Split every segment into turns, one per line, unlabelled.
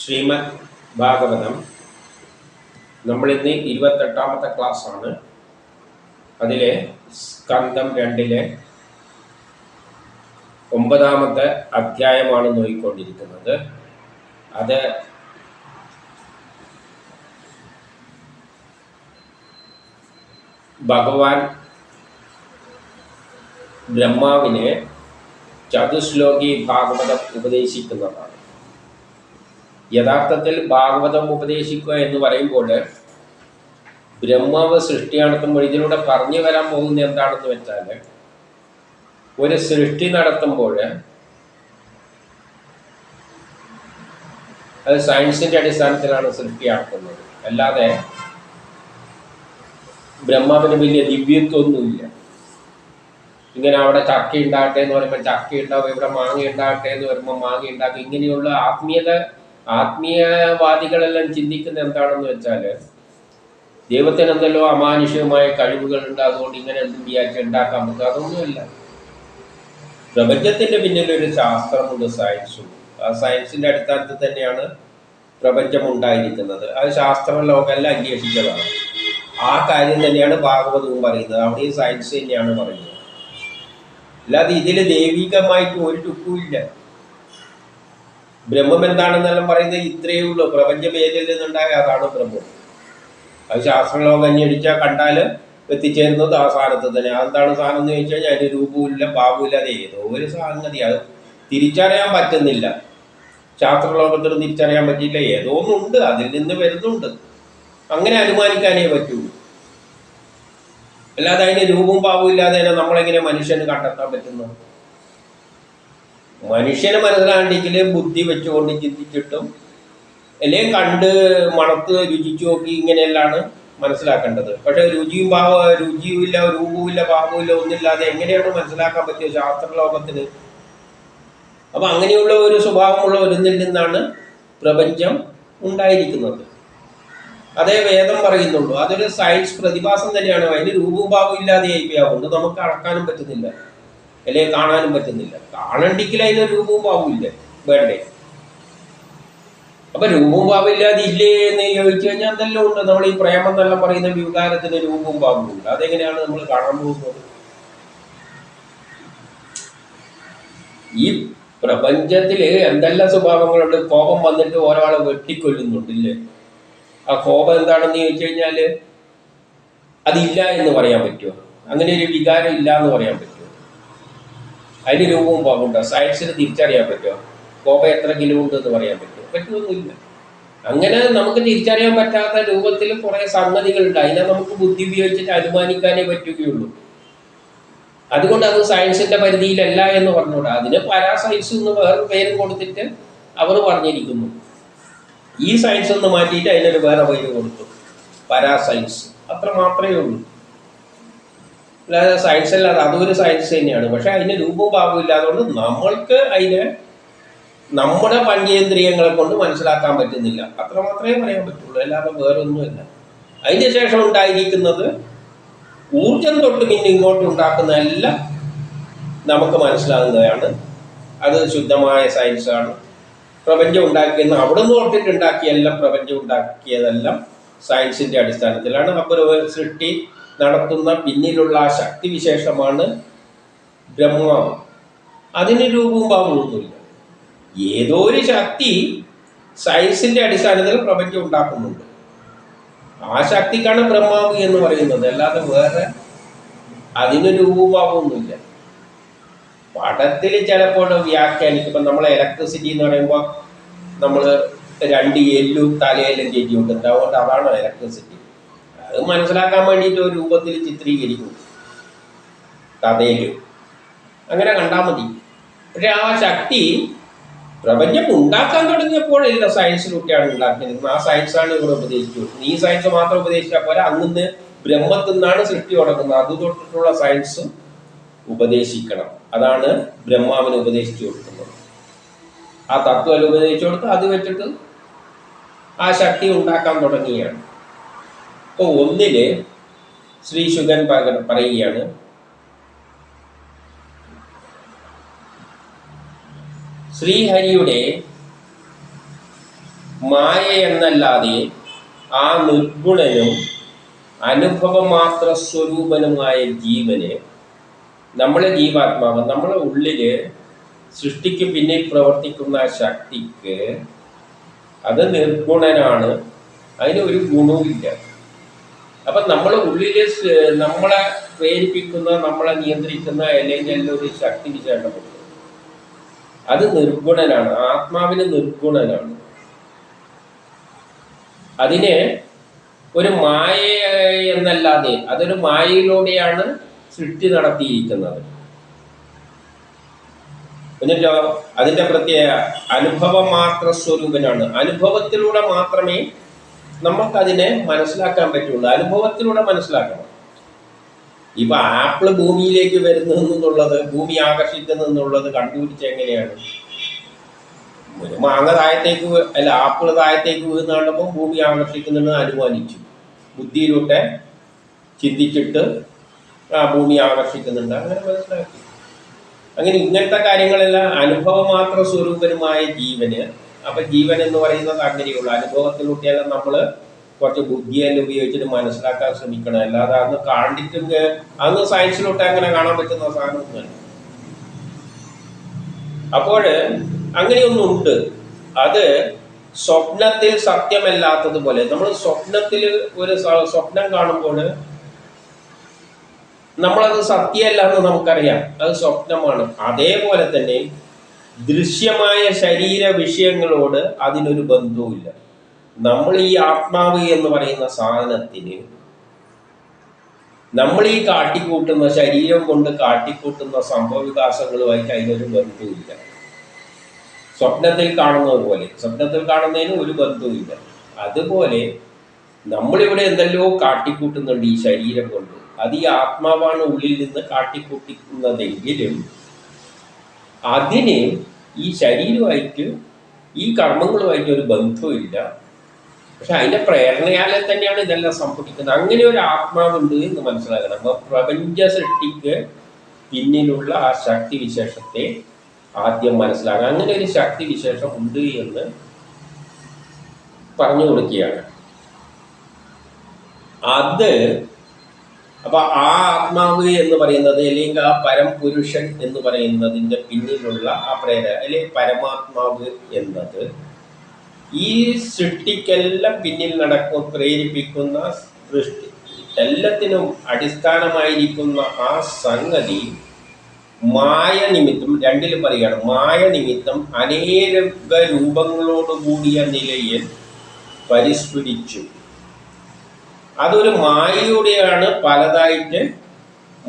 ശ്രീമദ് ഭാഗവതം നമ്മളിന്ന് 28ാമത്തെ ക്ലാസ്സാണ്. അതിലെ സ്കന്ധം 2-ലെ 9ാമത്തെ അധ്യായമാണ് നോക്കിക്കൊണ്ടിരിക്കുന്നത്. അത് ഭഗവാൻ ബ്രഹ്മാവിനെ ചതുശ്ലോകി ഭാഗവതം ഉപദേശിക്കുന്നതാണ്. യഥാർത്ഥത്തിൽ ഭാഗവതം ഉപദേശിക്കുക എന്ന് പറയുമ്പോൾ ബ്രഹ്മാവ് സൃഷ്ടി നടത്തുമ്പോൾ ഇതിലൂടെ പറഞ്ഞു വരാൻ പോകുന്നത് എന്താണെന്ന് വെച്ചാൽ, ഒരു സൃഷ്ടി നടത്തുമ്പോൾ അത് സയൻസിന്റെ അടിസ്ഥാനത്തിലാണ് സൃഷ്ടി നടത്തുന്നത്. അല്ലാതെ ബ്രഹ്മാവിന് വലിയ ദിവ്യത്വമൊന്നുമില്ല. ഇങ്ങനെ അവിടെ ചക്ക ഉണ്ടാകട്ടെ എന്ന് പറയുമ്പോൾ ചക്ക ഉണ്ടാവും, ഇവിടെ മാങ്ങ ഉണ്ടാകട്ടെ എന്ന് പറയുമ്പോൾ മാങ്ങ ഉണ്ടാക്കും. ഇങ്ങനെയുള്ള ആത്മീയവാദികളെല്ലാം ചിന്തിക്കുന്ന എന്താണെന്ന് വെച്ചാൽ, ദൈവത്തിന് എന്തെല്ലോ അമാനുഷികമായ കഴിവുകളുണ്ട്, അതുകൊണ്ട് ഇങ്ങനെ എന്തും വിചാരിച്ച് ഉണ്ടാക്കാൻ പറ്റും. അതൊന്നുമില്ല. പ്രപഞ്ചത്തിന്റെ പിന്നിലൊരു ശാസ്ത്രമുണ്ട്, സയൻസും. ആ സയൻസിന്റെ അടിസ്ഥാനത്തിൽ തന്നെയാണ് പ്രപഞ്ചം ഉണ്ടായിരിക്കുന്നത്. അത് ശാസ്ത്ര ലോകമെല്ലാം അന്വേഷിച്ചതാണ്. ആ കാര്യം തന്നെയാണ് ഭാഗവതവും പറയുന്നത്. അവിടെയും സയൻസ് തന്നെയാണ് പറയുന്നത്. അല്ലാതെ ഇതിൽ ദൈവികമായിട്ട് ഒരു ടുക്കുമില്ല. ബ്രഹ്മം എന്താണെന്നെല്ലാം പറയുന്നത് ഇത്രയേ ഉള്ളൂ. പ്രപഞ്ചം ഏതിൽ നിന്നുണ്ടായ അതാണ് ബ്രഹ്മം. അത് ശാസ്ത്രലോകം അന്വേഷിച്ചാൽ കണ്ടാൽ എത്തിച്ചേരുന്നത് ആ സാധനത്തിൽ തന്നെ. അതെന്താണ് സാധനം എന്ന് ചോദിച്ചു കഴിഞ്ഞാൽ അതിന് രൂപമില്ല, ഭാവമില്ല, അത് ഏതോ ഒരു സംഗതി. അത് തിരിച്ചറിയാൻ പറ്റുന്നില്ല. ശാസ്ത്രലോകത്തിന് തിരിച്ചറിയാൻ പറ്റില്ല. ഏതോ ഒന്നുണ്ട്, അതിൽ നിന്ന് വരുന്നുണ്ട്. അങ്ങനെ അനുമാനിക്കാനേ പറ്റുള്ളൂ. അല്ലാതെ അതിന് രൂപവും ഭാവവും ഇല്ലാതെ തന്നെ നമ്മളെങ്ങനെ മനുഷ്യന് കണ്ടെത്താൻ പറ്റുന്നത്? മനുഷ്യനെ മനസ്സിലാണ്ടെങ്കിൽ ബുദ്ധി വെച്ചുകൊണ്ട് ചിന്തിച്ചിട്ടും അല്ലെങ്കിൽ കണ്ട് മണത്ത് രുചിച്ചു നോക്കി ഇങ്ങനെയെല്ലാം മനസ്സിലാക്കേണ്ടത്. പക്ഷെ രുചിയും ഇല്ല, രൂപവും ഇല്ല, ഭാവവും ഇല്ല, ഒന്നില്ലാതെ എങ്ങനെയാണ് മനസ്സിലാക്കാൻ പറ്റിയ ശാസ്ത്രലോകത്തിന്? അപ്പം അങ്ങനെയുള്ള ഒരു സ്വഭാവമുള്ള ഒരിതിൽ നിന്നാണ് പ്രപഞ്ചം ഉണ്ടായിരിക്കുന്നത്. അതേ വേദം പറയുന്നുള്ളൂ. അതൊരു സയൻസ് പ്രതിഭാസം തന്നെയാണ്. അതിന് രൂപവും ഭാവവും ഇല്ലാതെ ആയിപ്പോയാവുകൊണ്ട് നമുക്ക് അളക്കാനും പറ്റുന്നില്ല, അല്ലെങ്കിൽ കാണാനും പറ്റുന്നില്ല. കാണണ്ടെങ്കിൽ അതിന് രൂപവും ഭാവവും ഇല്ല, വേണ്ടേ? അപ്പൊ രൂപവും ഭാവം ഇല്ലാതെ ഇല്ലേ എന്ന് ചോദിച്ചു കഴിഞ്ഞാൽ എന്തെല്ലാം ഉണ്ട്. നമ്മൾ ഈ പ്രേമം എന്നെല്ലാം പറയുന്ന വികാരത്തിന് രൂപവും ഭാവവും ഉണ്ട്. അതെങ്ങനെയാണ് നമ്മൾ കാണാൻ പോകുന്നത്? ഈ പ്രപഞ്ചത്തില് എന്തെല്ലാം സ്വഭാവങ്ങളുണ്ട്. കോപം വന്നിട്ട് ഒരാളെ വെട്ടിക്കൊല്ലുന്നുണ്ടില്ലേ? ആ കോപം എന്താണെന്ന് ചോദിച്ചു കഴിഞ്ഞാല് അതില്ല എന്ന് പറയാൻ പറ്റുമോ? അങ്ങനെ ഒരു വികാരം ഇല്ല എന്ന് പറയാൻ പറ്റുമോ? അതിന് രൂപവും ഭാവമുണ്ടോ? സയൻസിന് തിരിച്ചറിയാൻ പറ്റുമോ? കോപം എത്ര കിലോ ഉണ്ട് എന്ന് പറയാൻ പറ്റുമോ? പറ്റുമൊന്നുമില്ല. അങ്ങനെ നമുക്ക് തിരിച്ചറിയാൻ പറ്റാത്ത രൂപത്തിൽ കുറെ സംഗതികളുണ്ട്. അതിനെ നമുക്ക് ബുദ്ധി ഉപയോഗിച്ചിട്ട് അനുമാനിക്കാനേ പറ്റുകയുള്ളൂ. അതുകൊണ്ട് അത് സയൻസിന്റെ പരിധിയിലല്ല എന്ന് പറഞ്ഞുകൂടാ. അതിന് പാരാസയൻസ് എന്ന് വേറൊരു പേരും കൊടുത്തിട്ട് അവർ പറഞ്ഞിരിക്കുന്നു. ഈ സയൻസ് ഒന്ന് മാറ്റിയിട്ട് അതിനൊരു വേറെ പേര് കൊടുത്തു, പാരാസയൻസ്. അത്ര മാത്രമേ ഉള്ളൂ. അല്ലാതെ സയൻസ് അല്ലാതെ അതൊരു സയൻസ് തന്നെയാണ്. പക്ഷെ അതിന് രൂപവും ഭാവവും ഇല്ലാതുകൊണ്ട് നമ്മൾക്ക് അതിനെ നമ്മുടെ പഞ്ചേന്ദ്രിയങ്ങളെ കൊണ്ട് മനസ്സിലാക്കാൻ പറ്റുന്നില്ല. അത്ര മാത്രമേ പറയാൻ പറ്റുള്ളൂ, അല്ലാതെ വേറൊന്നുമില്ല. അതിന് ശേഷം ഉണ്ടായിരിക്കുന്നത് ഊർജം തൊട്ട് പിന്നെ ഇങ്ങോട്ട് ഉണ്ടാക്കുന്ന എല്ലാം നമുക്ക് മനസ്സിലാകുന്നതാണ്. അത് ശുദ്ധമായ സയൻസാണ്. പ്രപഞ്ചം ഉണ്ടാക്കിയെന്ന് അവിടെ നിന്ന് തൊട്ടിട്ടുണ്ടാക്കിയെല്ലാം പ്രപഞ്ചം ഉണ്ടാക്കിയതെല്ലാം സയൻസിന്റെ അടിസ്ഥാനത്തിലാണ്. അപ്പോൾ ഒരു സൃഷ്ടി നടത്തുന്ന പിന്നിലുള്ള ആ ശക്തി വിശേഷമാണ് ബ്രഹ്മാവ്. അതിന് രൂപവും ഭാവവും ഒന്നുമില്ല. ഏതോ ഒരു ശക്തി സയൻസിന്റെ അടിസ്ഥാനത്തിൽ പ്രപഞ്ചം ഉണ്ടാക്കുന്നുണ്ട്. ആ ശക്തിക്കാണ് ബ്രഹ്മാവ് എന്ന് പറയുന്നത്. അല്ലാതെ വേറെ അതിന് രൂപവും ഭാവമൊന്നുമില്ല. പടത്തിൽ ചിലപ്പോൾ വ്യാഖ്യാനിക്കുമ്പോൾ നമ്മൾ ഇലക്ട്രിസിറ്റി എന്ന് പറയുമ്പോൾ നമ്മൾ 2 എല്ലും തലയെല്ലാം കയറ്റി വിട്ടിട്ട്, അതുകൊണ്ട് അതാണ് ഇലക്ട്രിസിറ്റി. അത് മനസ്സിലാക്കാൻ വേണ്ടിയിട്ട് ഒരു രൂപത്തിൽ ചിത്രീകരിക്കും കഥയിൽ. അങ്ങനെ കണ്ടാൽ മതി. പക്ഷെ ആ ശക്തി പ്രപഞ്ചം ഉണ്ടാക്കാൻ തുടങ്ങിയപ്പോഴല്ല സയൻസിലൂടെയാണ് ഉണ്ടാക്കിയത്. ആ സയൻസാണ് ഇവിടെ ഉപദേശിച്ചു കൊടുക്കുന്നത്. ഈ സയൻസ് മാത്രം ഉപദേശിച്ചാൽ പോലെ അങ്ങിന്ന് ബ്രഹ്മത്തിൽ നിന്നാണ് സൃഷ്ടി തുടങ്ങുന്നത്. അത് തൊട്ടിട്ടുള്ള സയൻസും ഉപദേശിക്കണം. അതാണ് ബ്രഹ്മാവിന് ഉപദേശിച്ചു കൊടുക്കുന്നത്. ആ തത്വം ഉപദേശിച്ചു കൊടുത്ത് അത് വെച്ചിട്ട് ആ ശക്തി ഉണ്ടാക്കാൻ തുടങ്ങിയാണ്. അപ്പോൾ ഒന്നില് ശ്രീ ശുഗൻ പറയുകയാണ്, ശ്രീഹരിയുടെ മായ എന്നല്ലാതെ ആ നിർഗുണനും അനുഭവമാത്ര സ്വരൂപനുമായ ജീവന്, നമ്മളെ ജീവാത്മാവ്, നമ്മളെ ഉള്ളില് സൃഷ്ടിക്ക് പിന്നിൽ പ്രവർത്തിക്കുന്ന ശക്തിക്ക് അത് നിർഗുണനാണ്, അതിന് ഒരു ഗുണവുമില്ല. അപ്പം നമ്മളെ ഉള്ളില് നമ്മളെ പ്രേരിപ്പിക്കുന്ന, നമ്മളെ നിയന്ത്രിക്കുന്ന അല്ലെങ്കിൽ ഒരു ശക്തി വിശേഷമുണ്ട്. അത് നിർഗുണനാണ്, ആത്മാവിന് നിർഗുണനാണ്. അതിന് ഒരു മായ എന്നല്ലാതെ അതൊരു മായയിലൂടെയാണ് സൃഷ്ടി നടത്തിയിരിക്കുന്നത്. എന്നിട്ടോ അതിൻ്റെ പ്രത്യേക അനുഭവം മാത്ര സ്വരൂപനാണ്. അനുഭവത്തിലൂടെ മാത്രമേ നമുക്കതിനെ മനസ്സിലാക്കാൻ പറ്റുള്ളൂ. അനുഭവത്തിലൂടെ മനസ്സിലാക്കണം. ഇപ്പൊ ആപ്പിള് ഭൂമിയിലേക്ക് വരുന്നതെന്നുള്ളത്, ഭൂമി ആകർഷിക്കുന്നതെന്നുള്ളത് കണ്ടുപിടിച്ച എങ്ങനെയാണ്? ഒരു മാങ്ങ താഴത്തേക്ക് അല്ല ആപ്പിള് താഴത്തേക്ക് വീഴുന്ന കണ്ടപ്പോൾ ഭൂമി ആകർഷിക്കുന്നുണ്ടെന്ന് അനുമാനിച്ചു. ബുദ്ധിയിലൂടെ ചിന്തിച്ചിട്ട് ആ ഭൂമി ആകർഷിക്കുന്നുണ്ട്, അങ്ങനെ മനസ്സിലാക്കി. അങ്ങനെ ഇങ്ങനത്തെ കാര്യങ്ങളെല്ലാം അനുഭവമാത്ര സ്വരൂപനുമായ ജീവന്. അപ്പം ജീവൻ എന്ന് പറയുന്നത് അങ്ങനെയുള്ള അനുഭവത്തിലൂടെയെല്ലാം നമ്മൾ കുറച്ച് ബുദ്ധിയെല്ലാം ഉപയോഗിച്ചിട്ട് മനസ്സിലാക്കാൻ ശ്രമിക്കണം. അല്ലാതെ അന്ന് കണ്ടിട്ടും അന്ന് സയൻസിലൂടെ അങ്ങനെ കാണാൻ പറ്റുന്ന സാധനമൊന്നുമല്ല. അപ്പോൾ അങ്ങനെയൊന്നുണ്ട്. അത് സ്വപ്നത്തിൽ സത്യമല്ലാത്തതുപോലെ, നമ്മൾ സ്വപ്നത്തിൽ ഒരു സ്വപ്നം കാണുമ്പോൾ നമ്മളത് സത്യമല്ല എന്ന് നമുക്കറിയാം, അത് സ്വപ്നമാണ്. അതേപോലെ തന്നെ ദൃശ്യമായ ശരീര വിഷയങ്ങളോട് അതിനൊരു ബന്ധവുമില്ല. നമ്മൾ ഈ ആത്മാവ് എന്ന് പറയുന്ന സാധനത്തിന് നമ്മൾ ഈ കാട്ടിക്കൂട്ടുന്ന ശരീരം കൊണ്ട് കാട്ടിക്കൂട്ടുന്ന സംഭവവികാസങ്ങളുമായിട്ട് അതിനൊരു ബന്ധവുമില്ല. സ്വപ്നത്തിൽ കാണുന്നത് പോലെ, സ്വപ്നത്തിൽ കാണുന്നതിന് ഒരു ബന്ധവുമില്ല. അതുപോലെ നമ്മളിവിടെ എന്തെല്ലോ കാട്ടിക്കൂട്ടുന്നുണ്ട് ഈ ശരീരം കൊണ്ട്. അത് ഈ ആത്മാവാണ് ഉള്ളിൽ നിന്ന് കാട്ടിക്കൂട്ടിക്കുന്നതെങ്കിലും അതിന് ഈ ശരീരമായിട്ട് ഈ കർമ്മങ്ങളുമായിട്ട് ഒരു ബന്ധവുമില്ല. പക്ഷെ അതിൻ്റെ പ്രേരണയാലെ തന്നെയാണ് ഇതെല്ലാം സംഭവിക്കുന്നത്. അങ്ങനെ ഒരു ആത്മാവുണ്ട് എന്ന് മനസ്സിലാക്കണം. അപ്പോൾ പ്രപഞ്ച സൃഷ്ടിക്ക് പിന്നിലുള്ള ആ ശക്തി വിശേഷത്തെ ആദ്യം മനസ്സിലാക്കണം. അങ്ങനെ ഒരു ശക്തി വിശേഷം ഉണ്ട് എന്ന് പറഞ്ഞു കൊടുക്കുകയാണ്. അത് അപ്പോൾ ആ ആത്മാവ് എന്ന് പറയുന്നത്, അല്ലെങ്കിൽ ആ പരംപുരുഷൻ എന്ന് പറയുന്നതിൻ്റെ പിന്നിലുള്ള ആ പ്രേരണ അല്ലെങ്കിൽ പരമാത്മാവ് എന്നത് ഈ സൃഷ്ടിക്കെല്ലാം പിന്നിൽ പ്രേരിപ്പിക്കുന്ന സൃഷ്ടി എല്ലാത്തിനും അടിസ്ഥാനമായിരിക്കുന്ന ആ സംഗതി മായ നിമിത്തം, രണ്ടിലും പറയുകയാണ്, മായ നിമിത്തം അനേക രൂപങ്ങളോടുകൂടിയ നിലയിൽ പരിസ്ഫുരിച്ചു. അതൊരു മായയുടെയാണ് പലതായിട്ട്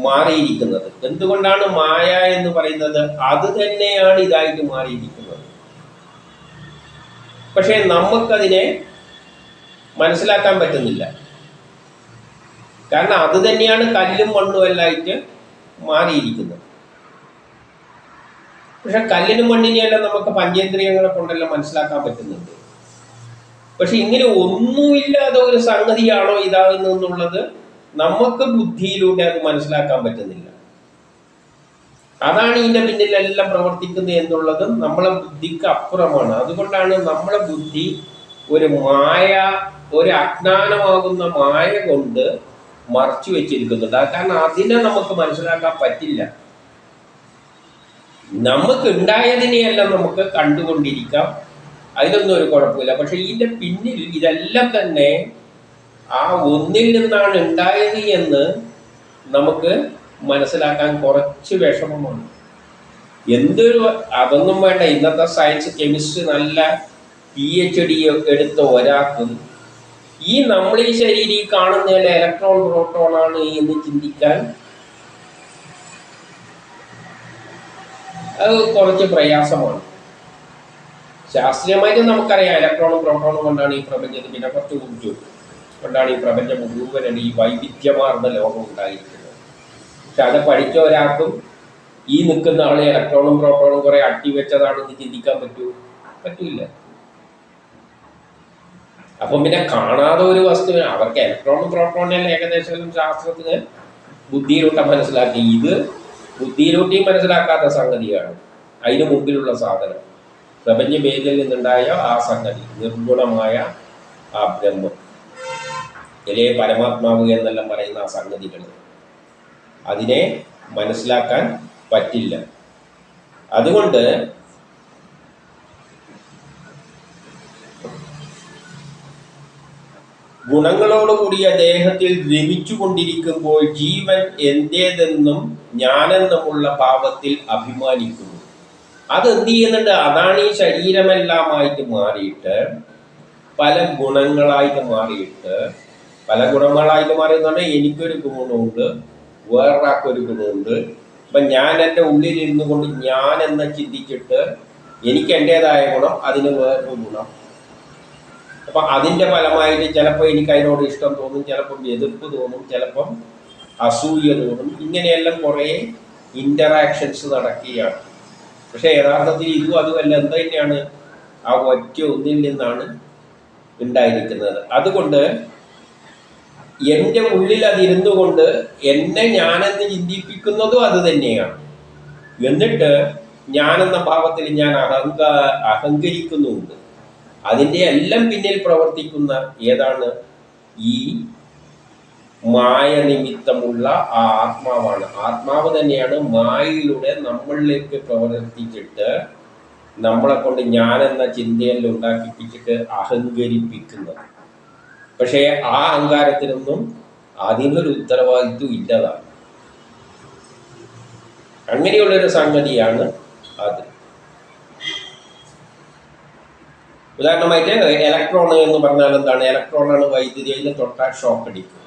മാറിയിരിക്കുന്നത്. എന്തുകൊണ്ടാണ് മായ എന്ന് പറയുന്നത്? അത് തന്നെയാണ് ഇതായിട്ട് മാറിയിരിക്കുന്നത്. പക്ഷേ നമുക്കതിനെ മനസ്സിലാക്കാൻ പറ്റുന്നില്ല. കാരണം അത് തന്നെയാണ് കല്ലും മണ്ണും എല്ലായിട്ട് മാറിയിരിക്കുന്നത്. പക്ഷെ കല്ലിനും മണ്ണിനെയെല്ലാം നമുക്ക് പഞ്ചേന്ദ്രിയങ്ങളെ കൊണ്ടെല്ലാം മനസ്സിലാക്കാൻ പറ്റുന്നുണ്ട്. പക്ഷെ ഇങ്ങനെ ഒന്നുമില്ലാതെ ഒരു സംഗതിയാണോ ഇതാകുന്നതെന്നുള്ളത് നമുക്ക് ബുദ്ധിയിലൂടെ അത് മനസ്സിലാക്കാൻ പറ്റുന്നില്ല. അതാണ് ഇതിൻ്റെ പിന്നിലെല്ലാം പ്രവർത്തിക്കുന്നത് എന്നുള്ളത് നമ്മളെ ബുദ്ധിക്ക് അപ്പുറമാണ്. അതുകൊണ്ടാണ് നമ്മളെ ബുദ്ധി ഒരു മായ, ഒരു അജ്ഞാനമാകുന്ന മായ കൊണ്ട് മറച്ചു വെച്ചിരിക്കുന്നുണ്ട്. കാരണം അതിനെ നമുക്ക് മനസ്സിലാക്കാൻ പറ്റില്ല. നമുക്ക് ഉണ്ടായതിനെയെല്ലാം നമുക്ക് കണ്ടുകൊണ്ടിരിക്കാം, അതിലൊന്നും ഒരു കുഴപ്പമില്ല. പക്ഷെ ഇതിൻ്റെ പിന്നിൽ ഇതെല്ലാം തന്നെ ആ ഒന്നിൽ നിന്നാണ് ഉണ്ടായത് എന്ന് നമുക്ക് മനസ്സിലാക്കാൻ കുറച്ച് വിഷമമാണ്. അതൊന്നും വേണ്ട. ഇന്നത്തെ സയൻസ്, കെമിസ്ട്രി നല്ല PhD എടുത്ത ഒരാൾക്കും ഈ നമ്മൾ ഈ ശരീരം ഈ കാണുന്നതിൽ ഇലക്ട്രോൺ പ്രോട്ടോൺ ആണ് എന്ന് ചിന്തിക്കാൻ അത് കുറച്ച് പ്രയാസമാണ്. ശാസ്ത്രീയമായിട്ട് നമുക്കറിയാം ഇലക്ട്രോണും പ്രോട്ടോണും കൊണ്ടാണ് ഈ പ്രപഞ്ചത്തിൽ, പിന്നെ കുറച്ച് ഊർജ്ജവും കൊണ്ടാണ് ഈ പ്രപഞ്ചം മുഴുവനാണ് ഈ വൈവിധ്യമാർന്ന ലോകം ഉണ്ടായിരിക്കുന്നത്. പക്ഷെ അത് പഠിച്ച ഒരാൾക്കും ഈ നിൽക്കുന്ന ആളെ ഇലക്ട്രോണും പ്രോട്ടോണും കുറെ അട്ടിവെച്ചതാണെന്ന് ചിന്തിക്കാൻ പറ്റൂല. അപ്പം പിന്നെ കാണാതെ ഒരു വസ്തുവിന് അവർക്ക് ഇലക്ട്രോണും പ്രോട്ടോണെല്ലാം ഏകദേശം ശാസ്ത്രത്തിന് ബുദ്ധിയിലൂടെ മനസ്സിലാക്കി. ഇത് ബുദ്ധിയിലൂടെയും മനസ്സിലാക്കാത്ത സംഗതിയാണ് അതിന് മുമ്പിലുള്ള സാധനം. പ്രപഞ്ചഭേദിൽ നിന്നുണ്ടായ ആ സംഗതി, നിർഗുണമായ ആ ബ്രഹ്മം, ഇല്ലേ പരമാത്മാവ് എന്നെല്ലാം പറയുന്ന ആ സംഗതികൾ, അതിനെ മനസ്സിലാക്കാൻ പറ്റില്ല. അതുകൊണ്ട് ഗുണങ്ങളോടുകൂടിയ ദേഹത്തിൽ രമിച്ചു കൊണ്ടിരിക്കുമ്പോൾ ജീവൻ എന്റേതെന്നും ഞാനെന്നുമുള്ള ഭാവത്തിൽ അഭിമാനിക്കുന്നു. അതെന്ത് ചെയ്യുന്നുണ്ട്? അതാണ് ഈ ശരീരമെല്ലാമായിട്ട് മാറിയിട്ട് പല ഗുണങ്ങളായിട്ട് മാറിയിട്ട്, പല ഗുണങ്ങളായിട്ട് മാറിയെന്ന് പറഞ്ഞാൽ എനിക്കൊരു ഗുണമുണ്ട്, വേറൊരാൾക്കൊരു ഗുണമുണ്ട്. അപ്പം ഞാൻ എൻ്റെ ഉള്ളിലിരുന്നു കൊണ്ട് ഞാൻ എന്ന് ചിന്തിച്ചിട്ട് എനിക്ക് എൻ്റേതായ ഗുണം, അതിന് വേറൊരു ഗുണം. അപ്പം അതിൻ്റെ ഫലമായിട്ട് ചിലപ്പോൾ എനിക്ക് അതിനോട് ഇഷ്ടം തോന്നും, ചിലപ്പം എതിർപ്പ് തോന്നും, ചിലപ്പം അസൂയ തോന്നും. ഇങ്ങനെയെല്ലാം കുറേ ഇൻ്ററാക്ഷൻസ് നടക്കുകയാണ്. പക്ഷേ യഥാർത്ഥത്തിൽ ഇതും അതുമല്ല, എന്ത് തന്നെയാണ്? ആ ഒറ്റ ഒന്നിൽ നിന്നാണ് ഉണ്ടായിരിക്കുന്നത്. അതുകൊണ്ട് എൻ്റെ ഉള്ളിൽ അതിരുന്നു കൊണ്ട് എന്നെ ഞാനെന്ന് ചിന്തിപ്പിക്കുന്നതും അത് തന്നെയാണ്. എന്നിട്ട് ഞാനെന്ന ഭാവത്തിൽ ഞാൻ അഹങ്കരിക്കുന്നുമുണ്ട്. അതിൻ്റെ എല്ലാം പിന്നിൽ പ്രവർത്തിക്കുന്ന ഏതാണ്? ഈ മായ നിമിത്തമുള്ള ആ ആത്മാവാണ്. ആത്മാവ് തന്നെയാണ് മായയിലൂടെ നമ്മളിലേക്ക് പ്രവർത്തിച്ചിട്ട് നമ്മളെ കൊണ്ട് ഞാനെന്ന ചിന്തയെല്ലാം ഉണ്ടാക്കിപ്പിച്ചിട്ട് അഹങ്കരിപ്പിക്കുന്നത്. പക്ഷേ ആ അഹങ്കാരത്തിനൊന്നും അതിനൊരു ഉത്തരവാദിത്വം ഇല്ലതാണ്. അങ്ങനെയുള്ളൊരു സംഗതിയാണ് അത്. ഉദാഹരണമായിട്ട് ഇലക്ട്രോൺ എന്ന് പറഞ്ഞാൽ എന്താണ്? ഇലക്ട്രോണാണ് വൈദ്യുതിയിൽ തൊട്ടാൽ ഷോക്ക് അടിക്കും.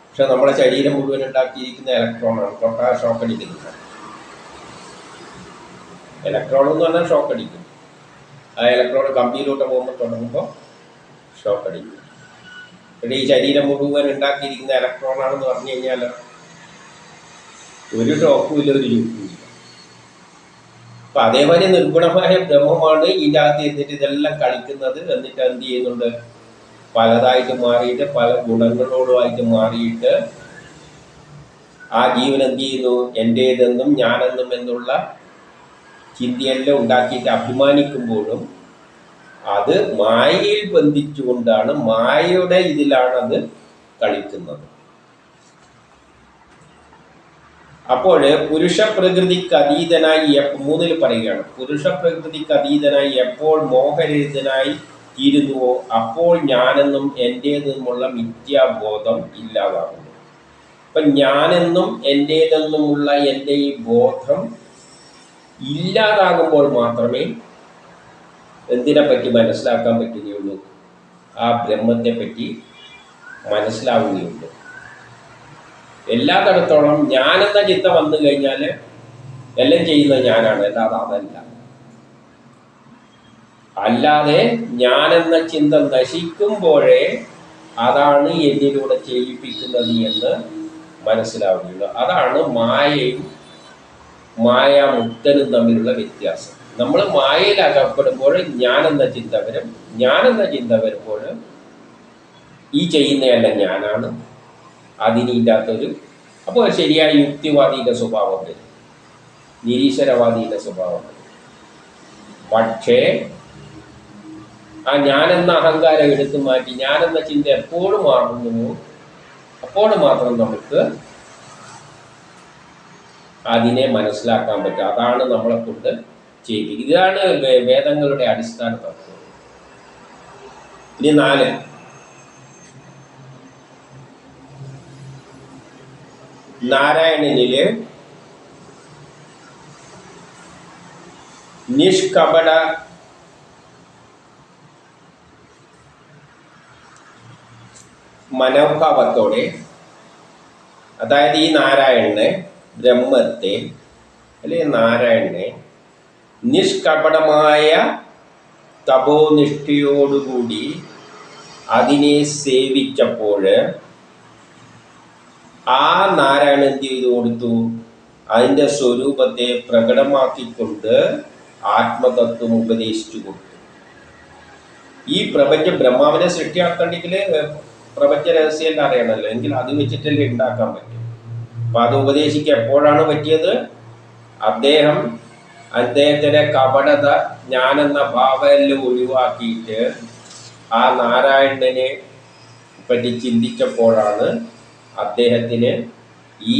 പക്ഷെ നമ്മളെ ശരീരം മുഴുവൻ ഉണ്ടാക്കിയിരിക്കുന്ന ഇലക്ട്രോണാണ്. തൊട്ടാൽ ഷോക്ക് അടിക്കുന്നില്ല. ഇലക്ട്രോൺ എന്ന് പറഞ്ഞാൽ ഷോക്ക് അടിക്കും. ആ ഇലക്ട്രോൺ കമ്പിയിലോട്ട് പോകുമ്പോൾ തുടങ്ങുമ്പോൾ ഷോക്ക് അടിക്കും. പക്ഷേ ഈ ശരീരം മുഴുവൻ ഉണ്ടാക്കിയിരിക്കുന്ന ഇലക്ട്രോണാണെന്ന് പറഞ്ഞു കഴിഞ്ഞാൽ ഒരു ഷോക്കും ഇല്ല, ഒരു ലുക്കും ഇല്ല. അപ്പം അതേപോലെ നിർഗുണമായ ബ്രഹ്മമാണ് ഇതിൻ്റെ അകത്ത് ഇരുന്നിട്ട് ഇതെല്ലാം കളിക്കുന്നത്. എന്നിട്ട് എന്ത് ചെയ്യുന്നുണ്ട്? പലതായിട്ട് മാറിയിട്ട്, പല ഗുണങ്ങളോടുമായിട്ട് മാറിയിട്ട് ആ ജീവൻ എന്ത് ചെയ്യുന്നു? എൻ്റേതെന്നും ഞാനെന്നും എന്നുള്ള ചിന്തയെല്ലാം ഉണ്ടാക്കിയിട്ട് അഭിമാനിക്കുമ്പോഴും അത് മായയിൽ ബന്ധിച്ചുകൊണ്ടാണ്, മായയുടെ ഇതിലാണത് കളിക്കുന്നത്. അപ്പോൾ പുരുഷ പ്രകൃതിക്ക് അതീതനായി, മൂന്നിൽ പറയുകയാണ്, പുരുഷ പ്രകൃതിക്ക് അതീതനായി എപ്പോൾ മോഹരഹിതനായി തീരുന്നുവോ അപ്പോൾ ഞാനെന്നും എൻ്റേതെന്നുമുള്ള മിഥ്യാബോധം ഇല്ലാതാകുന്നു. അപ്പം ഞാനെന്നും എൻ്റേതെന്നുമുള്ള എൻ്റെ ഈ ബോധം ഇല്ലാതാകുമ്പോൾ മാത്രമേ എന്തിനെപ്പറ്റി മനസ്സിലാക്കാൻ പറ്റുകയുള്ളൂ? ആ ബ്രഹ്മത്തെ പറ്റി മനസ്സിലാവുകയുള്ളൂ. എല്ലാത്തിടത്തോളം ഞാനെന്ന ചിന്ത വന്നു കഴിഞ്ഞാൽ എല്ലാം ചെയ്യുന്നത് ഞാനാണ്, അല്ലാതെ അതല്ല. അല്ലാതെ ഞാനെന്ന ചിന്ത നശിക്കുമ്പോഴേ അതാണ് എന്നിലൂടെ ചെയ്യിപ്പിക്കുന്നത് എന്ന് മനസ്സിലാവുകയുള്ളൂ. അതാണ് മായയും മായാമുക്തനും തമ്മിലുള്ള വ്യത്യാസം. നമ്മൾ മായയിൽ അകപ്പെടുമ്പോൾ ഞാനെന്ന ചിന്ത വരും. ഞാനെന്ന ചിന്ത വരുമ്പോൾ ഈ ചെയ്യുന്നതെല്ലാം ഞാനാണ്, അതിനില്ലാത്തൊരു. അപ്പോൾ ശരിയായ യുക്തിവാദിയുടെ സ്വഭാവം വരും, നിരീശ്വരവാദിയുടെ സ്വഭാവം വരും. പക്ഷേ ആ ഞാനെന്ന അഹങ്കാരം എടുത്തു മാറ്റി ഞാനെന്ന ചിന്ത എപ്പോഴും മാറുന്നു, അപ്പോൾ മാത്രം നമുക്ക് അതിനെ മനസ്സിലാക്കാൻ പറ്റും. അതാണ് നമ്മളെ കൊണ്ട് ചെയ്യിപ്പിക്കുക. ഇതാണ് വേദങ്ങളുടെ അടിസ്ഥാന തത്വം. ഇനി 4, നാരായണനില് നിഷ്കപട മനോഭാവത്തോടെ, അതായത് ഈ നാരായണനെ, ബ്രഹ്മത്തെ അല്ലെങ്കിൽ നാരായണനെ നിഷ്കപടമായ തപോനിഷ്ഠയോടുകൂടി അതിനെ സേവിച്ചപ്പോൾ ആ നാരായണൻ എന്ത് ചെയ്തു കൊടുത്തു? അതിൻ്റെ സ്വരൂപത്തെ പ്രകടമാക്കിക്കൊണ്ട് ആത്മതത്വം ഉപദേശിച്ചു കൊടുത്തു. ഈ പ്രപഞ്ച ബ്രഹ്മാവിനെ സൃഷ്ടിയാക്കണ്ടെങ്കിൽ പ്രപഞ്ച രഹസ്യം അറിയണമല്ലോ, എങ്കിൽ അത് വെച്ചിട്ടല്ലേ ഉണ്ടാക്കാൻ പറ്റും. അപ്പം അത് ഉപദേശിക്കുക എപ്പോഴാണ് പറ്റിയത്? അദ്ദേഹം അദ്ദേഹത്തിനെ കപടത ഞാനെന്ന ഭാവമെല്ലാം ഒഴിവാക്കിയിട്ട് ആ നാരായണനെ പറ്റി ചിന്തിച്ചപ്പോഴാണ് അദ്ദേഹത്തിന് ഈ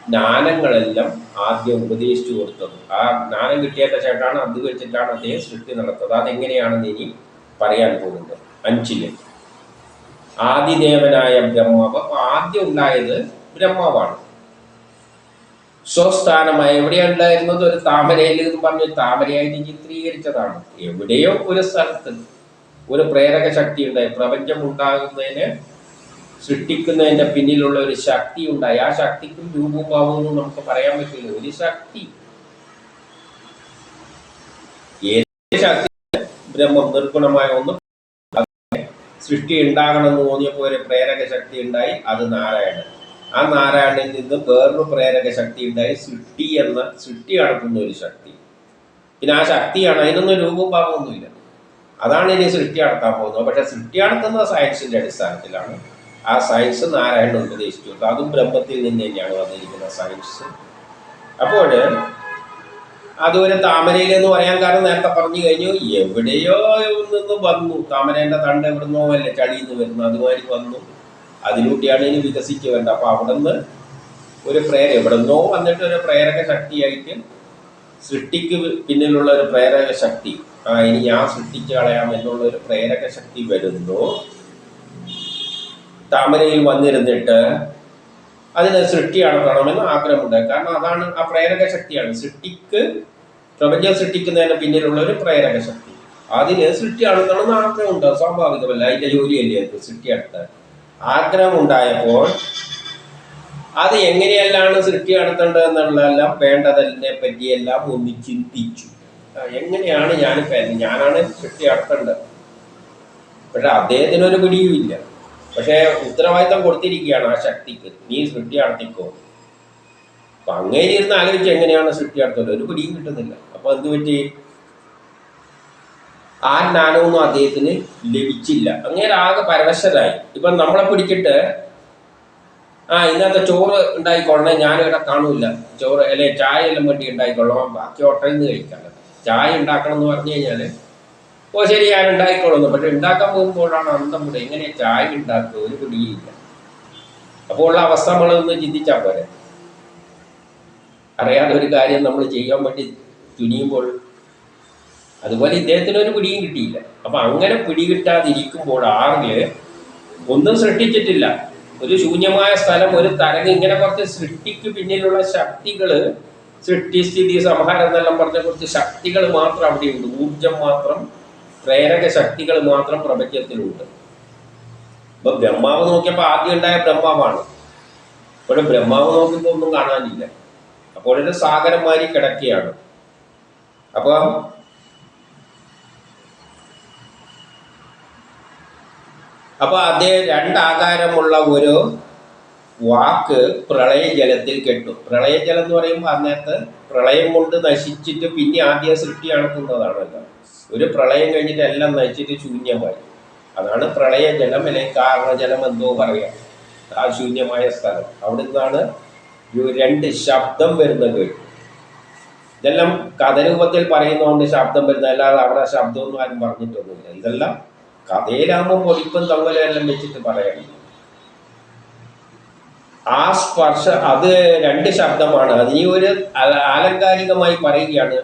ജ്ഞാനങ്ങളെല്ലാം ആദ്യം ഉപദേശിച്ചു കൊടുത്തത്. ആ ജ്ഞാനം കിട്ടിയതിന്റെ ശേഷമാണ് അത് വെച്ചിട്ടാണ് അദ്ദേഹം സൃഷ്ടി നടത്തുന്നത്. അതെങ്ങനെയാണെന്ന് ഇനി പറയാൻ പോകുന്നത്. 5 ആദിദേവനായ ബ്രഹ്മാവ്. അപ്പൊ ആദ്യം ഉണ്ടായത് ബ്രഹ്മാവാണ്. സ്വസ്ഥാനമായി എവിടെയാണ് ഉണ്ടായിരുന്നത്? ഒരു താമരയിൽ എന്ന് പറഞ്ഞ് താമരയായിട്ട് ചിത്രീകരിച്ചതാണ്. എവിടെയോ ഒരു സ്ഥലത്ത് ഒരു പ്രേരക ശക്തി ഉണ്ടായി. പ്രപഞ്ചം ഉണ്ടാകുന്നതിന് സൃഷ്ടിക്കുന്നതിന്റെ പിന്നിലുള്ള ഒരു ശക്തി ഉണ്ടായി. ആ ശക്തിക്കും രൂപവും ഭാവവും നമുക്ക് പറയാൻ പറ്റില്ല. ഒരു ശക്തി, ഏത് ശക്തി? ബ്രഹ്മം, നിർഗുണമായ ഒന്ന്. സൃഷ്ടി ഉണ്ടാകണമെന്ന് തോന്നിയപ്പോൾ ഒരു പ്രേരക ശക്തി ഉണ്ടായി, അത് നാരായണൻ. ആ നാരായണനിൽ നിന്ന് വേറൊരു പ്രേരക ശക്തി ഉണ്ടായി, സൃഷ്ടി നടത്തുന്ന ഒരു ശക്തി. പിന്നെ ആ ശക്തിയാണ്, അതിനൊന്നും രൂപവും ഭാവമൊന്നുമില്ല. അതാണ് ഇനി സൃഷ്ടി നടത്താൻ പോകുന്നത്. പക്ഷെ സൃഷ്ടി നടത്തുന്ന സയൻസിന്റെ അടിസ്ഥാനത്തിലാണ്. ആ സയൻസ് നാരായണൻ ഉപദേശിച്ചു. അതും ബ്രഹ്മത്തിൽ നിന്ന് തന്നെയാണ് വന്നിരിക്കുന്ന സയൻസ്. അപ്പോൾ അതൊരു താമരയിൽ എന്ന് പറയാൻ കാരണം നേരത്തെ പറഞ്ഞു കഴിഞ്ഞു, എവിടെയോ നിന്ന് വന്നു. താമരേന്റെ തണ്ട് എവിടുന്നോ അല്ലേ ചളിയിൽ നിന്ന് വരുന്നു, അതുമാതിരി വന്നു. അതിലൂടെയാണ് ഇനി വികസിച്ച് വേണ്ടത്. അപ്പൊ അവിടെ നിന്ന് ഒരു എവിടുന്നോ വന്നിട്ട് ഒരു പ്രേരക ശക്തിയായിട്ട് സൃഷ്ടിക്ക് പിന്നിലുള്ള ഒരു പ്രേരക ശക്തി, ഇനി ഞാൻ സൃഷ്ടിച്ച് കളയാം എന്നുള്ള ഒരു പ്രേരക ശക്തി വരുന്നു. താമരയിൽ വന്നിരുന്നിട്ട് അതിന് സൃഷ്ടി നടത്തണമെന്ന് ആഗ്രഹമുണ്ട്. കാരണം അതാണ് ആ പ്രേരക ശക്തിയാണ്. പ്രപഞ്ചം സൃഷ്ടിക്കുന്നതിന് പിന്നിലുള്ള ഒരു പ്രേരക ശക്തി. അതിന് സൃഷ്ടി നടത്തണമെന്ന് ആഗ്രഹമുണ്ട്. സ്വാഭാവികമല്ല, അതിന്റെ ജോലിയല്ലേ അത് സൃഷ്ടി നടത്താൻ. ആഗ്രഹം ഉണ്ടായപ്പോൾ അത് എങ്ങനെയെല്ലാം സൃഷ്ടി നടത്തേണ്ടത് എന്നുള്ളതെല്ലാം വേണ്ടതിനെ പറ്റിയെല്ലാം ഒന്ന് ചിന്തിച്ചു. എങ്ങനെയാണ് ഞാനാണ് സൃഷ്ടി നടത്തേണ്ടത്. പക്ഷെ അദ്ദേഹത്തിനൊരു പിടിയുമില്ല. പക്ഷെ ഉത്തരവാദിത്തം കൊടുത്തിരിക്കുകയാണ് ആ ശക്തിക്ക്, നീ സൃഷ്ടി നടത്തിക്കോ. അപ്പൊ അങ്ങേരി ഇരുന്ന് ആലോചിച്ച് എങ്ങനെയാണ് സൃഷ്ടി നടത്തേണ്ടത്, ഒരു പിടിയും കിട്ടുന്നില്ല. അപ്പൊ എന്ത് പറ്റി? ആ ജ്ഞാനമൊന്നും അദ്ദേഹത്തിന് ലഭിച്ചില്ല. അങ്ങനെ ആകെ പരവശരായി. ഇപ്പൊ നമ്മളെ പിടിച്ചിട്ട് ഇന്നത്തെ ചോറ് ഉണ്ടായിക്കൊള്ളണേ, ഞാനിവിടെ കാണൂല, ചോറ് അല്ലെ ചായ എല്ലാം വേണ്ടി ഉണ്ടായിക്കൊള്ളാം, ബാക്കി ഹോട്ടലിൽ നിന്ന് കഴിക്കാമല്ലോ. ചായ ഉണ്ടാക്കണം എന്ന് പറഞ്ഞു കഴിഞ്ഞാൽ ശരി ഞാൻ ഉണ്ടായിക്കൊള്ളുന്നു. പക്ഷെ ഉണ്ടാക്കാൻ പോകുമ്പോഴാണ് അന്തം കൂടെ, എങ്ങനെ ചായ ഉണ്ടാക്കുക, ഒരു പിടിയില്ല. അപ്പോൾ ഉള്ള അവസ്ഥ നമ്മളൊന്ന് ചിന്തിച്ചാൽ പോരെ. അറിയാതെ ഒരു കാര്യം നമ്മൾ ചെയ്യാൻ വേണ്ടി തുനിയുമ്പോൾ, അതുപോലെ ഇദ്ദേഹത്തിന് ഒരു പിടിയും കിട്ടിയില്ല. അപ്പൊ അങ്ങനെ പിടികിട്ടാതിരിക്കുമ്പോൾ ആറില് ഒന്നും സൃഷ്ടിച്ചിട്ടില്ല. ഒരു ശൂന്യമായ സ്ഥലം, ഒരു തരംഗം, ഇങ്ങനെ കുറച്ച് സൃഷ്ടിക്ക് പിന്നിലുള്ള ശക്തികള്, സൃഷ്ടിസ്ഥിതി സംഹാരം എന്നെല്ലാം പറഞ്ഞ കുറച്ച് ശക്തികൾ മാത്രം അവിടെയുണ്ട്. ഊർജം മാത്രം, പ്രേരക ശക്തികൾ മാത്രം പ്രപഞ്ചത്തിലുണ്ട്. ഇപ്പൊ ബ്രഹ്മാവ് നോക്കിയപ്പോൾ ആദ്യം ഉണ്ടായ ബ്രഹ്മാവാണ്. അപ്പോൾ ബ്രഹ്മാവ് നോക്കുമ്പോൾ ഒന്നും കാണാനില്ല. അപ്പോൾ ഒരു സാഗരം മാറി കിടക്കുകയാണ്. അപ്പൊ അദ്ദേഹം രണ്ടാകാരമുള്ള ഒരു വാക്ക് പ്രളയജലത്തിൽ കെട്ടു. പ്രളയജലം എന്ന് പറയുമ്പോൾ അന്നേരത്ത് പ്രളയം കൊണ്ട് നശിച്ചിട്ട് പിന്നെ ആദ്യ സൃഷ്ടി നടത്തുന്നതാണല്ലോ. ഒരു പ്രളയം കഴിഞ്ഞിട്ട് എല്ലാം നശിച്ചിട്ട് ശൂന്യമായി. അതാണ് പ്രളയജലം, അല്ലെങ്കിൽ കാരണജലം എന്തോ പറയാം. ആ ശൂന്യമായ സ്ഥലം, അവിടെ നിന്നാണ് 2 ശബ്ദം വരുന്ന കേട്ടു. ഇതെല്ലാം കഥരൂപത്തിൽ പറയുന്നതുകൊണ്ട് ശബ്ദം വരുന്നത്, അല്ലാതെ അവിടെ ശബ്ദമൊന്നും ആരും പറഞ്ഞിട്ടൊന്നുമില്ല. ഇതെല്ലാം കഥയിലാകുമ്പോൾ പൊടിപ്പും തങ്ങലും എല്ലാം വെച്ചിട്ട് പറയണം. ആ അത് 2 ശബ്ദമാണ്. അതിന് ഒരു ആലങ്കാരികമായി പറയുകയാണ്.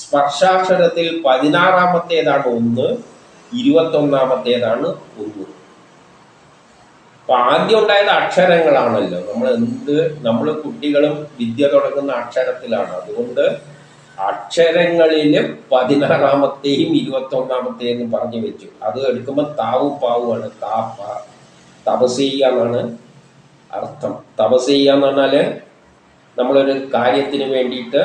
സ്പർശാക്ഷരത്തിൽ 16-ാമത്തേതാണ് 1, 21-ാമത്തേതാണ് 1. അപ്പൊ ആദ്യം ഉണ്ടായത് അക്ഷരങ്ങളാണല്ലോ. നമ്മൾ കുട്ടികളും വിദ്യ തുടങ്ങുന്ന അക്ഷരത്തിലാണ്. അതുകൊണ്ട് അക്ഷരങ്ങളില് 16-ാമത്തെയും 21-ാമത്തെയും പറഞ്ഞു വെച്ചു. അത് എടുക്കുമ്പോൾ താവും പാവുമാണ്. തപസ്യ എന്നാണ് അർത്ഥം. തപസ്യ എന്ന് പറഞ്ഞാല് നമ്മളൊരു കാര്യത്തിന് വേണ്ടിയിട്ട്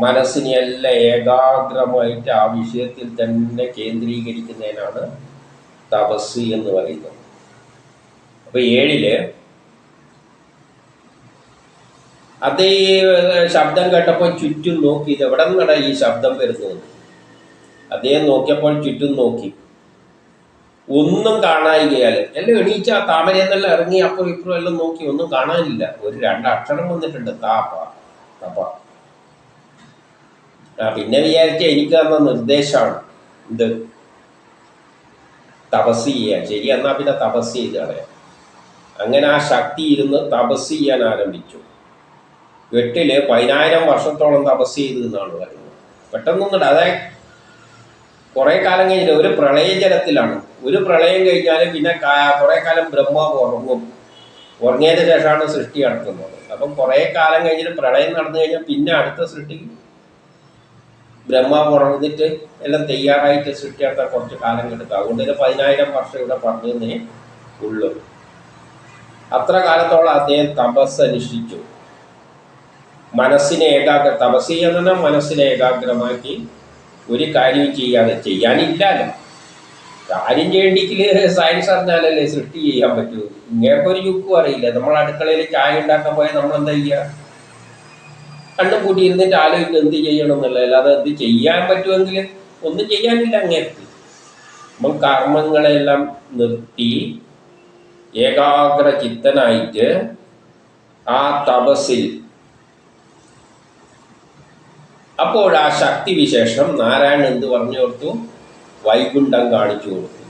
മനസ്സിനെ എല്ലാം ഏകാഗ്രമായിട്ട് ആ വിഷയത്തിൽ തന്നെ കേന്ദ്രീകരിക്കുന്നതിനാണ് തപസ് എന്ന് പറയുന്നത്. അപ്പൊ 7 അതേ ശബ്ദം കേട്ടപ്പോൾ ചുറ്റും നോക്കി, ഇത് എവിടെ നിന്നാണ് ഈ ശബ്ദം വരുന്നത്. അദ്ദേഹം നോക്കിയപ്പോൾ ചുറ്റും നോക്കി, ഒന്നും കാണായികയാല് എല്ലാം എണീച്ച താമരയെന്നെല്ലാം ഇറങ്ങി അപ്പുറം ഇപ്പുറം എല്ലാം നോക്കി, ഒന്നും കാണാനില്ല. ഒരു 2 അക്ഷരം വന്നിട്ടുണ്ട്, തപ. പിന്നെ വിചാരിച്ച എനിക്ക് തന്ന നിർദ്ദേശമാണ് ഇത് തപസ് ചെയ്യാൻ. ശരി, എന്നാൽ പിന്നെ തപസ് ചെയ്ത് കളയാം. അങ്ങനെ ആ ശക്തി ഇരുന്ന് തപസ് ചെയ്യാൻ ആരംഭിച്ചു. 10,000 വർഷത്തോളം തപസ് ചെയ്തു എന്നാണ് പറയുന്നത്. പെട്ടെന്നൊന്നും അതായത് കുറേ കാലം കഴിഞ്ഞിട്ട് ഒരു പ്രളയജലത്തിലാണ്. ഒരു പ്രളയം കഴിഞ്ഞാൽ പിന്നെ കുറേ കാലം ബ്രഹ്മാവ് ഉറങ്ങും. ഉറങ്ങിയതിന് ശേഷമാണ് സൃഷ്ടി നടത്തുന്നത്. അപ്പം കുറേ കാലം കഴിഞ്ഞിട്ട് പ്രളയം നടന്നു കഴിഞ്ഞാൽ പിന്നെ അടുത്ത സൃഷ്ടി ബ്രഹ്മാവ് ഉറങ്ങിട്ട് എല്ലാം തയ്യാറായിട്ട് സൃഷ്ടി നടത്താൻ കുറച്ച് കാലം എടുക്കും. അതുകൊണ്ട് 10,000 വർഷം ഇവിടെ പറഞ്ഞേ ഉള്ളൂ. അത്ര കാലത്തോളം അദ്ദേഹം തപസ് അനുഷ്ഠിച്ചു. മനസ്സിനെ തപസ് ചെയ്യാൻ മനസ്സിനെ ഏകാഗ്രമാക്കി ഒരു കാര്യം ചെയ്യാനില്ലല്ലോ. കാര്യം ചെയ്യേണ്ടെങ്കിൽ സയൻസ് അറിഞ്ഞാലല്ലേ സൃഷ്ടി ചെയ്യാൻ പറ്റൂ. ഇങ്ങേക്കൊരു യുക്കും അറിയില്ല. നമ്മൾ അടുക്കളയിൽ ചായ ഉണ്ടാക്കാൻ പോയാൽ നമ്മളെന്താ ചെയ്യുക? കണ്ണും കൂട്ടി ഇരുന്നിട്ട് ആലോചിക്കും എന്ത് ചെയ്യണം എന്നുള്ളത്. അല്ലാതെ എന്ത് ചെയ്യാൻ പറ്റുമെങ്കിൽ ഒന്നും ചെയ്യാനില്ല. അങ്ങേക്ക് നമ്മൾ കർമ്മങ്ങളെല്ലാം നിർത്തി ഏകാഗ്ര ചിത്തനായിട്ട് ആ തപസ്സിൽ. അപ്പോൾ ആ ശക്തി വിശേഷം നാരായണൻ എന്ത് പറഞ്ഞു കൊടുത്തു? വൈകുണ്ഠം കാണിച്ചു കൊടുത്തു.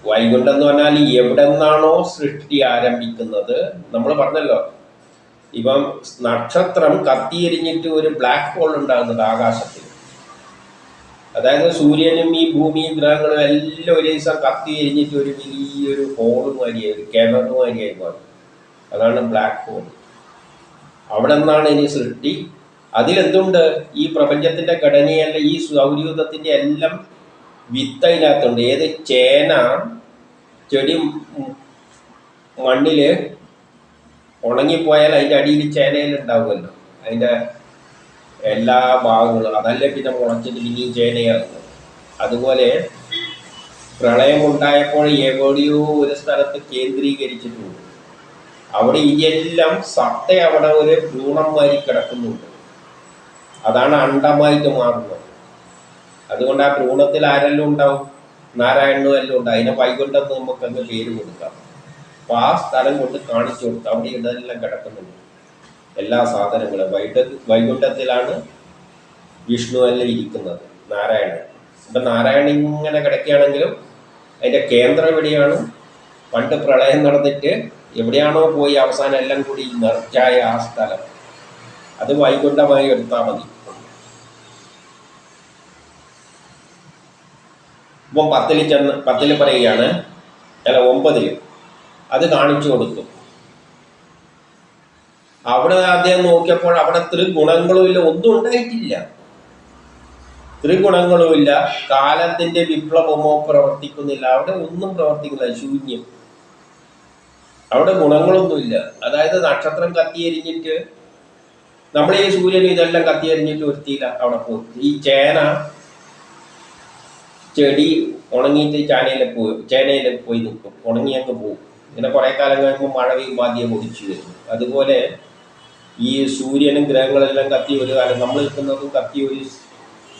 വൈകുണ്ഠം എന്ന് പറഞ്ഞാൽ എവിടെ നിന്നാണോ സൃഷ്ടി ആരംഭിക്കുന്നത്. നമ്മൾ പറഞ്ഞല്ലോ, ഇപ്പം നക്ഷത്രം കത്തിയെരിഞ്ഞിട്ട് ഒരു ബ്ലാക്ക് ഹോൾ ഉണ്ടാകുന്നത് ആകാശത്തിൽ. അതായത് സൂര്യനും ഈ ഭൂമിയും ഗ്രഹങ്ങളും എല്ലാം ഒരു ദിവസം കത്തിയെരിഞ്ഞിട്ട് ഒരു വലിയൊരു ഹോള് മാതിരിയായി, ഒരു കിണർ മാതിരിയായി മാറും. അതാണ് ബ്ലാക്ക് ഹോൾ. അവിടെ നിന്നാണ് ഇനി സൃഷ്ടി. അതിലെന്തുണ്ട്? ഈ പ്രപഞ്ചത്തിൻ്റെ ഘടനയല്ല, ഈ സൗരയൂഥത്തിൻ്റെ എല്ലാം വിത്ത് അതിനകത്തുണ്ട്. ഏത്? ചേന ചെടി മണ്ണിൽ ഉണങ്ങിപ്പോയാൽ അതിൻ്റെ അടിയിൽ ചേനയിലുണ്ടാവുമല്ലോ, അതിൻ്റെ എല്ലാ ഭാഗങ്ങളും. അതല്ലേ പിന്നെ മുളച്ചിട്ട് പിന്നെയും ചേനയാകുന്നത്. അതുപോലെ പ്രളയമുണ്ടായപ്പോൾ എവിടെയോ ഒരു സ്ഥലത്ത് കേന്ദ്രീകരിച്ചിട്ടുണ്ട്. അവിടെ ഇതെല്ലാം സത്ത അവിടെ ഒരു ഭ്രൂണമായി കിടക്കുന്നുണ്ട്. അതാണ് അണ്ടമായിട്ട് മാറുന്നത്. അതുകൊണ്ട് ആ ഭ്രൂണത്തിൽ ആരെല്ലാം ഉണ്ടാവും? നാരായണനും എല്ലാം ഉണ്ട്. അതിനെ വൈകുണ്ഠം നമുക്കങ്ങ് പേര് കൊടുക്കാം. അപ്പോൾ ആ സ്ഥലം കൊണ്ട് കാണിച്ചു കൊടുത്തു. അവിടെ ഇതെല്ലാം കിടക്കുന്നുണ്ട്, എല്ലാ സാധനങ്ങളും. വൈകുണ്ഠത്തിലാണ് വിഷ്ണു എല്ലാം ഇരിക്കുന്നത്, നാരായണൻ. അപ്പം നാരായണൻ ഇങ്ങനെ കിടക്കുകയാണെങ്കിലും അതിൻ്റെ കേന്ദ്രം എവിടെയാണ്? പണ്ട് പ്രളയം നടന്നിട്ട് എവിടെയാണോ പോയി അവസാനം എല്ലാം കൂടി നിറച്ചായ ആ സ്ഥലം, അത് വൈകുണ്ഠമായി എടുത്താൽ മതി. ഇപ്പം 10 പറയുകയാണ്, അല്ല 9 അത് കാണിച്ചു കൊടുത്തു. അവിടെ അദ്ദേഹം നോക്കിയപ്പോൾ അവിടെ ത്രിഗുണങ്ങളും ഇല്ല, ഒന്നും ഉണ്ടായിട്ടില്ല. ത്രിഗുണങ്ങളും ഇല്ല, കാലത്തിന്റെ വിപ്ലവമോ പ്രവർത്തിക്കുന്നില്ല. അവിടെ ഒന്നും പ്രവർത്തിക്കുന്നില്ല, ശൂന്യം. അവിടെ ഗുണങ്ങളൊന്നുമില്ല. അതായത് നക്ഷത്രം കത്തിയെരിഞ്ഞിട്ട്, നമ്മളെ ഈ സൂര്യൻ ഇതെല്ലാം കത്തിയെരിഞ്ഞിട്ട് വരുത്തിയില്ല. അവിടെ പോയി ഈ ചേന ചെടി ഉണങ്ങിയിട്ട് ചേനയിൽ പോയി നിൽക്കും, ഉണങ്ങി അങ്ങ് പോകും. ഇങ്ങനെ കുറേ കാലം കഴിയുമ്പോൾ മഴ പെയ്യുമ്പോൾ ആദ്യം ഒടിച്ചു വരും. അതുപോലെ ഈ സൂര്യനും ഗ്രഹങ്ങളെല്ലാം കത്തി ഒരു കാലം, നമ്മൾ നിൽക്കുന്നതും കത്തി ഒരു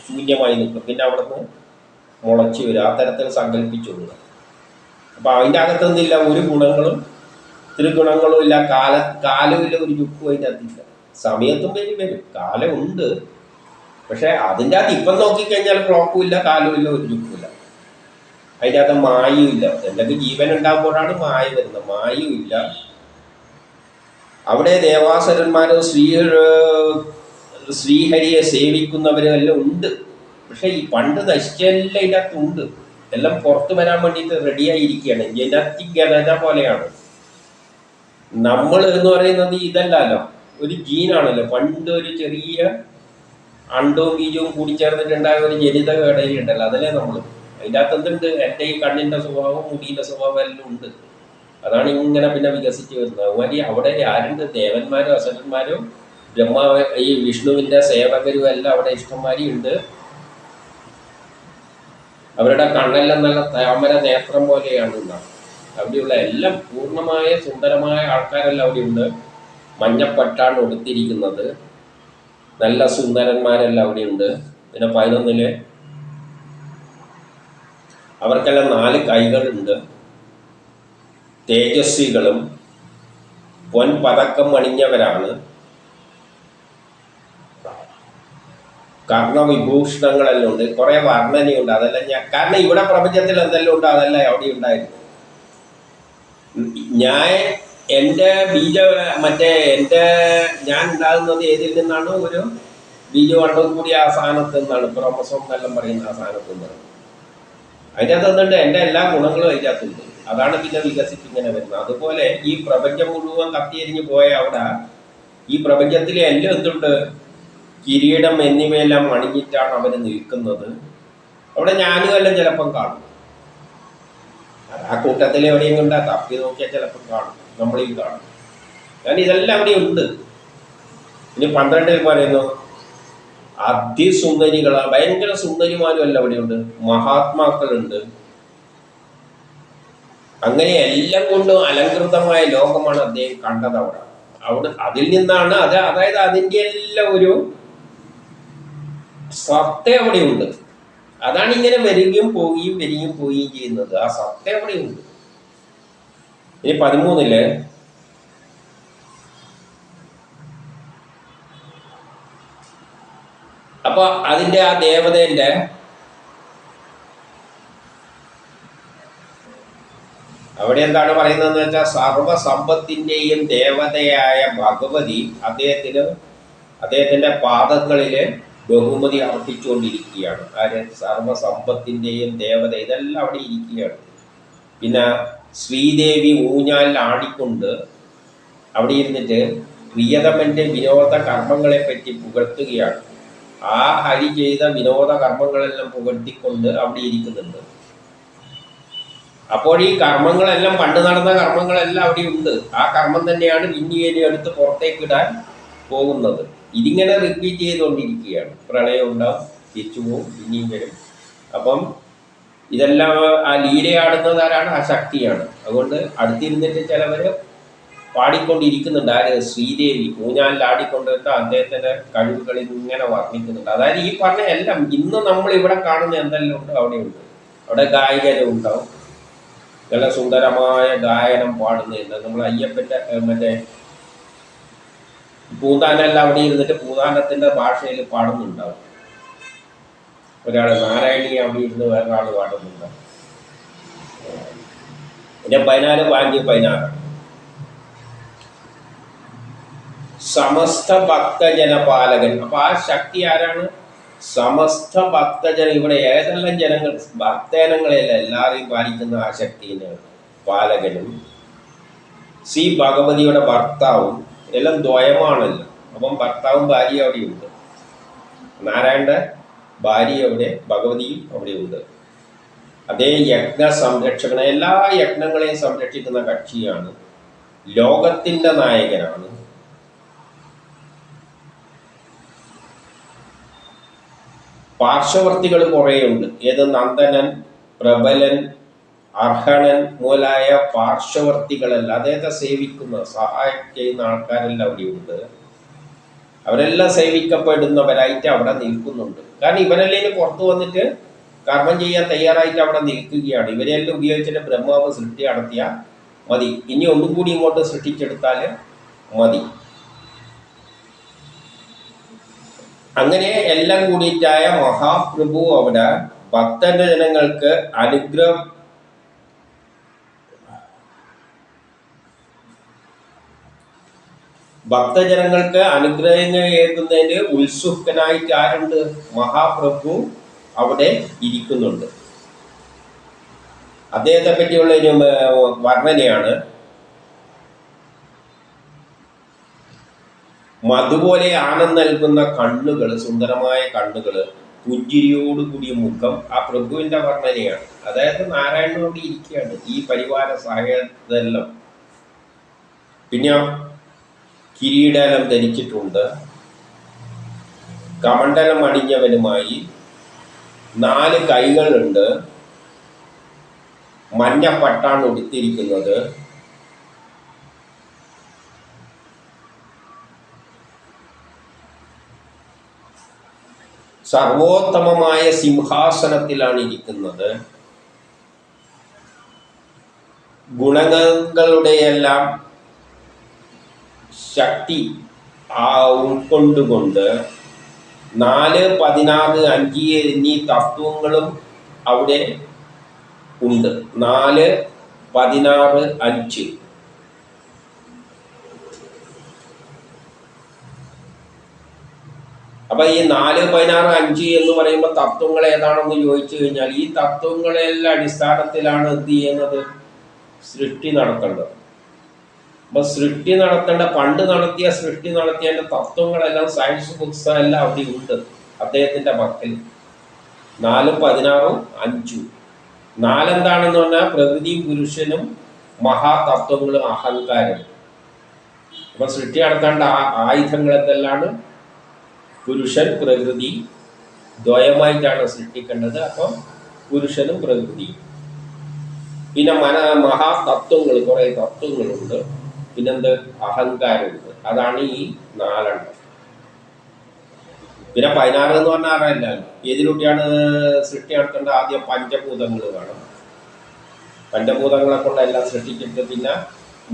ശൂന്യമായി നിൽക്കും. പിന്നെ അവിടെ നിന്ന് മുളച്ചു വരും. ആ തരത്തിൽ സങ്കല്പിച്ചുകൊണ്ട് അപ്പം അതിൻ്റെ അകത്തൊന്നില്ല ഒരു ഗുണങ്ങളും ത്രിഗുണങ്ങളും ഇല്ല. കാലമില്ല, ഒരു യുക്കും അതിൻ്റെ അകത്തില്ല. സമയത്തും വരും, കാലമുണ്ട്. പക്ഷെ അതിൻ്റെ അകത്ത് ഇപ്പം നോക്കിക്കഴിഞ്ഞാൽ ക്ലോക്കും ഇല്ല, കാലവും ഇല്ല, ഒരു യുക്കുമില്ല. അതിൻ്റെ അകത്ത് മായയും ഇല്ല. എന്തൊക്കെ ജീവൻ ഉണ്ടാകുമ്പോഴാണ് മായ വരുന്നത്. മായയും ഇല്ല. അവിടെ ദേവാസുരന്മാരും ശ്രീഹരിയെ സേവിക്കുന്നവരും എല്ലാം ഉണ്ട്. പക്ഷെ ഈ പണ്ട് നശിച്ചെല്ലാം ഇതിൻ്റെ അകത്തുണ്ട്. എല്ലാം പുറത്തു വരാൻ വേണ്ടിയിട്ട് റെഡിയായിരിക്കുകയാണ്. ജനറ്റിക് ഘടന പോലെയാണ്. നമ്മൾ എന്ന് പറയുന്നത് ഇതല്ലല്ലോ, ഒരു ജീനാണല്ലോ. പണ്ട് ഒരു ചെറിയ അണ്ടവും ബീജവും കൂടി ചേർന്നിട്ടുണ്ടായ ഒരു ജനിത ഘടനയുണ്ടല്ലോ, അതല്ലേ നമ്മൾ. അതിൻ്റെ അകത്ത് എന്തുണ്ട്? എൻ്റെ ഈ കണ്ണിൻ്റെ സ്വഭാവം, മുടിയുടെ സ്വഭാവം എല്ലാം ഉണ്ട്. അതാണ് ഇങ്ങനെ പിന്നെ വികസിച്ച് വരുന്നത്. അതുമാതിരി അവിടെ ആരുണ്ട്? ദേവന്മാരും അസുരന്മാരും ബ്രഹ്മാവ് ഈ വിഷ്ണുവിൻ്റെ സേവകരും എല്ലാം അവിടെ ഇഷ്ടംമാരി ഉണ്ട്. അവരുടെ കണ്ണെല്ലാം നല്ല താമര നേത്രം പോലെയാണ് ഉണ്ടാകും. അവിടെയുള്ള എല്ലാം പൂർണ്ണമായ സുന്ദരമായ ആൾക്കാരെല്ലാം അവിടെ ഉണ്ട്. മഞ്ഞപ്പട്ടാണ് ഉടുത്തിരിക്കുന്നത്. നല്ല സുന്ദരന്മാരെല്ലാം അവിടെ ഉണ്ട്. പിന്നെ 11 അവർക്കെല്ലാം 4 കൈകളുണ്ട്. തേജസ്വികളും പൊൻപതക്കം അണിഞ്ഞവരാണ്. കർണവിഭൂഷണങ്ങളെല്ലാം ഉണ്ട്, കുറെ വർണ്ണനയുണ്ട്. അതെല്ലാം കാരണം ഇവിടെ പ്രപഞ്ചത്തിൽ എന്തെല്ലാം ഉണ്ടോ അതെല്ലാം അവിടെ ഉണ്ടായിരുന്നു. ഞാൻ എൻ്റെ എൻ്റെ ഞാൻ ഉണ്ടാകുന്നത് ഏതിൽ നിന്നാണ്? ഒരു ബീജവണ്ണം കൂടി ആ സാധനത്തിൽ നിന്നാണ്, ക്രോമസോം എന്നെല്ലാം പറയുന്ന ആ സാധനത്തിൽ നിന്നാണ്. അതിൻ്റെ അകത്ത് നിന്നുണ്ട് എൻ്റെ എല്ലാ ഗുണങ്ങളും അതിൻ്റെ അകത്തുണ്ട്. അതാണ് പിന്നെ വികസിപ്പിങ്ങനെ വരുന്നത്. അതുപോലെ ഈ പ്രപഞ്ചം മുഴുവൻ കത്തിയെരിഞ്ഞ് പോയ അവിടെ ഈ പ്രപഞ്ചത്തിലെ എല്ലാം എന്തുണ്ട്? കിരീടം എന്നിവയെല്ലാം അണിഞ്ഞിട്ടാണ് അവർ നിൽക്കുന്നത്. അവിടെ ഞാനും എല്ലാം ചിലപ്പം കാണും. ആ കൂട്ടത്തിൽ എവിടെയും കൊണ്ടാ തപ്പി നോക്കിയാൽ ചിലപ്പം കാണും, നമ്മളെയും കാണും. കാരണം ഇതെല്ലാം അവിടെ ഉണ്ട്. ഇനി 12 പറയുന്നു അതിസുന്ദരികളാ, ഭയങ്കര സുന്ദരിമാരും എല്ലാം അവിടെയുണ്ട്, മഹാത്മാക്കളുണ്ട്. അങ്ങനെ എല്ലാം കൊണ്ടും അലങ്കൃതമായ ലോകമാണ് അദ്ദേഹം കണ്ടത് അവിടെ. അതിൽ നിന്നാണ് അതായത് അതിൻ്റെ എല്ലാം ഒരു സത്ത അവിടെയുണ്ട്. അതാണ് ഇങ്ങനെ വരികയും പോവുകയും ചെയ്യുന്നത്. ആ സത്ത അവിടെയുണ്ട്. ഇനി 13 അപ്പൊ അതിന്റെ ആ ദേവതേന്റെ അവിടെ എന്താണ് പറയുന്നതെന്ന് വെച്ചാൽ സർവസമ്പത്തിന്റെയും ദേവതയായ ഭഗവതി അദ്ദേഹത്തിന്റെ പാദങ്ങളില് ബഹുമതി അർപ്പിച്ചുകൊണ്ടിരിക്കുകയാണ്. ആര്? സർവസമ്പത്തിന്റെയും ദേവത. ഇതെല്ലാം അവിടെ ഇരിക്കുകയാണ്. പിന്നെ ശ്രീദേവി ഊഞ്ഞാലിൽ ആടിക്കൊണ്ട് അവിടെ ഇരുന്നിട്ട് പ്രിയതമന്റെ വിനോദ കർമ്മങ്ങളെ പറ്റി പുകഴ്ത്തുകയാണ്. ആ ഹരി ചെയ്ത വിനോദ കർമ്മങ്ങളെല്ലാം പുകഴ്ത്തിക്കൊണ്ട് അവിടെ ഇരിക്കുന്നുണ്ട്. അപ്പോൾ ഈ കർമ്മങ്ങളെല്ലാം പണ്ട് നടന്ന കർമ്മങ്ങളെല്ലാം അവിടെ ഉണ്ട്. ആ കർമ്മം തന്നെയാണ് പിന്നീട് എടുത്ത് പുറത്തേക്ക് ഇടാൻ പോകുന്നത്. ഇതിങ്ങനെ റിപ്പീറ്റ് ചെയ്തുകൊണ്ടിരിക്കുകയാണ്. പ്രളയം ഉണ്ടാവും, തിരിച്ചു പോവും, പിന്നെയും വരും. അപ്പം ഇതെല്ലാം ആ ലീലയാടുന്നത് ആരാണ്? ആ ശക്തിയാണ്. അതുകൊണ്ട് അടുത്തിരുന്നിട്ട് ചിലവർ പാടിക്കൊണ്ടിരിക്കുന്നുണ്ട്. ആര്? ശ്രീദേവി ഊഞ്ഞാലിൽ ആടിക്കൊണ്ടിട്ട് അദ്ദേഹത്തിന്റെ കഴിവുകൾ ഇങ്ങനെ വർണ്ണിക്കുന്നുണ്ട്. അതായത് ഈ പറഞ്ഞ എല്ലാം ഇന്ന് നമ്മൾ ഇവിടെ കാണുന്ന എന്തെല്ലാം ഉണ്ട് അവിടെയുണ്ട്. അവിടെ ഗായകരും ഉണ്ടാവും, നല്ല സുന്ദരമായ ഗായനം പാടുന്നുണ്ട്. നമ്മൾ അയ്യപ്പന്റെ മറ്റേ പൂന്താനെല്ലാം അവിടെ ഇരുന്നിട്ട് പൂന്താനത്തിന്റെ ഭാഷയിൽ പാടുന്നുണ്ടാവും. ഒരാൾ നാരായണി അവിടെ ഇരുന്ന് വേറൊരാൾ പാടുന്നുണ്ടാവും. പിന്നെ 14 വാങ്ങി 16 സമസ്ത ഭക്തജനപാലകൻ. അപ്പൊ ആ ശക്തി ആരാണ്? സമസ്ത ഭക്തജന. ഇവിടെ ഏതെല്ലാം ജനങ്ങൾ, ഭക്തജനങ്ങളെയല്ല എല്ലാവരെയും പാലിക്കുന്ന ആ ശക്തിന് പാലകനും. ഭഗവതിയുടെ ഭർത്താവും. എല്ലാം ദ്വയമാണല്ലോ. അപ്പം ഭർത്താവും ഭാര്യ അവിടെയുണ്ട്. നാരായണന്റെ ഭാര്യ അവിടെ, ഭഗവതിയും അവിടെയുണ്ട്. അതേ യജ്ഞ സംരക്ഷകന. എല്ലാ യജ്ഞങ്ങളെയും സംരക്ഷിക്കുന്ന കക്ഷിയാണ്. ലോകത്തിന്റെ നായകനാണ്. പാർശ്വവർത്തികൾ കുറേയുണ്ട്. ഏത്? നന്ദനൻ, പ്രബലൻ, അർഹണൻ മുതലായ പാർശ്വവർത്തികളെല്ലാം അദ്ദേഹത്തെ സേവിക്കുന്ന, സഹായം ചെയ്യുന്ന ആൾക്കാരെല്ലാം അവിടെയുണ്ട്. അവരെല്ലാം സേവിക്കപ്പെടുന്നവരായിട്ട് അവിടെ നിൽക്കുന്നുണ്ട്. കാരണം ഇവരെല്ലാം പുറത്തു വന്നിട്ട് കർമ്മം ചെയ്യാൻ തയ്യാറായിട്ട് അവിടെ നിൽക്കുകയാണ്. ഇവരെല്ലാം ഉപയോഗിച്ചിട്ട് ബ്രഹ്മാവ് സൃഷ്ടി നടത്തിയാൽ മതി. ഇനി ഒന്നും കൂടി ഇങ്ങോട്ട് സൃഷ്ടിച്ചെടുത്താൽ മതി. അങ്ങനെ എല്ലാം കൂടിയിട്ടായ മഹാപ്രഭു അവിടെ ഭക്തന്റെ ജനങ്ങൾക്ക് അനുഗ്രഹങ്ങൾ ഏൽക്കുന്നതിന് ഉത്സുകനായിട്ട് ആരുണ്ട്? മഹാപ്രഭു അവിടെ ഇരിക്കുന്നുണ്ട്. അദ്ദേഹത്തെ പറ്റിയുള്ള ഒരു വർണ്ണനയാണ്. മധുപോലെ ആനന്ദം നൽകുന്ന കണ്ണുകൾ, സുന്ദരമായ കണ്ണുകൾ, പുഞ്ചിരിയോടുകൂടിയ മുഖം. ആ പ്രഭുവിന്റെ വർണ്ണനയാണ്. അതായത് നാരായണനോട് ഇരിക്കുകയാണ് ഈ പരിവാര സഹായതെല്ലാം. പിന്നെ കിരീടം ധരിച്ചിട്ടുണ്ട്. കമണ്ഡലം അണിഞ്ഞവനുമായി 4 കൈകളുണ്ട്. മഞ്ഞപ്പട്ടാണ് ഉടുത്തിരിക്കുന്നത്. സർവോത്തമമായ സിംഹാസനത്തിലാണ് ഇരിക്കുന്നത്. ഗുണങ്ങളുടെയെല്ലാം ശക്തി ഉൾക്കൊണ്ടുകൊണ്ട് 4, 16, 5 എന്നീ തത്വങ്ങളും അവിടെ ഉണ്ട്. 4, 16, 5. അപ്പൊ ഈ 4, 16, 5 എന്ന് പറയുമ്പോൾ തത്വങ്ങൾ ഏതാണെന്ന് ചോദിച്ചു കഴിഞ്ഞാൽ ഈ തത്വങ്ങളെല്ലാം അടിസ്ഥാനത്തിലാണ് എന്ത് ചെയ്യുന്നത്? സൃഷ്ടി നടത്തേണ്ടത്. അപ്പൊ സൃഷ്ടി നടത്തേണ്ട, പണ്ട് നടത്തിയ സൃഷ്ടി നടത്തിയതിന്റെ തത്വങ്ങളെല്ലാം സയൻസ് ബുക്സ് എല്ലാം അവിടെ ഉണ്ട് അദ്ദേഹത്തിന്റെ പക്കൽ. 4, 16, 5. 4 എന്താണെന്ന് പറഞ്ഞാൽ പ്രകൃതിയും പുരുഷനും മഹാതത്വങ്ങളും അഹങ്കാരം. അപ്പൊ സൃഷ്ടി നടത്തേണ്ട ആയുധങ്ങൾ എന്തെല്ലാണ്? പുരുഷൻ, പ്രകൃതി ദ്വയമായിട്ടാണ് സൃഷ്ടിക്കേണ്ടത്. അപ്പം പുരുഷനും പ്രകൃതിയും. പിന്നെ മഹാതത്വങ്ങൾ, കുറെ തത്വങ്ങളുണ്ട്. പിന്നെന്ത്? അഹങ്കാരമുണ്ട്. അതാണ് ഈ 4. പിന്നെ 16 എന്ന് പറഞ്ഞാൽ അറിയില്ല ഏതിലൂടെയാണ് സൃഷ്ടി നടത്തേണ്ടത്? ആദ്യം പഞ്ചഭൂതങ്ങൾ വേണം. പഞ്ചഭൂതങ്ങളെ കൊണ്ടെല്ലാം സൃഷ്ടിച്ചിട്ട് പിന്നെ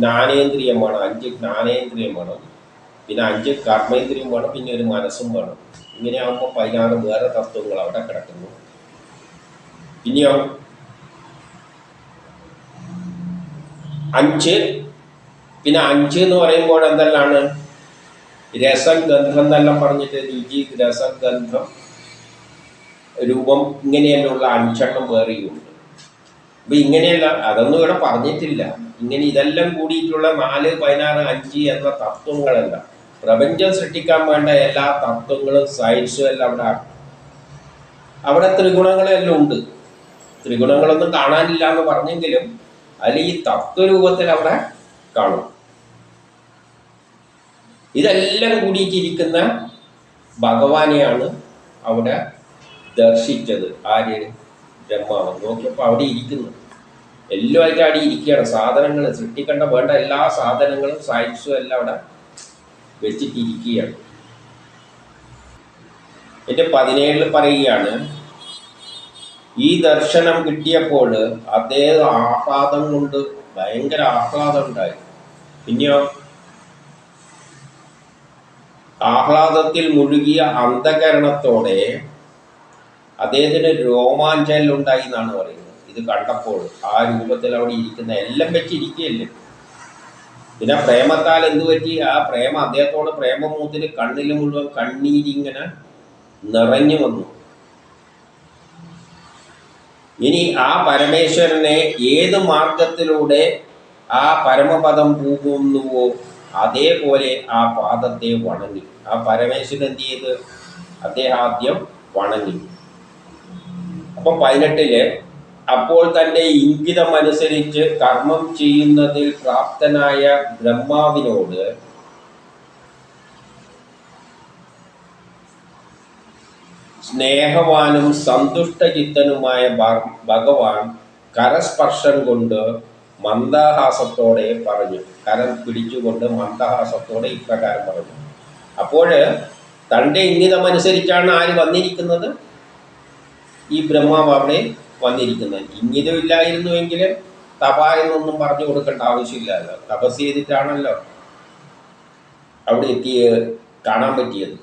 ജ്ഞാനേന്ദ്രിയം വേണം. 5 ജ്ഞാനേന്ദ്രിയം വേണം. പിന്നെ 5 കർമ്മേന്ദ്രിയം വേണം. പിന്നെ ഒരു മനസ്സും വേണം. ഇങ്ങനെയാകുമ്പോൾ 16 വേറെ തത്വങ്ങൾ അവിടെ കിടക്കുന്നു. പിന്നെയോ 5. പിന്നെ 5 എന്ന് പറയുമ്പോൾ എന്തെല്ലാണ്? രസം, ഗന്ധം എന്നെല്ലാം പറഞ്ഞിട്ട് രുചി, രസം, ഗന്ധം, രൂപം, ഇങ്ങനെയെല്ലാം 5 വേറെയുണ്ട്. അപ്പൊ ഇങ്ങനെയല്ല, അതൊന്നും ഇവിടെ പറഞ്ഞിട്ടില്ല. ഇങ്ങനെ ഇതെല്ലാം കൂടിയിട്ടുള്ള 4, 16, 5 എന്ന തത്വങ്ങളല്ല. പ്രപഞ്ചം സൃഷ്ടിക്കാൻ വേണ്ട എല്ലാ തത്വങ്ങളും സയൻസും എല്ലാം അവിടെ ത്രിഗുണങ്ങളെല്ലാം ഉണ്ട്. ത്രിഗുണങ്ങളൊന്നും കാണാനില്ല എന്ന് പറഞ്ഞെങ്കിലും അതിൽ ഈ തത്വരൂപത്തിൽ അവിടെ കാണും. ഇതെല്ലാം കൂടിയിട്ടിരിക്കുന്ന ഭഗവാനെയാണ് അവിടെ ദർശിച്ചത്. ആര്? ബ്രഹ്മാവ്. നോക്കിയപ്പോൾ അവിടെ ഇരിക്കുന്നു. എല്ലാമായിട്ട് അവിടെ ഇരിക്കുകയാണ്. സാധനങ്ങൾ സൃഷ്ടിക്കേണ്ട വേണ്ട എല്ലാ സാധനങ്ങളും സയൻസും എല്ലാം അവിടെ വെച്ചിട്ടിരിക്കുകയാണ്. എൻ്റെ 17 പറയുകയാണ്, ഈ ദർശനം കിട്ടിയപ്പോൾ അദ്ദേഹം ആഹ്ലാദം കൊണ്ട് ഭയങ്കര ആഹ്ലാദം ഉണ്ടായി. പിന്നെയോ ആഹ്ലാദത്തിൽ മുഴുകിയ അന്ധകരണത്തോടെ അദ്ദേഹത്തിന് രോമാഞ്ചം ഉണ്ടായി എന്നാണ് പറയുന്നത്. ഇത് കണ്ടപ്പോൾ ആ രൂപത്തിൽ അവിടെ ഇരിക്കുന്ന എല്ലാം വെച്ചിരിക്കുകയല്ലേ. പിന്നെ പ്രേമത്താൽ എന്തു പറ്റി? ആ പ്രേമം, അദ്ദേഹത്തോട് പ്രേമമൂത്തിന് കണ്ണിൽ മുഴുവൻ കണ്ണീരിങ്ങനെ നിറഞ്ഞു വന്നു. ഇനി ആ പരമേശ്വരനെ ഏത് മാർഗത്തിലൂടെ ആ പരമപദം പോകുന്നുവോ അതേപോലെ ആ പാദത്തെ വണങ്ങി. ആ പരമേശ്വരൻ എന്ത് ചെയ്ത്? അദ്ദേഹം ആദ്യം വണങ്ങി. അപ്പം 18 അപ്പോൾ തൻ്റെ ഇംഗിതം അനുസരിച്ച് കർമ്മം ചെയ്യുന്നതിൽ പ്രാപ്തനായ ബ്രഹ്മാവിനോട് സ്നേഹവാനും സന്തുഷ്ടചിത്തനുമായ ഭഗവാൻ കരസ്പർശം കൊണ്ട് മന്ദഹാസത്തോടെ പറഞ്ഞു. കരം പിടിച്ചുകൊണ്ട് മന്ദഹാസത്തോടെ ഇപ്രകാരം പറഞ്ഞു. അപ്പോൾ തൻ്റെ ഇംഗിതമനുസരിച്ചാണ് ആര് വന്നിരിക്കുന്നത്? ഈ ബ്രഹ്മാവ് അവിടെ വന്നിരിക്കുന്നത്. ഇംഗിതമില്ലായിരുന്നുവെങ്കിൽ തപ എന്നൊന്നും പറഞ്ഞു കൊടുക്കേണ്ട ആവശ്യമില്ലല്ലോ. തപസ് ചെയ്തിട്ടാണല്ലോ അവിടെ കാണാൻ പറ്റിയത്.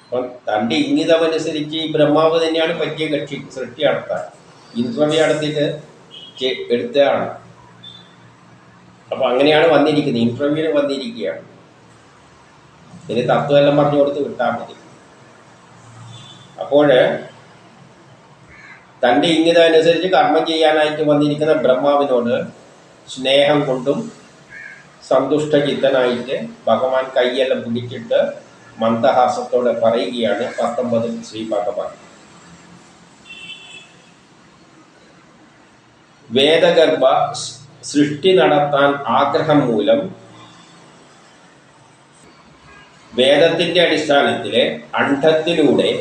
അപ്പം തൻ്റെ ഇംഗിതമനുസരിച്ച് ഈ ബ്രഹ്മാവ് തന്നെയാണ് പറ്റിയ കക്ഷി സൃഷ്ടി നടത്താൻ. ഇന്ദ്രവ്യ നടത്തിയിട്ട് എടുത്തതാണ്. അപ്പം അങ്ങനെയാണ് വന്നിരിക്കുന്നത്. ഇൻ്റർവ്യൂവിന് വന്നിരിക്കുകയാണ്. ഇനി തത്വമെല്ലാം പറഞ്ഞു കൊടുത്ത് വിട്ടാൽ മതി. അപ്പോൾ തൻ്റെ ഇംഗിതം അനുസരിച്ച് കർമ്മം ചെയ്യാനായിട്ട് വന്നിരിക്കുന്ന ബ്രഹ്മാവിനോട് സ്നേഹം കൊണ്ടും സന്തുഷ്ടചിത്തനായിട്ട് ഭഗവാൻ കൈയെല്ലാം പിടിച്ചിട്ട് മന്ദഹാസത്തോടെ പറയുകയാണ് 19 ശ്രീ ഭഗവാൻ. വേദഗർഭ സൃഷ്ടി നടത്താൻ ആഗ്രഹം മൂലം വേദത്തിൻ്റെ അടിസ്ഥാനത്തിലെ അണ്ഡത്തിലൂടെ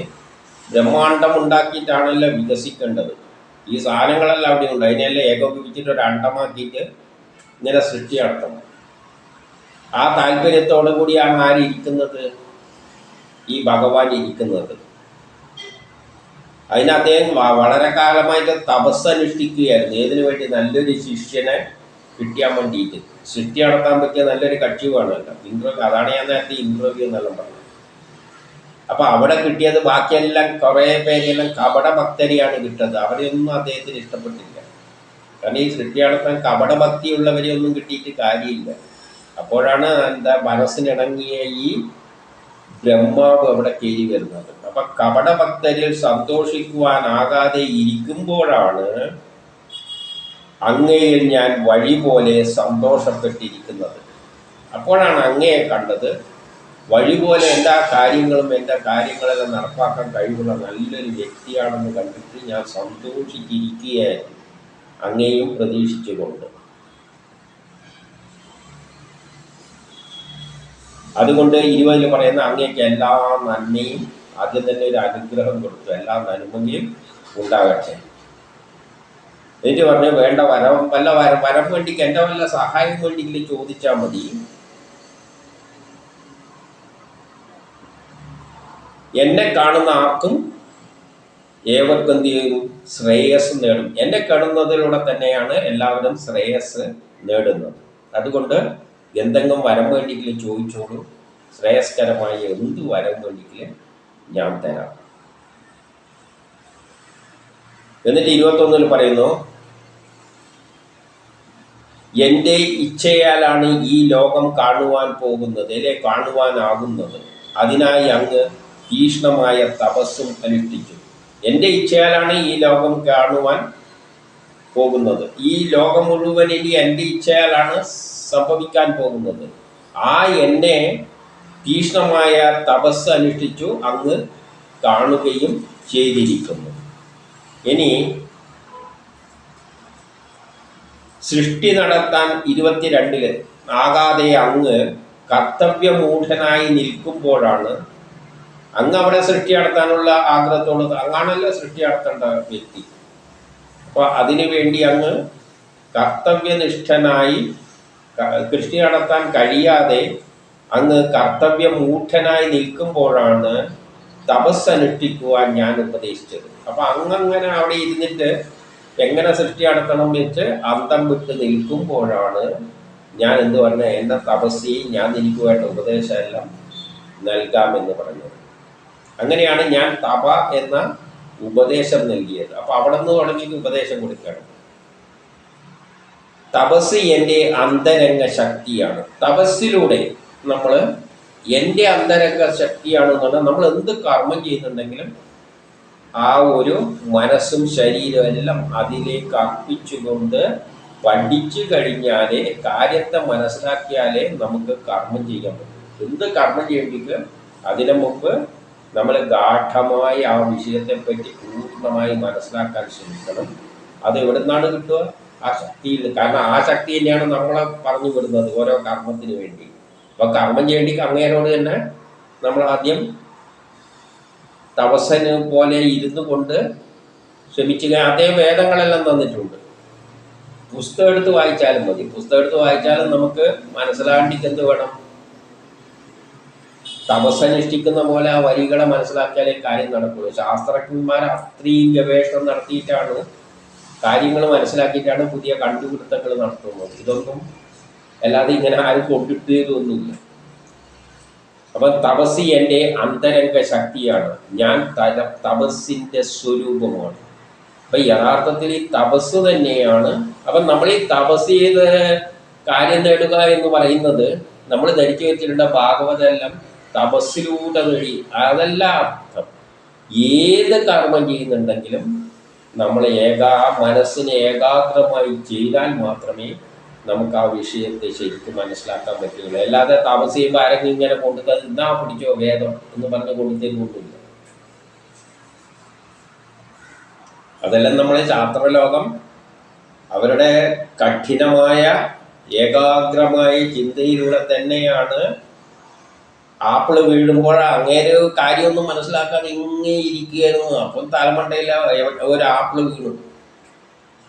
ബ്രഹ്മാണ്ഡം ഉണ്ടാക്കിയിട്ടാണല്ലോ വികസിക്കേണ്ടത്. ഈ സാധനങ്ങളെല്ലാം അവിടെ ഉണ്ട്. അതിനെല്ലാം ഏകോപിപ്പിച്ചിട്ട് ഒരു അണ്ഡമാക്കിയിട്ട് ഇങ്ങനെ സൃഷ്ടി നടത്തണം. ആ താല്പര്യത്തോടു കൂടിയാണ് ആരിയ്ക്കുന്നത്? ഈ ഭഗവാൻ ഇരിക്കുന്നത്. അതിന് അദ്ദേഹം വളരെ കാലമായിട്ട് തപസ് അനുഷ്ഠിക്കുകയായിരുന്നു. ഏതിനു വേണ്ടി? നല്ലൊരു ശിഷ്യനെ കിട്ടിയാൻ വേണ്ടിയിട്ട്. സൃഷ്ടി നടത്താൻ പറ്റിയ നല്ലൊരു കക്ഷി വേണമല്ലോ. ഇൻ്റർവ്യൂ, അതാണ് ഞാൻ നേരത്തെ ഇൻ്റർവ്യൂ എന്നെല്ലാം പറഞ്ഞത്. അപ്പൊ അവിടെ കിട്ടിയത് ബാക്കിയെല്ലാം കുറേ പേരെല്ലാം കപട ഭക്തരെയാണ് കിട്ടുന്നത്. അവരെയൊന്നും അദ്ദേഹത്തിന് ഇഷ്ടപ്പെട്ടില്ല. കാരണം ഈ സൃഷ്ടി നടത്താൻ കപട ഭക്തിയുള്ളവരെ ഒന്നും കിട്ടിയിട്ട് കാര്യമില്ല. അപ്പോഴാണ് മനസ്സിനിണങ്ങിയ ഈ ബ്രഹ്മാവ് അവിടെ കയറി വരുന്നത്. അപ്പൊ കപട ഭക്തരിൽ സന്തോഷിക്കുവാനാകാതെ ഇരിക്കുമ്പോഴാണ് അങ്ങയിൽ ഞാൻ വഴി പോലെ സന്തോഷപ്പെട്ടിരിക്കുന്നത്. അപ്പോഴാണ് അങ്ങയെ കണ്ടത്. വഴി പോലെ എൻ്റെ കാര്യങ്ങളെല്ലാം നടപ്പാക്കാൻ കഴിവുള്ള നല്ലൊരു വ്യക്തിയാണെന്ന് കണ്ടിട്ട് ഞാൻ സന്തോഷിച്ചിരിക്കുകയായിരുന്നു, അങ്ങയെയും പ്രതീക്ഷിച്ചുകൊണ്ട്. അതുകൊണ്ട് 20 പറയുന്ന അങ്ങേക്ക് എല്ലാ നന്മയും, ആദ്യം തന്നെ ഒരു അനുഗ്രഹം കൊടുത്തു, എല്ലാ നന്മയും ഉണ്ടാകട്ടെ. എന്നിട്ട് പറഞ്ഞു വേണ്ട വരം വേണ്ടിക്ക് എൻ്റെ വല്ല സഹായം വേണ്ടിയെങ്കിലും ചോദിച്ചാൽ മതി. എന്നെ കാണുന്ന ആർക്കും ഏവർക്കും എന്ത് ചെയ്യും? ശ്രേയസ് നേടും. എന്നെ കാണുന്നതിലൂടെ തന്നെയാണ് എല്ലാവരും ശ്രേയസ് നേടുന്നത്. അതുകൊണ്ട് എന്തെങ്കിലും വരം വേണ്ടിയെങ്കിലും ചോദിച്ചോളൂ, ശ്രേയസ്കരമായ എന്ത് വരം വേണ്ടിയെങ്കിലും ഞാൻ തരാം. എന്നിട്ട് 21 പറയുന്നു, എൻ്റെ ഇച്ഛയാലാണ് ഈ ലോകം കാണുവാൻ പോകുന്നത്, കാണുവാനാകുന്നത്. അതിനായി അങ്ങ് തീക്ഷ്ണമായ തപസ്സും അനുഷ്ഠിച്ചു. എൻ്റെ ഇച്ഛയാലാണ് ഈ ലോകം കാണുവാൻ പോകുന്നത്. ഈ ലോകം മുഴുവൻ ഇനി എൻ്റെ ഇച്ഛയാലാണ് സംഭവിക്കാൻ പോകുന്നത്. എന്നെ തീക്ഷ്ണമായ തപസ് അനുഷ്ഠിച്ചു അങ്ങ് കാണുകയും ചെയ്തിരിക്കുന്നു. ഇനി സൃഷ്ടി നടത്താൻ 22 ആകാതെ അങ്ങ് കർത്തവ്യമൂഢനായി നിൽക്കുമ്പോഴാണ്, അങ്ങ് അവിടെ സൃഷ്ടി നടത്താനുള്ള ആഗ്രഹത്തോട്, അങ്ങാണല്ലോ സൃഷ്ടി നടത്തേണ്ട വ്യക്തി. അപ്പോൾ അതിനു വേണ്ടി അങ്ങ് കർത്തവ്യനിഷ്ഠനായി സൃഷ്ടി നടത്താൻ കഴിയാതെ അങ്ങ് കർത്തവ്യമൂഢനായി നിൽക്കുമ്പോഴാണ് തപസ് അനുഷ്ഠിക്കുവാൻ ഞാൻ ഉപദേശിച്ചത്. അപ്പം അങ്ങനെ അവിടെ ഇരുന്നിട്ട് എങ്ങനെ സൃഷ്ടി നടത്തണം വെച്ച് അന്തം വിട്ട് നിൽക്കുമ്പോഴാണ് ഞാൻ എന്ത് പറഞ്ഞത്, എൻ്റെ തപസ്സി ഞാൻ എനിക്ക് വേണ്ട ഉപദേശമെല്ലാം നൽകാമെന്ന് പറഞ്ഞത്. അങ്ങനെയാണ് ഞാൻ തപ എന്ന ഉപദേശം നൽകിയത്. അപ്പം അവിടെ നിന്ന് തുടങ്ങിയിട്ട് ഉപദേശം കൊടുക്കുകയാണ്. തപസ് എൻ്റെ അന്തരംഗ ശക്തിയാണ്. തപസ്സിലൂടെ നമ്മൾ എൻ്റെ അന്തരംഗ ശക്തിയാണെന്ന് പറഞ്ഞാൽ നമ്മൾ എന്ത് കർമ്മം ചെയ്യുന്നുണ്ടെങ്കിലും ആ ഒരു മനസ്സും ശരീരവും എല്ലാം അതിലേക്ക് അർപ്പിച്ചുകൊണ്ട് പഠിച്ചു കഴിഞ്ഞാലേ, കാര്യത്തെ മനസ്സിലാക്കിയാലേ നമുക്ക് കർമ്മം ചെയ്യാൻ പറ്റും. എന്ത് കർമ്മം ചെയ്യേണ്ടിക്ക് അതിനു മുമ്പ് നമ്മൾ ഗാഠമായി ആ വിഷയത്തെപ്പറ്റി പൂർണ്ണമായി മനസ്സിലാക്കാൻ ശ്രമിക്കണം. അത് എവിടെ നിന്നാണ് കിട്ടുക? ആ ശക്തിയിൽ. കാരണം ആ ശക്തി തന്നെയാണ് നമ്മളെ പറഞ്ഞു വിടുന്നത് ഓരോ കർമ്മത്തിന് വേണ്ടി. അപ്പോൾ കർമ്മം ചെയ്യേണ്ടി അങ്ങേരോട് തന്നെ നമ്മൾ ആദ്യം തപസ്സന് പോലെ ഇരുന്നു കൊണ്ട് ശ്രമിച്ചു. അതേ വേദങ്ങളെല്ലാം തന്നിട്ടുണ്ട്. പുസ്തകം എടുത്ത് വായിച്ചാലും മതി. പുസ്തകം എടുത്ത് വായിച്ചാലും നമുക്ക് മനസ്സിലാണ്ടിക്ക് എന്ത് വേണം? തപസ്സനുഷ്ഠിക്കുന്ന പോലെ ആ വരികളെ മനസ്സിലാക്കിയാലേ കാര്യം നടക്കുള്ളൂ. ശാസ്ത്രജ്ഞന്മാർ അത്രയും ഗവേഷണം നടത്തിയിട്ടാണ്, കാര്യങ്ങൾ മനസ്സിലാക്കിയിട്ടാണ് പുതിയ കണ്ടുപിടുത്തങ്ങൾ നടത്തുന്നത്. ഇതൊന്നും അല്ലാതെ ഇങ്ങനെ ആരും കൊണ്ടിട്ടൊന്നുമില്ല. അപ്പം തപസ്സി എൻ്റെ അന്തരംഗ ശക്തിയാണ്, ഞാൻ തപസ്സിൻ്റെ സ്വരൂപമാണ്. അപ്പം യഥാർത്ഥത്തിൽ ഈ തപസ് തന്നെയാണ്. അപ്പം നമ്മൾ ഈ തപസ് ചെയ്ത് കാര്യം നേടുക എന്ന് പറയുന്നത്, നമ്മൾ ധരിച്ചു വെച്ചിട്ടുണ്ട് ഭാഗവതെല്ലാം തപസ്സിലൂടെ നേടി. അതല്ല അർത്ഥം. ഏത് കർമ്മം ചെയ്യുന്നുണ്ടെങ്കിലും നമ്മൾ മനസ്സിനെ ഏകാഗ്രമായി ചെയ്താൽ മാത്രമേ നമുക്ക് ആ വിഷയത്തെ ശരിക്കും മനസ്സിലാക്കാൻ പറ്റുകയുള്ളൂ. അല്ലാതെ തപസ് ചെയ്യുമ്പോൾ ആരെങ്കിലും ഇങ്ങനെ കൊണ്ടുതത് എന്നാ പിടിച്ചോ വേദം എന്ന് പറഞ്ഞ് കൊണ്ടുതരുന്നൊന്നുമില്ല. അതെല്ലാം നമ്മളെ ശാസ്ത്രലോകം അവരുടെ കഠിനമായ ഏകാഗ്രമായ ചിന്തയിലൂടെ തന്നെയാണ്. ആപ്പിള് വീഴുമ്പോൾ അങ്ങേര് കാര്യമൊന്നും മനസ്സിലാക്കാതെ ഇങ്ങനെ ഇരിക്കുകയായിരുന്നു. അപ്പം തലമണ്ടയില ഒരു ആപ്പിള് വീണു.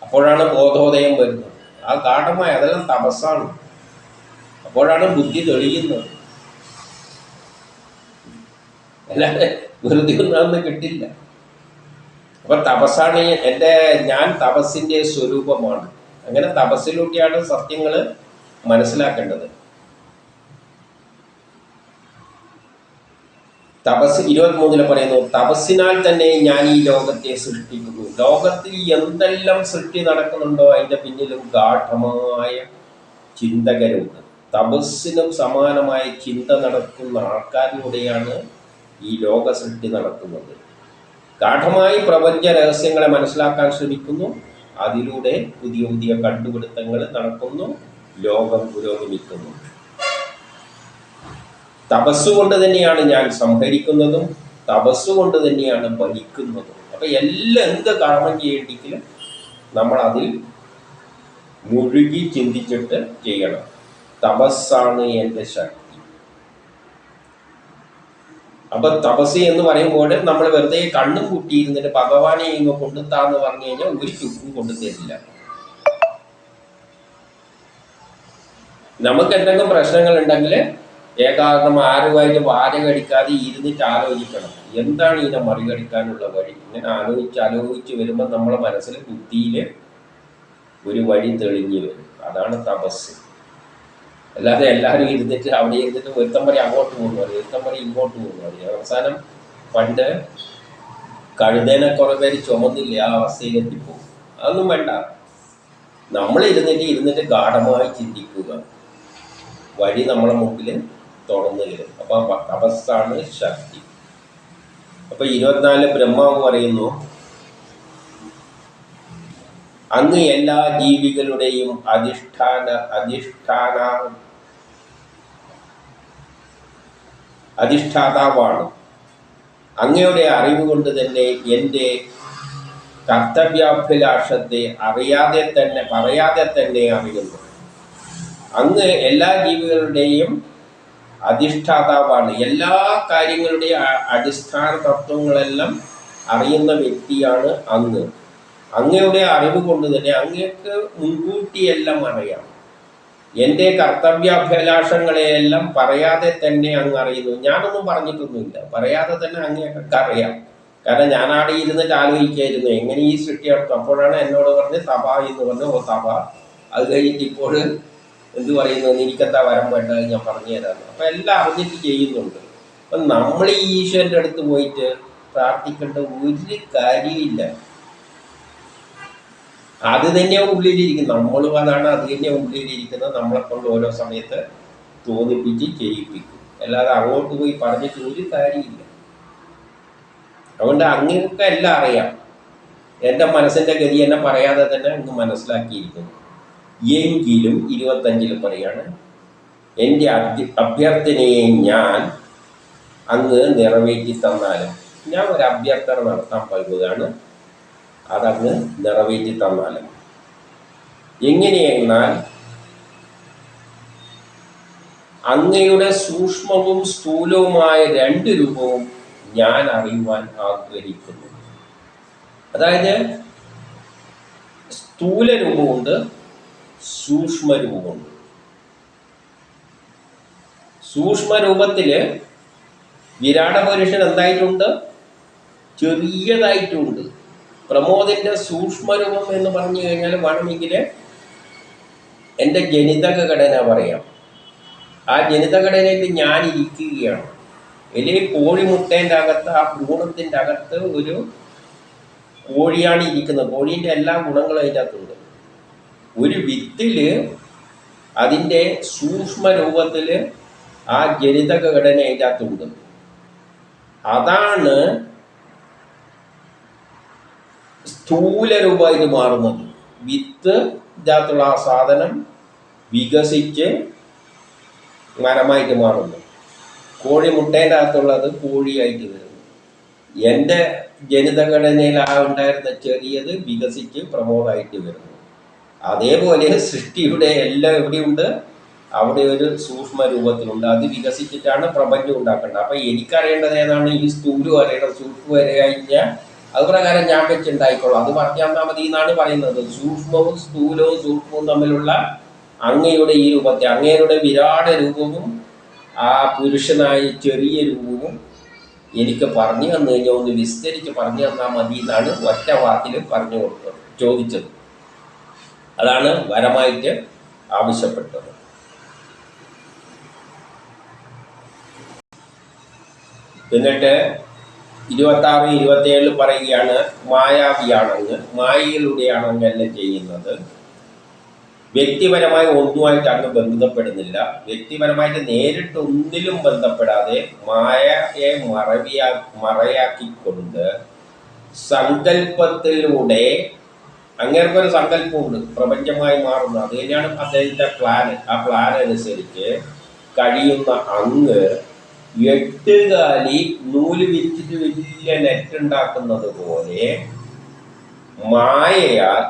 അപ്പോഴാണ് ബോധോദയം വരുന്നത്. ആ കാഠമായ അതെല്ലാം തപസ്സാണ്. അപ്പോഴാണ് ബുദ്ധി തെളിയുന്നത്. അല്ലാതെ വെറുതെ ഒന്നും കിട്ടില്ല. അപ്പൊ തപസ്സാണ് ഞാൻ തപസ്സിന്റെ സ്വരൂപമാണ്. അങ്ങനെ തപസ്സിലൂടെയാണ് സത്യങ്ങൾ മനസ്സിലാക്കേണ്ടത്. തപസ് 23 പറയുന്നു, തപസ്സിനാൽ തന്നെ ഞാൻ ഈ ലോകത്തെ സൃഷ്ടിക്കുന്നു. ലോകത്തിൽ എന്തെല്ലാം സൃഷ്ടി നടക്കുന്നുണ്ടോ അതിൻ്റെ പിന്നിലും ഗാഠമായ ചിന്തകരുണ്ട്. തപസ്സിനും സമാനമായ ചിന്ത നടക്കുന്ന ആൾക്കാരിലൂടെയാണ് ഈ ലോക സൃഷ്ടി നടക്കുന്നത്. ഗാഠമായി പ്രപഞ്ച രഹസ്യങ്ങളെ മനസ്സിലാക്കാൻ ശ്രമിക്കുന്നു. അതിലൂടെ പുതിയ പുതിയ കണ്ടുപിടുത്തങ്ങൾ നടക്കുന്നു. ലോകം പുരോഗമിക്കുന്നു. തപസ്സുകൊണ്ട് തന്നെയാണ് ഞാൻ സംഹരിക്കുന്നതും തപസ്സുകൊണ്ട് തന്നെയാണ് ഭരിക്കുന്നതും. അപ്പൊ എന്ത് കർമ്മം ചെയ്യേണ്ടെങ്കിലും നമ്മൾ അതിൽ മുഴുകി ചിന്തിച്ചിട്ട് ചെയ്യണം. തപസ്സാണ് എൻ്റെ ശക്തി. അപ്പൊ തപസ് എന്ന് പറയുമ്പോൾ നമ്മൾ വെറുതെ കണ്ണും കൂട്ടിയിരുന്നിട്ട് ഭഗവാനെ ഇങ്ങ് കൊണ്ടുത്താന്ന് പറഞ്ഞു കഴിഞ്ഞാൽ ഒരു ചുക്കും കൊണ്ടു തരില്ല. നമുക്ക് എന്തെങ്കിലും പ്രശ്നങ്ങൾ ഉണ്ടെങ്കിൽ ഏകാഗ്രം ആരുമായിട്ട് വാരകടിക്കാതെ ഇരുന്നിട്ട് ആലോചിക്കണം, എന്താണ് ഇതിനെ മറികടിക്കാനുള്ള വഴി. ഇങ്ങനെ ആലോചിച്ച് വരുമ്പോൾ നമ്മളെ മനസ്സിൽ ബുദ്ധിയിൽ ഒരു വഴി തെളിഞ്ഞു വരും. അതാണ് തപസ്. അല്ലാതെ എല്ലാവരും ഇരുന്നിട്ട് അവിടെ ഇരുന്നിട്ട് ഒരുത്തം വരെ അങ്ങോട്ട് പോകുന്നു, ഒരുത്തം വരെ ഇങ്ങോട്ട് പോകുന്നു. അവസാനം പണ്ട് കഴുതേനെ കുറെ പേര് ചുമന്നില്ല, ആ അവസ്ഥയിലെത്തിപ്പോകും. അതൊന്നും വേണ്ട. നമ്മൾ ഇരുന്നിട്ട് ഗാഠമായി ചിന്തിക്കുക, വഴി നമ്മളെ മുമ്പിൽ തുറന്നു വരും. അപ്പൊ തപസ്സാണ് ശക്തി. അപ്പൊ 24 ബ്രഹ്മാവ് പറയുന്നു, അങ്ങ് എല്ലാ ജീവികളുടെയും അധിഷ്ഠാതാവാണ്. അങ്ങയുടെ അറിവ് കൊണ്ട് തന്നെ എൻ്റെ കർത്തവ്യാഭിലാഷത്തെ പറയാതെ തന്നെ അറിയുന്നു. അങ്ങ് എല്ലാ ജീവികളുടെയും അധിഷ്ഠാതാവാണ്. എല്ലാ കാര്യങ്ങളുടെയും അടിസ്ഥാന തത്വങ്ങളെല്ലാം അറിയുന്ന വ്യക്തിയാണ് അങ്ങ്. അങ്ങയുടെ അറിവ് കൊണ്ട് തന്നെ അങ്ങക്ക് മുൻകൂട്ടിയെല്ലാം അറിയാം. എൻ്റെ കർത്തവ്യാഭിലാഷങ്ങളെയെല്ലാം പറയാതെ തന്നെ അങ്ങ് അറിയുന്നു. ഞാനൊന്നും പറഞ്ഞിട്ടൊന്നുമില്ല, പറയാതെ തന്നെ അങ്ങേക്കൊക്കെ അറിയാം. കാരണം ഞാൻ ആടെ ഇരുന്നിട്ട് ആലോചിക്കായിരുന്നു എങ്ങനെ ഈ സൃഷ്ടി നടത്തും. അപ്പോഴാണ് എന്നോട് പറഞ്ഞ് തപ എന്ന് പറഞ്ഞു. ഓ തപ. അത് കഴിഞ്ഞിട്ട് ഇപ്പോൾ എന്ത് പറയുന്നു, എനിക്കെന്താ വരം വേണ്ടത് ഞാൻ പറഞ്ഞു തരാമെന്ന്. അപ്പം എല്ലാം അറിഞ്ഞിട്ട് ചെയ്യുന്നുണ്ട്. അപ്പം നമ്മൾ ഈ ഈശ്വരൻ്റെ അടുത്ത് പോയിട്ട് പ്രാർത്ഥിക്കേണ്ട ഒരു കാര്യമില്ല. അത് തന്നെയാണ് ഉള്ളിലിരിക്കുന്നത്. നമ്മളും അതാണ്, അത് തന്നെയാണ് ഉള്ളിലിരിക്കുന്നത്. നമ്മളെ കൊണ്ട് ഓരോ സമയത്ത് തോന്നിപ്പിച്ച് ചെയ്യിപ്പിക്കും. അല്ലാതെ അങ്ങോട്ട് പോയി പറഞ്ഞിട്ട് ഒരു കാര്യമില്ല. അതുകൊണ്ട് അങ്ങനെയൊക്കെ എല്ലാം അറിയാം. എൻ്റെ മനസ്സിൻ്റെ ഗതി എന്നെ പറയാതെ തന്നെ അങ്ങ് മനസ്സിലാക്കിയിരിക്കുന്നു. എങ്കിലും 25 പറയാണ്, എൻ്റെ അഭ്യർത്ഥനയെ ഞാൻ അങ്ങ് നിറവേറ്റി തന്നാലും. ഞാൻ ഒരു അഭ്യർത്ഥന നടത്താൻ പോകുകയാണ്, അതങ്ങ് നിറവേറ്റി തന്നാലും. എങ്ങനെയെന്നാൽ അങ്ങയുടെ സൂക്ഷ്മവും സ്ഥൂലവുമായ 2 രൂപവും ഞാൻ അറിയുവാൻ ആഗ്രഹിക്കുന്നു. അതായത് സ്ഥൂല രൂപമുണ്ട്, സൂക്ഷ്മരൂപമുണ്ട്. സൂക്ഷ്മരൂപത്തില് വിരാടപുരുഷൻ എന്തായിട്ടുണ്ട്? ചെറിയതായിട്ടുണ്ട്. പ്രമോദിന്റെ സൂക്ഷ്മരൂപം എന്ന് പറഞ്ഞു കഴിഞ്ഞാൽ വേണമെങ്കിൽ എൻ്റെ ജനിതക ഘടന പറയാം. ആ ജനിതക ഘടനയിൽ ഞാൻ ഇരിക്കുകയാണ്. അല്ലെങ്കിൽ കോഴിമുട്ടേൻ്റെ അകത്ത്, ആ ഭ്രൂണത്തിൻ്റെ അകത്ത് ഒരു കോഴിയാണ് ഇരിക്കുന്നത്. കോഴീൻ്റെ എല്ലാ ഗുണങ്ങളും അതിൻ്റെ അകത്തുണ്ട്. ഒരു വിത്തില് അതിൻ്റെ സൂക്ഷ്മരൂപത്തിൽ ആ ജനിതക ഘടന അതിൻ്റെ അകത്തുണ്ട്. അതാണ് സ്ഥൂല രൂപമായിട്ട് മാറുന്നത്. വിത്ത് ഇതിനകത്തുള്ള ആ സാധനം വികസിച്ച് മരമായിട്ട് മാറുന്നു. കോഴിമുട്ടേൻ്റെ അകത്തുള്ളത് കോഴിയായിട്ട് വരുന്നു. എൻ്റെ ജനിതഘടനയിൽ ആ ഉണ്ടായിരുന്ന ചെറിയത് വികസിച്ച് പ്രമോദമായിട്ട് വരുന്നു. അതേപോലെ സൃഷ്ടിയുടെ എല്ലാം എവിടെയുണ്ട്? അവിടെ ഒരു സൂക്ഷ്മ രൂപത്തിലുണ്ട്. അത് വികസിച്ചിട്ടാണ് പ്രപഞ്ചം ഉണ്ടാക്കേണ്ടത്. അപ്പം എനിക്കറിയേണ്ടത് ഏതാണ്? ഈ സ്ഥൂലം അറിയണം. സൂക്ഷ്മം വരെ കഴിഞ്ഞാൽ അത് പ്രകാരം ഞാൻ വെച്ചുണ്ടായിക്കോളാം. അത് പറഞ്ഞാൽ മതി എന്നാണ് പറയുന്നത്. സൂക്ഷ്മവും സൂക്ഷ്മവും തമ്മിലുള്ള അങ്ങയുടെ ഈ രൂപത്തെ, അങ്ങയുടെ വിരാട രൂപവും ആ പുരുഷനായ ചെറിയ രൂപവും എനിക്ക് പറഞ്ഞു തന്നു കഴിഞ്ഞാൽ ഒന്ന് വിസ്തരിച്ച് പറഞ്ഞു തന്നാൽ മതി എന്നാണ് ഒറ്റ വാക്കിൽ പറഞ്ഞു കൊടുത്തത്, ചോദിച്ചത്. അതാണ് വരമായിട്ട് ആവശ്യപ്പെട്ടത്. എന്നിട്ട് 26, 27 പറയുകയാണ് മായാവിയാണങ്ങ്, മായയിലൂടെയാണ് അങ്ങെല്ലാം ചെയ്യുന്നത്. വ്യക്തിപരമായി ഒന്നുമായിട്ട് അങ്ങ് ബന്ധപ്പെടുന്നില്ല. വ്യക്തിപരമായിട്ട് നേരിട്ട് ഒന്നിലും ബന്ധപ്പെടാതെ മായയെ മറയാക്കിക്കൊണ്ട് സങ്കല്പത്തിലൂടെ അങ്ങേർക്കൊരു സങ്കല്പമുണ്ട് പ്രപഞ്ചമായി മാറുന്നത്. അത് തന്നെയാണ് അദ്ദേഹത്തിൻ്റെ പ്ലാൻ. ആ പ്ലാൻ അനുസരിച്ച് കഴിയുന്ന അങ്ങ് 8 കാലി നൂല് വിരിച്ചിട്ട് വലിയ നെറ്റ് ഉണ്ടാക്കുന്നത് പോലെ മായയാൽ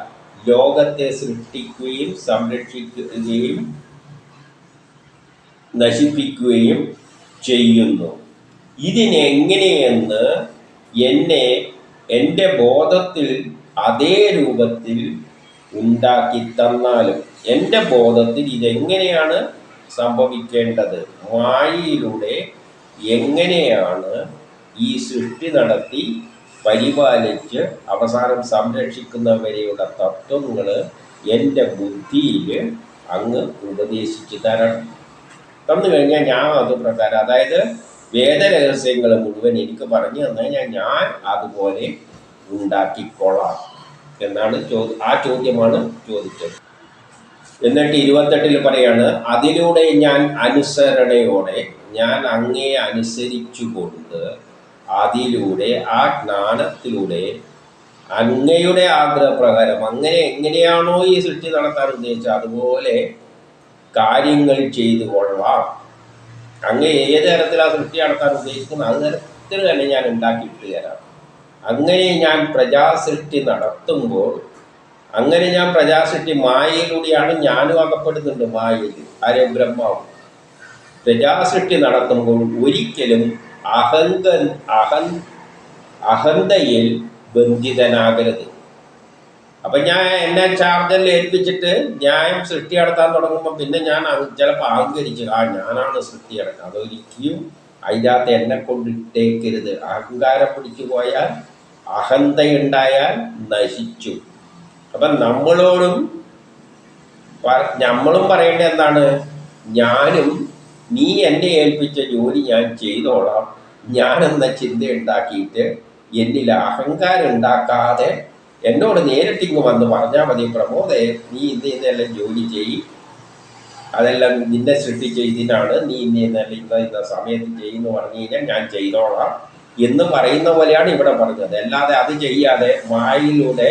ലോകത്തെ സൃഷ്ടിക്കുകയും സംരക്ഷിക്കുകയും നശിപ്പിക്കുകയും ചെയ്യുന്നു. ഇതിനെങ്ങനെയെന്ന് എൻ്റെ ബോധത്തിൽ അതേ രൂപത്തിൽ ഉണ്ടാക്കി തന്നാലും എൻ്റെ ബോധത്തിൽ ഇതെങ്ങനെയാണ് സംഭവിക്കേണ്ടത്, മായയിലൂടെ എങ്ങനെയാണ് ഈ സൃഷ്ടി നടത്തി പരിപാലിച്ച് അവസാനം സംരക്ഷിക്കുന്നവരെയുള്ള തത്വങ്ങൾ എൻ്റെ ബുദ്ധിയിൽ അങ്ങ് ഉപദേശിച്ച് തന്നു കഴിഞ്ഞാൽ ഞാൻ അത് പ്രകാരം, അതായത് വേദരഹസ്യങ്ങൾ മുഴുവൻ എനിക്ക് പറഞ്ഞു തന്നാൽ ഞാൻ അതുപോലെ ഉണ്ടാക്കിക്കൊള്ളാം എന്നാണ് ആ ചോദ്യമാണ് ചോദിച്ചത്. എന്നിട്ട് 28 പറയാണ്, അതിലൂടെ ഞാൻ അനുസരണയോടെ ഞാൻ അങ്ങയെ അനുസരിച്ചുകൊണ്ട് അതിലൂടെ ആ ജ്ഞാനത്തിലൂടെ അങ്ങയുടെ ആഗ്രഹപ്രകാരം അങ്ങനെ എങ്ങനെയാണോ ഈ സൃഷ്ടി നടത്താൻ ഉദ്ദേശിച്ചത് അതുപോലെ കാര്യങ്ങൾ ചെയ്തു കൊള്ളാം. അങ്ങ് ഏത് തരത്തിലാണ് സൃഷ്ടി നടത്താൻ ഉദ്ദേശിക്കുന്നത് അത് തരത്തിൽ തന്നെ ഞാൻ ഉണ്ടാക്കിയിട്ട് തരാം. അങ്ങനെ ഞാൻ പ്രജാസൃഷ്ടി നടത്തുമ്പോൾ, അങ്ങനെ ഞാൻ പ്രജാസൃഷ്ടി മായയിലൂടെയാണ് ഞാനും അകപ്പെടുന്നുണ്ട്. മായയിൽ ആരെ? ബ്രഹ്മാവും. പ്രജാസൃഷ്ടി നടത്തുമ്പോൾ ഒരിക്കലും അഹന്തയിൽ ബന്ധിതനാകരുത്. അപ്പം ഞാൻ എന്നെ ചാർജറിൽ ഏൽപ്പിച്ചിട്ട് ഞാൻ സൃഷ്ടി നടത്താൻ തുടങ്ങുമ്പോൾ പിന്നെ ഞാൻ ചിലപ്പോൾ അഹങ്കരിച്ച് ഞാനാണ് സൃഷ്ടി നടക്കുക. അതൊരിക്കലും അതിനകത്ത് എന്നെ കൊണ്ടിട്ടേക്കരുത്. അഹങ്കാരം പിടിച്ചു പോയാൽ, അഹന്തയുണ്ടായാൽ നശിച്ചു. അപ്പം നമ്മളും പറയേണ്ടത് എന്താണ്? ഞാനും നീ എന്നെ ഏൽപ്പിച്ച ജോലി ഞാൻ ചെയ്തോളാം, ഞാനെന്ന ചിന്ത ഉണ്ടാക്കിയിട്ട് എന്നിൽ അഹങ്കാരം ഉണ്ടാക്കാതെ എന്നോട് നേരിട്ടിങ്ങ് വന്ന് പറഞ്ഞാൽ മതി, പ്രമോദേ നീ ഇന്നെല്ലാം ജോലി ചെയ്യും, അതെല്ലാം നിന്നെ സൃഷ്ടിച്ച ഇതിനാണ്, നീ ഇന്ന സമയത്ത് ചെയ്യുന്നു പറഞ്ഞു കഴിഞ്ഞാൽ ഞാൻ ചെയ്തോളാം എന്ന് പറയുന്ന പോലെയാണ് ഇവിടെ പറഞ്ഞത്. അല്ലാതെ അത് ചെയ്യാതെ മായയിലൂടെ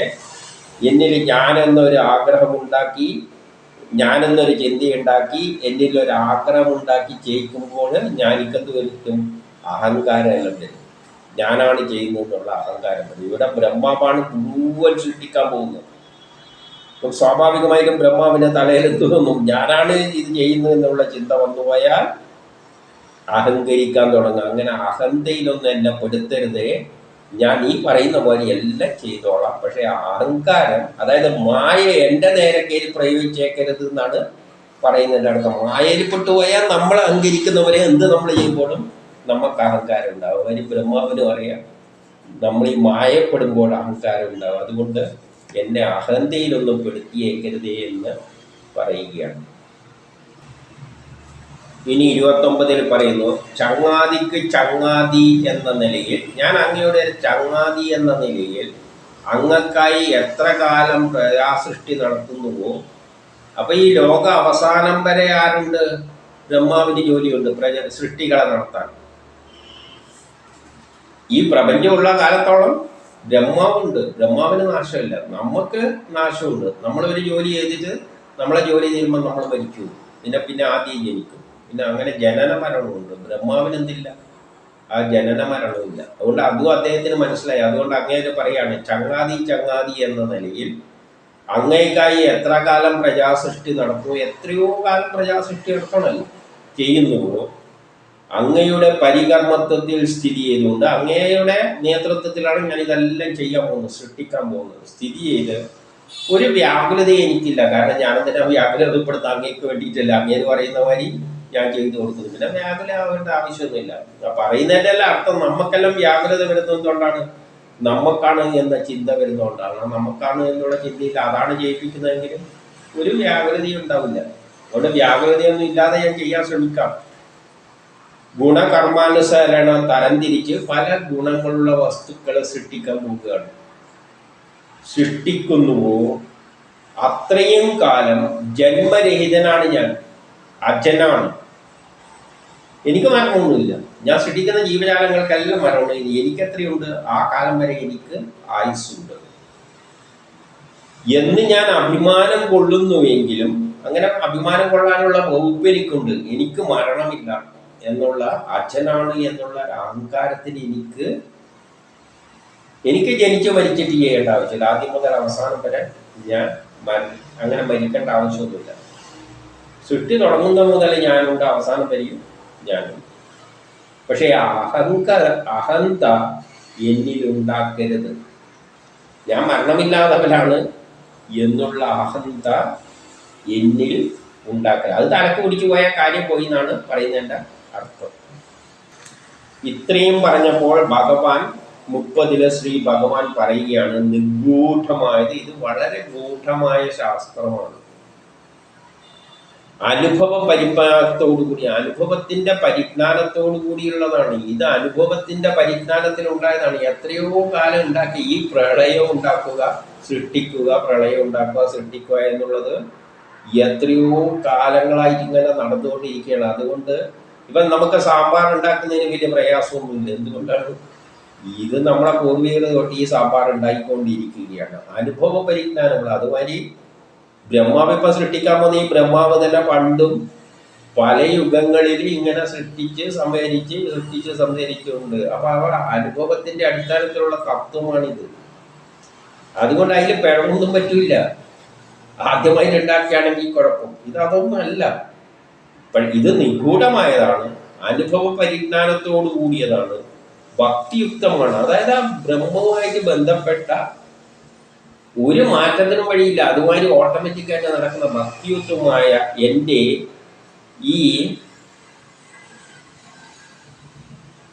എന്നിൽ ഞാനെന്നൊരു ആഗ്രഹമുണ്ടാക്കി, ഞാനെന്നൊരു ചിന്തയുണ്ടാക്കി, എന്നിലൊരു ആഗ്രഹമുണ്ടാക്കി ചെയ്യിക്കുമ്പോൾ ഞാനിക്കെന്ത് വരുത്തും? അഹങ്കാരം എല്ലാം വരും. ഞാനാണ് ചെയ്യുന്നതെന്നുള്ള അഹങ്കാരം വരും. ഇവിടെ ബ്രഹ്മാവാണ് മുഴുവൻ സൃഷ്ടിക്കാൻ പോകുന്നത്. അപ്പം സ്വാഭാവികമായിട്ടും ബ്രഹ്മാവിനെ തലയിലെത്തുന്നു. ഞാനാണ് ഇത് ചെയ്യുന്നത് എന്നുള്ള ചിന്ത വന്നുപോയാൽ അഹങ്കരിക്കാൻ തുടങ്ങും. അങ്ങനെ അഹന്തയിലൊന്നും എന്നെ പെടുത്തരുതേ, ഞാൻ ഈ പറയുന്ന പോലെ എല്ലാം ചെയ്തോളാം. പക്ഷെ അഹങ്കാരം, അതായത് മായ എൻ്റെ നേരെ കയറി പ്രയോഗിച്ചേക്കരുത് എന്നാണ് പറയുന്നതിൻ്റെ അർത്ഥം. മായയിൽ പെട്ടുപോയാൽ നമ്മൾ അഹങ്കരിക്കുന്നവരെ എന്ത് നമ്മൾ ചെയ്യുമ്പോഴും നമുക്ക് അഹങ്കാരം ഉണ്ടാവും. അതിന് ബ്രഹ്മാവിനും അറിയാം നമ്മൾ ഈ മായപ്പെടുമ്പോൾ അഹങ്കാരം ഉണ്ടാവും. അതുകൊണ്ട് എന്നെ അഹന്തയിലൊന്നും പെടുത്തിയേക്കരുതേ എന്ന് പറയുകയാണ്. ഇനി 29 പറയുന്നു, ചങ്ങാതിക്ക് ചങ്ങാതി എന്ന നിലയിൽ, ഞാൻ അങ്ങയുടെ ചങ്ങാതി എന്ന നിലയിൽ അങ്ങക്കായി എത്ര കാലം പ്രജാസൃഷ്ടി നടത്തുന്നുവോ. അപ്പൊ ഈ ലോക അവസാനം വരെ ആരുണ്ട്? ബ്രഹ്മാവിന് ജോലിയുണ്ട് സൃഷ്ടികളെ നടത്താൻ. ഈ പ്രപഞ്ചമുള്ള കാലത്തോളം ബ്രഹ്മാവുണ്ട്. ബ്രഹ്മാവിന് നാശമില്ല, നമുക്ക് നാശമുണ്ട്. നമ്മളൊരു ജോലി ചെയ്തിട്ട് നമ്മളെ ജോലി ചെയ്യുമ്പോൾ നമ്മൾ മരിച്ചു, പിന്നെ ആദ്യം ജനിക്കും. പിന്നെ അങ്ങനെ ജനന മരണമുണ്ട്. ബ്രഹ്മാവിന് എന്തില്ല? ആ ജനന മരണമില്ല. അതുകൊണ്ട് അതും അദ്ദേഹത്തിന് മനസ്സിലായി. അതുകൊണ്ട് അങ്ങേര് പറയാണ്, ചങ്ങാതി എന്ന നിലയിൽ അങ്ങേക്കായി എത്ര കാലം പ്രജാസൃഷ്ടി നടത്തുമോ, എത്രയോ കാലം പ്രജാസൃഷ്ടി നടത്തണമല്ലോ ചെയ്യുന്നുവോ, അങ്ങയുടെ പരികർമ്മത്വത്തിൽ സ്ഥിതി ചെയ്തുകൊണ്ട് അങ്ങയുടെ നേതൃത്വത്തിലാണ് ഞാൻ ഇതെല്ലാം ചെയ്യാൻ പോകുന്നത്, സൃഷ്ടിക്കാൻ പോകുന്നത്. സ്ഥിതി ചെയ്ത് ഒരു വ്യാകുലത എനിക്കില്ല. കാരണം ഞാനെന്തിനാ വ്യാകുലതപ്പെടുത്താൻ? അങ്ങേക്ക് വേണ്ടിയിട്ടല്ല. അങ്ങേര് പറയുന്ന മാതിരി ഞാൻ ചെയ്തു കൊടുക്കുന്നത്. പിന്നെ വ്യാകുല ആവേണ്ട ആവശ്യമൊന്നുമില്ല. പറയുന്നതിൻ്റെ എല്ലാം അർത്ഥം നമുക്കെല്ലാം വ്യാകുലത വരുന്നതുകൊണ്ടാണ്, നമുക്കാണ് എന്ന ചിന്ത വരുന്നതുകൊണ്ടാണ്. നമുക്കാണ് എന്നുള്ള ചിന്തയിൽ അതാണ് ചെയ്യിപ്പിക്കുന്നതെങ്കിലും ഒരു വ്യാകുലതയും ഉണ്ടാവില്ല. അതുകൊണ്ട് വ്യാകുലതയൊന്നും ഇല്ലാതെ ഞാൻ ചെയ്യാൻ ശ്രമിക്കാം. ഗുണകർമാനുസരണം തരംതിരിച്ച് പല ഗുണങ്ങളുള്ള വസ്തുക്കളെ സൃഷ്ടിക്കാൻ പോകുകയാണ്. സൃഷ്ടിക്കുന്നുവോ അത്രയും കാലം ജന്മരഹിതനാണ് ഞാൻ, അജനാണ്. എനിക്ക് മരണമൊന്നുമില്ല. ഞാൻ സൃഷ്ടിക്കുന്ന ജീവജാലങ്ങൾക്കെല്ലാം മരണമില്ല. എനിക്കെത്രയുണ്ട്? ആ കാലം വരെ എനിക്ക് ആയുസ്സുണ്ട് എന്ന് ഞാൻ അഭിമാനം കൊള്ളുന്നുവെങ്കിലും, അങ്ങനെ അഭിമാനം കൊള്ളാനുള്ള വകുപ്പ് എനിക്കുണ്ട്. എനിക്ക് മരണമില്ല എന്നുള്ള, അച്ഛനാണ് എന്നുള്ള അഹങ്കാരത്തിന് എനിക്ക് ജനിച്ച് മരിച്ചിട്ട് ചെയ്യേണ്ട ആവശ്യമില്ല. ആദ്യം മുതൽ അവസാനം വരെ ഞാൻ അങ്ങനെ മരിക്കേണ്ട ആവശ്യമൊന്നുമില്ല. സൃഷ്ടി തുടങ്ങുന്ന മുതൽ ഞാനുണ്ട്, അവസാനം വരെയും ഞാനുണ്ട്. പക്ഷേ അഹന്ത എന്നിലുണ്ടാക്കരുത്. ഞാൻ മരണമില്ലാത്തവനാണ് എന്നുള്ള അഹന്ത എന്നിൽ ഉണ്ടാക്കരുത്. അത് തലക്ക് പിടിച്ചു പോയ കാര്യം പോയി എന്നാണ് പറയുന്നതിൻ്റെ അർത്ഥം. ഇത്രയും പറഞ്ഞപ്പോൾ ഭഗവാൻ 30 ശ്രീ ഭഗവാൻ പറയുകയാണ്, നിഗൂഢമായത്, ഇത് വളരെ ഗൂഢമായ ശാസ്ത്രമാണ്. അനുഭവ പരിജ്ഞാനത്തോടുകൂടി, അനുഭവത്തിന്റെ പരിജ്ഞാനത്തോടു കൂടിയുള്ളതാണ്. ഇത് അനുഭവത്തിന്റെ പരിജ്ഞാനത്തിൽ ഉണ്ടായതാണ്. എത്രയോ കാലം ഉണ്ടാക്കി ഈ പ്രളയം ഉണ്ടാക്കുക, സൃഷ്ടിക്കുക, പ്രളയം ഉണ്ടാക്കുക, സൃഷ്ടിക്കുക എന്നുള്ളത് എത്രയോ കാലങ്ങളായിട്ട് ഇങ്ങനെ നടന്നുകൊണ്ടിരിക്കുകയാണ്. അതുകൊണ്ട് ഇപ്പം നമുക്ക് സാമ്പാർ ഉണ്ടാക്കുന്നതിന് വലിയ പ്രയാസമൊന്നുമില്ല. എന്തുകൊണ്ടാണ്? ഇത് നമ്മളെ പൂർവികർ തൊട്ട് ഈ സാമ്പാർ ഉണ്ടായിക്കൊണ്ടിരിക്കുകയാണ്. അനുഭവ പരിജ്ഞാനമുള്ള. അതുമാതിരി ബ്രഹ്മാവ് ഇപ്പം സൃഷ്ടിക്കാൻ പോകുന്ന ഈ ബ്രഹ്മാവ് തന്നെ പണ്ടും പല യുഗങ്ങളിൽ ഇങ്ങനെ സൃഷ്ടിച്ച് സംഹരിച്ചുണ്ട്. അപ്പൊ അവർ അനുഭവത്തിന്റെ അടിസ്ഥാനത്തിലുള്ള തത്വമാണിത്. അതുകൊണ്ട് അതിൽ പിഴവൊന്നും പറ്റില്ല. ആദ്യമായിട്ട് ഉണ്ടാക്കുകയാണെങ്കിൽ കുഴപ്പം. ഇതൊന്നും അല്ല. ഇത് നിഗൂഢമായതാണ്, അനുഭവ പരിജ്ഞാനത്തോടു കൂടിയതാണ്, ഭക്തിയുക്തമാണ്. അതായത് ആ ബ്രഹ്മവുമായിട്ട് ബന്ധപ്പെട്ട ഒരു മാറ്റത്തിനും വഴിയില്ല. അതുമാതിരി ഓട്ടോമാറ്റിക്കായിട്ട് നടക്കുന്ന ഭക്തിയുക്തമായ എൻ്റെ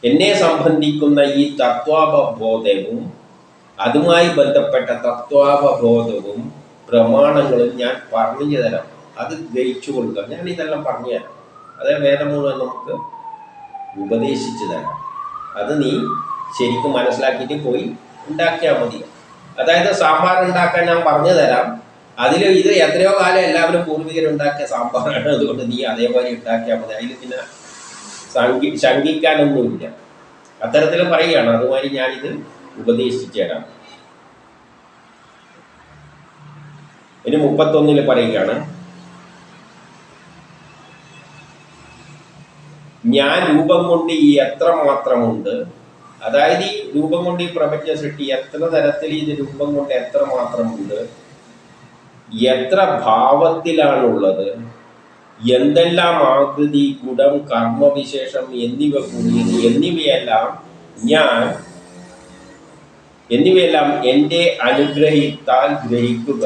എന്നെ സംബന്ധിക്കുന്ന ഈ തത്വാവബോധവും അതുമായി ബന്ധപ്പെട്ട തത്വാവബോധവും പ്രമാണങ്ങളും ഞാൻ പറഞ്ഞു തരാം. അത് ഗ്രഹിച്ചു കൊടുക്കുക. ഞാൻ ഇതെല്ലാം പറഞ്ഞു തരാം. അതായത് വേദം മുഴുവൻ നമുക്ക് ഉപദേശിച്ചു തരാം. അത് നീ ശരിക്കും മനസ്സിലാക്കിയിട്ട് പോയി ഉണ്ടാക്കിയാൽ മതി. അതായത് സാമ്പാർ ഉണ്ടാക്കാൻ ഞാൻ പറഞ്ഞു തരാം. ഇത് എത്രയോ കാലം എല്ലാവരും പൂർവികരുണ്ടാക്കിയ സാമ്പാറാണ്. അതുകൊണ്ട് നീ അതേപോലെ ഉണ്ടാക്കിയാൽ മതി. അതിൽ പിന്നെ ശങ്കിക്കാനൊന്നുമില്ല. അത്തരത്തിൽ പറയുകയാണ്. അതുമാതിരി ഞാനിത് ഉപദേശിച്ചു തരാം. ഇനി 31 പറയുകയാണ്, ഞാൻ രൂപം കൊണ്ട് ഈ എത്ര മാത്രമുണ്ട്. അതായത് ഈ രൂപം കൊണ്ട് ഈ പ്രപഞ്ച സൃഷ്ടി എത്ര തരത്തിൽ ഇത് രൂപം കൊണ്ട് എത്ര മാത്രമുണ്ട്, എത്ര ഭാവത്തിലാണുള്ളത്, എന്തെല്ലാം ആകൃതി, ഗുണം, കർമ്മവിശേഷം എന്നിവ കൂടിയത് എന്നിവയെല്ലാം എൻ്റെ അനുഗ്രഹത്താൽ ഗ്രഹിക്കുക.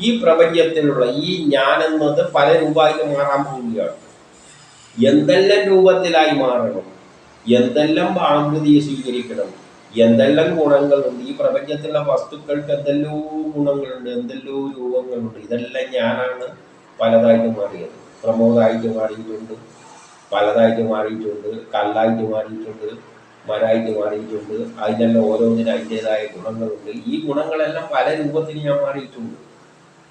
ഈ പ്രപഞ്ചത്തിലുള്ള ഈ ഞാനെന്നത് പല രൂപമായിട്ട് മാറാൻ പോവുകയാണ്. എന്തെല്ലാം രൂപത്തിലായി മാറണം, എന്തെല്ലാം ആകൃതി സ്വീകരിക്കണം, എന്തെല്ലാം ഗുണങ്ങളുണ്ട്. ഈ പ്രപഞ്ചത്തിലുള്ള വസ്തുക്കൾക്ക് എന്തെല്ലോ ഗുണങ്ങളുണ്ട്, എന്തെല്ലോ രൂപങ്ങളുണ്ട്. ഇതെല്ലാം ഞാനാണ് പലതായിട്ട് മാറിയത്. പ്രമോദായിട്ട് മാറിയിട്ടുണ്ട്, പലതായിട്ട് മാറിയിട്ടുണ്ട്, കല്ലായിട്ട് മാറിയിട്ടുണ്ട്, മരമായിട്ട് മാറിയിട്ടുണ്ട്. അതിനെല്ലാം ഓരോന്നിനും അതിൻ്റെതായ ഗുണങ്ങളുണ്ട്. ഈ ഗുണങ്ങളെല്ലാം പല രൂപത്തിൽ ഞാൻ മാറിയിട്ടുണ്ട്.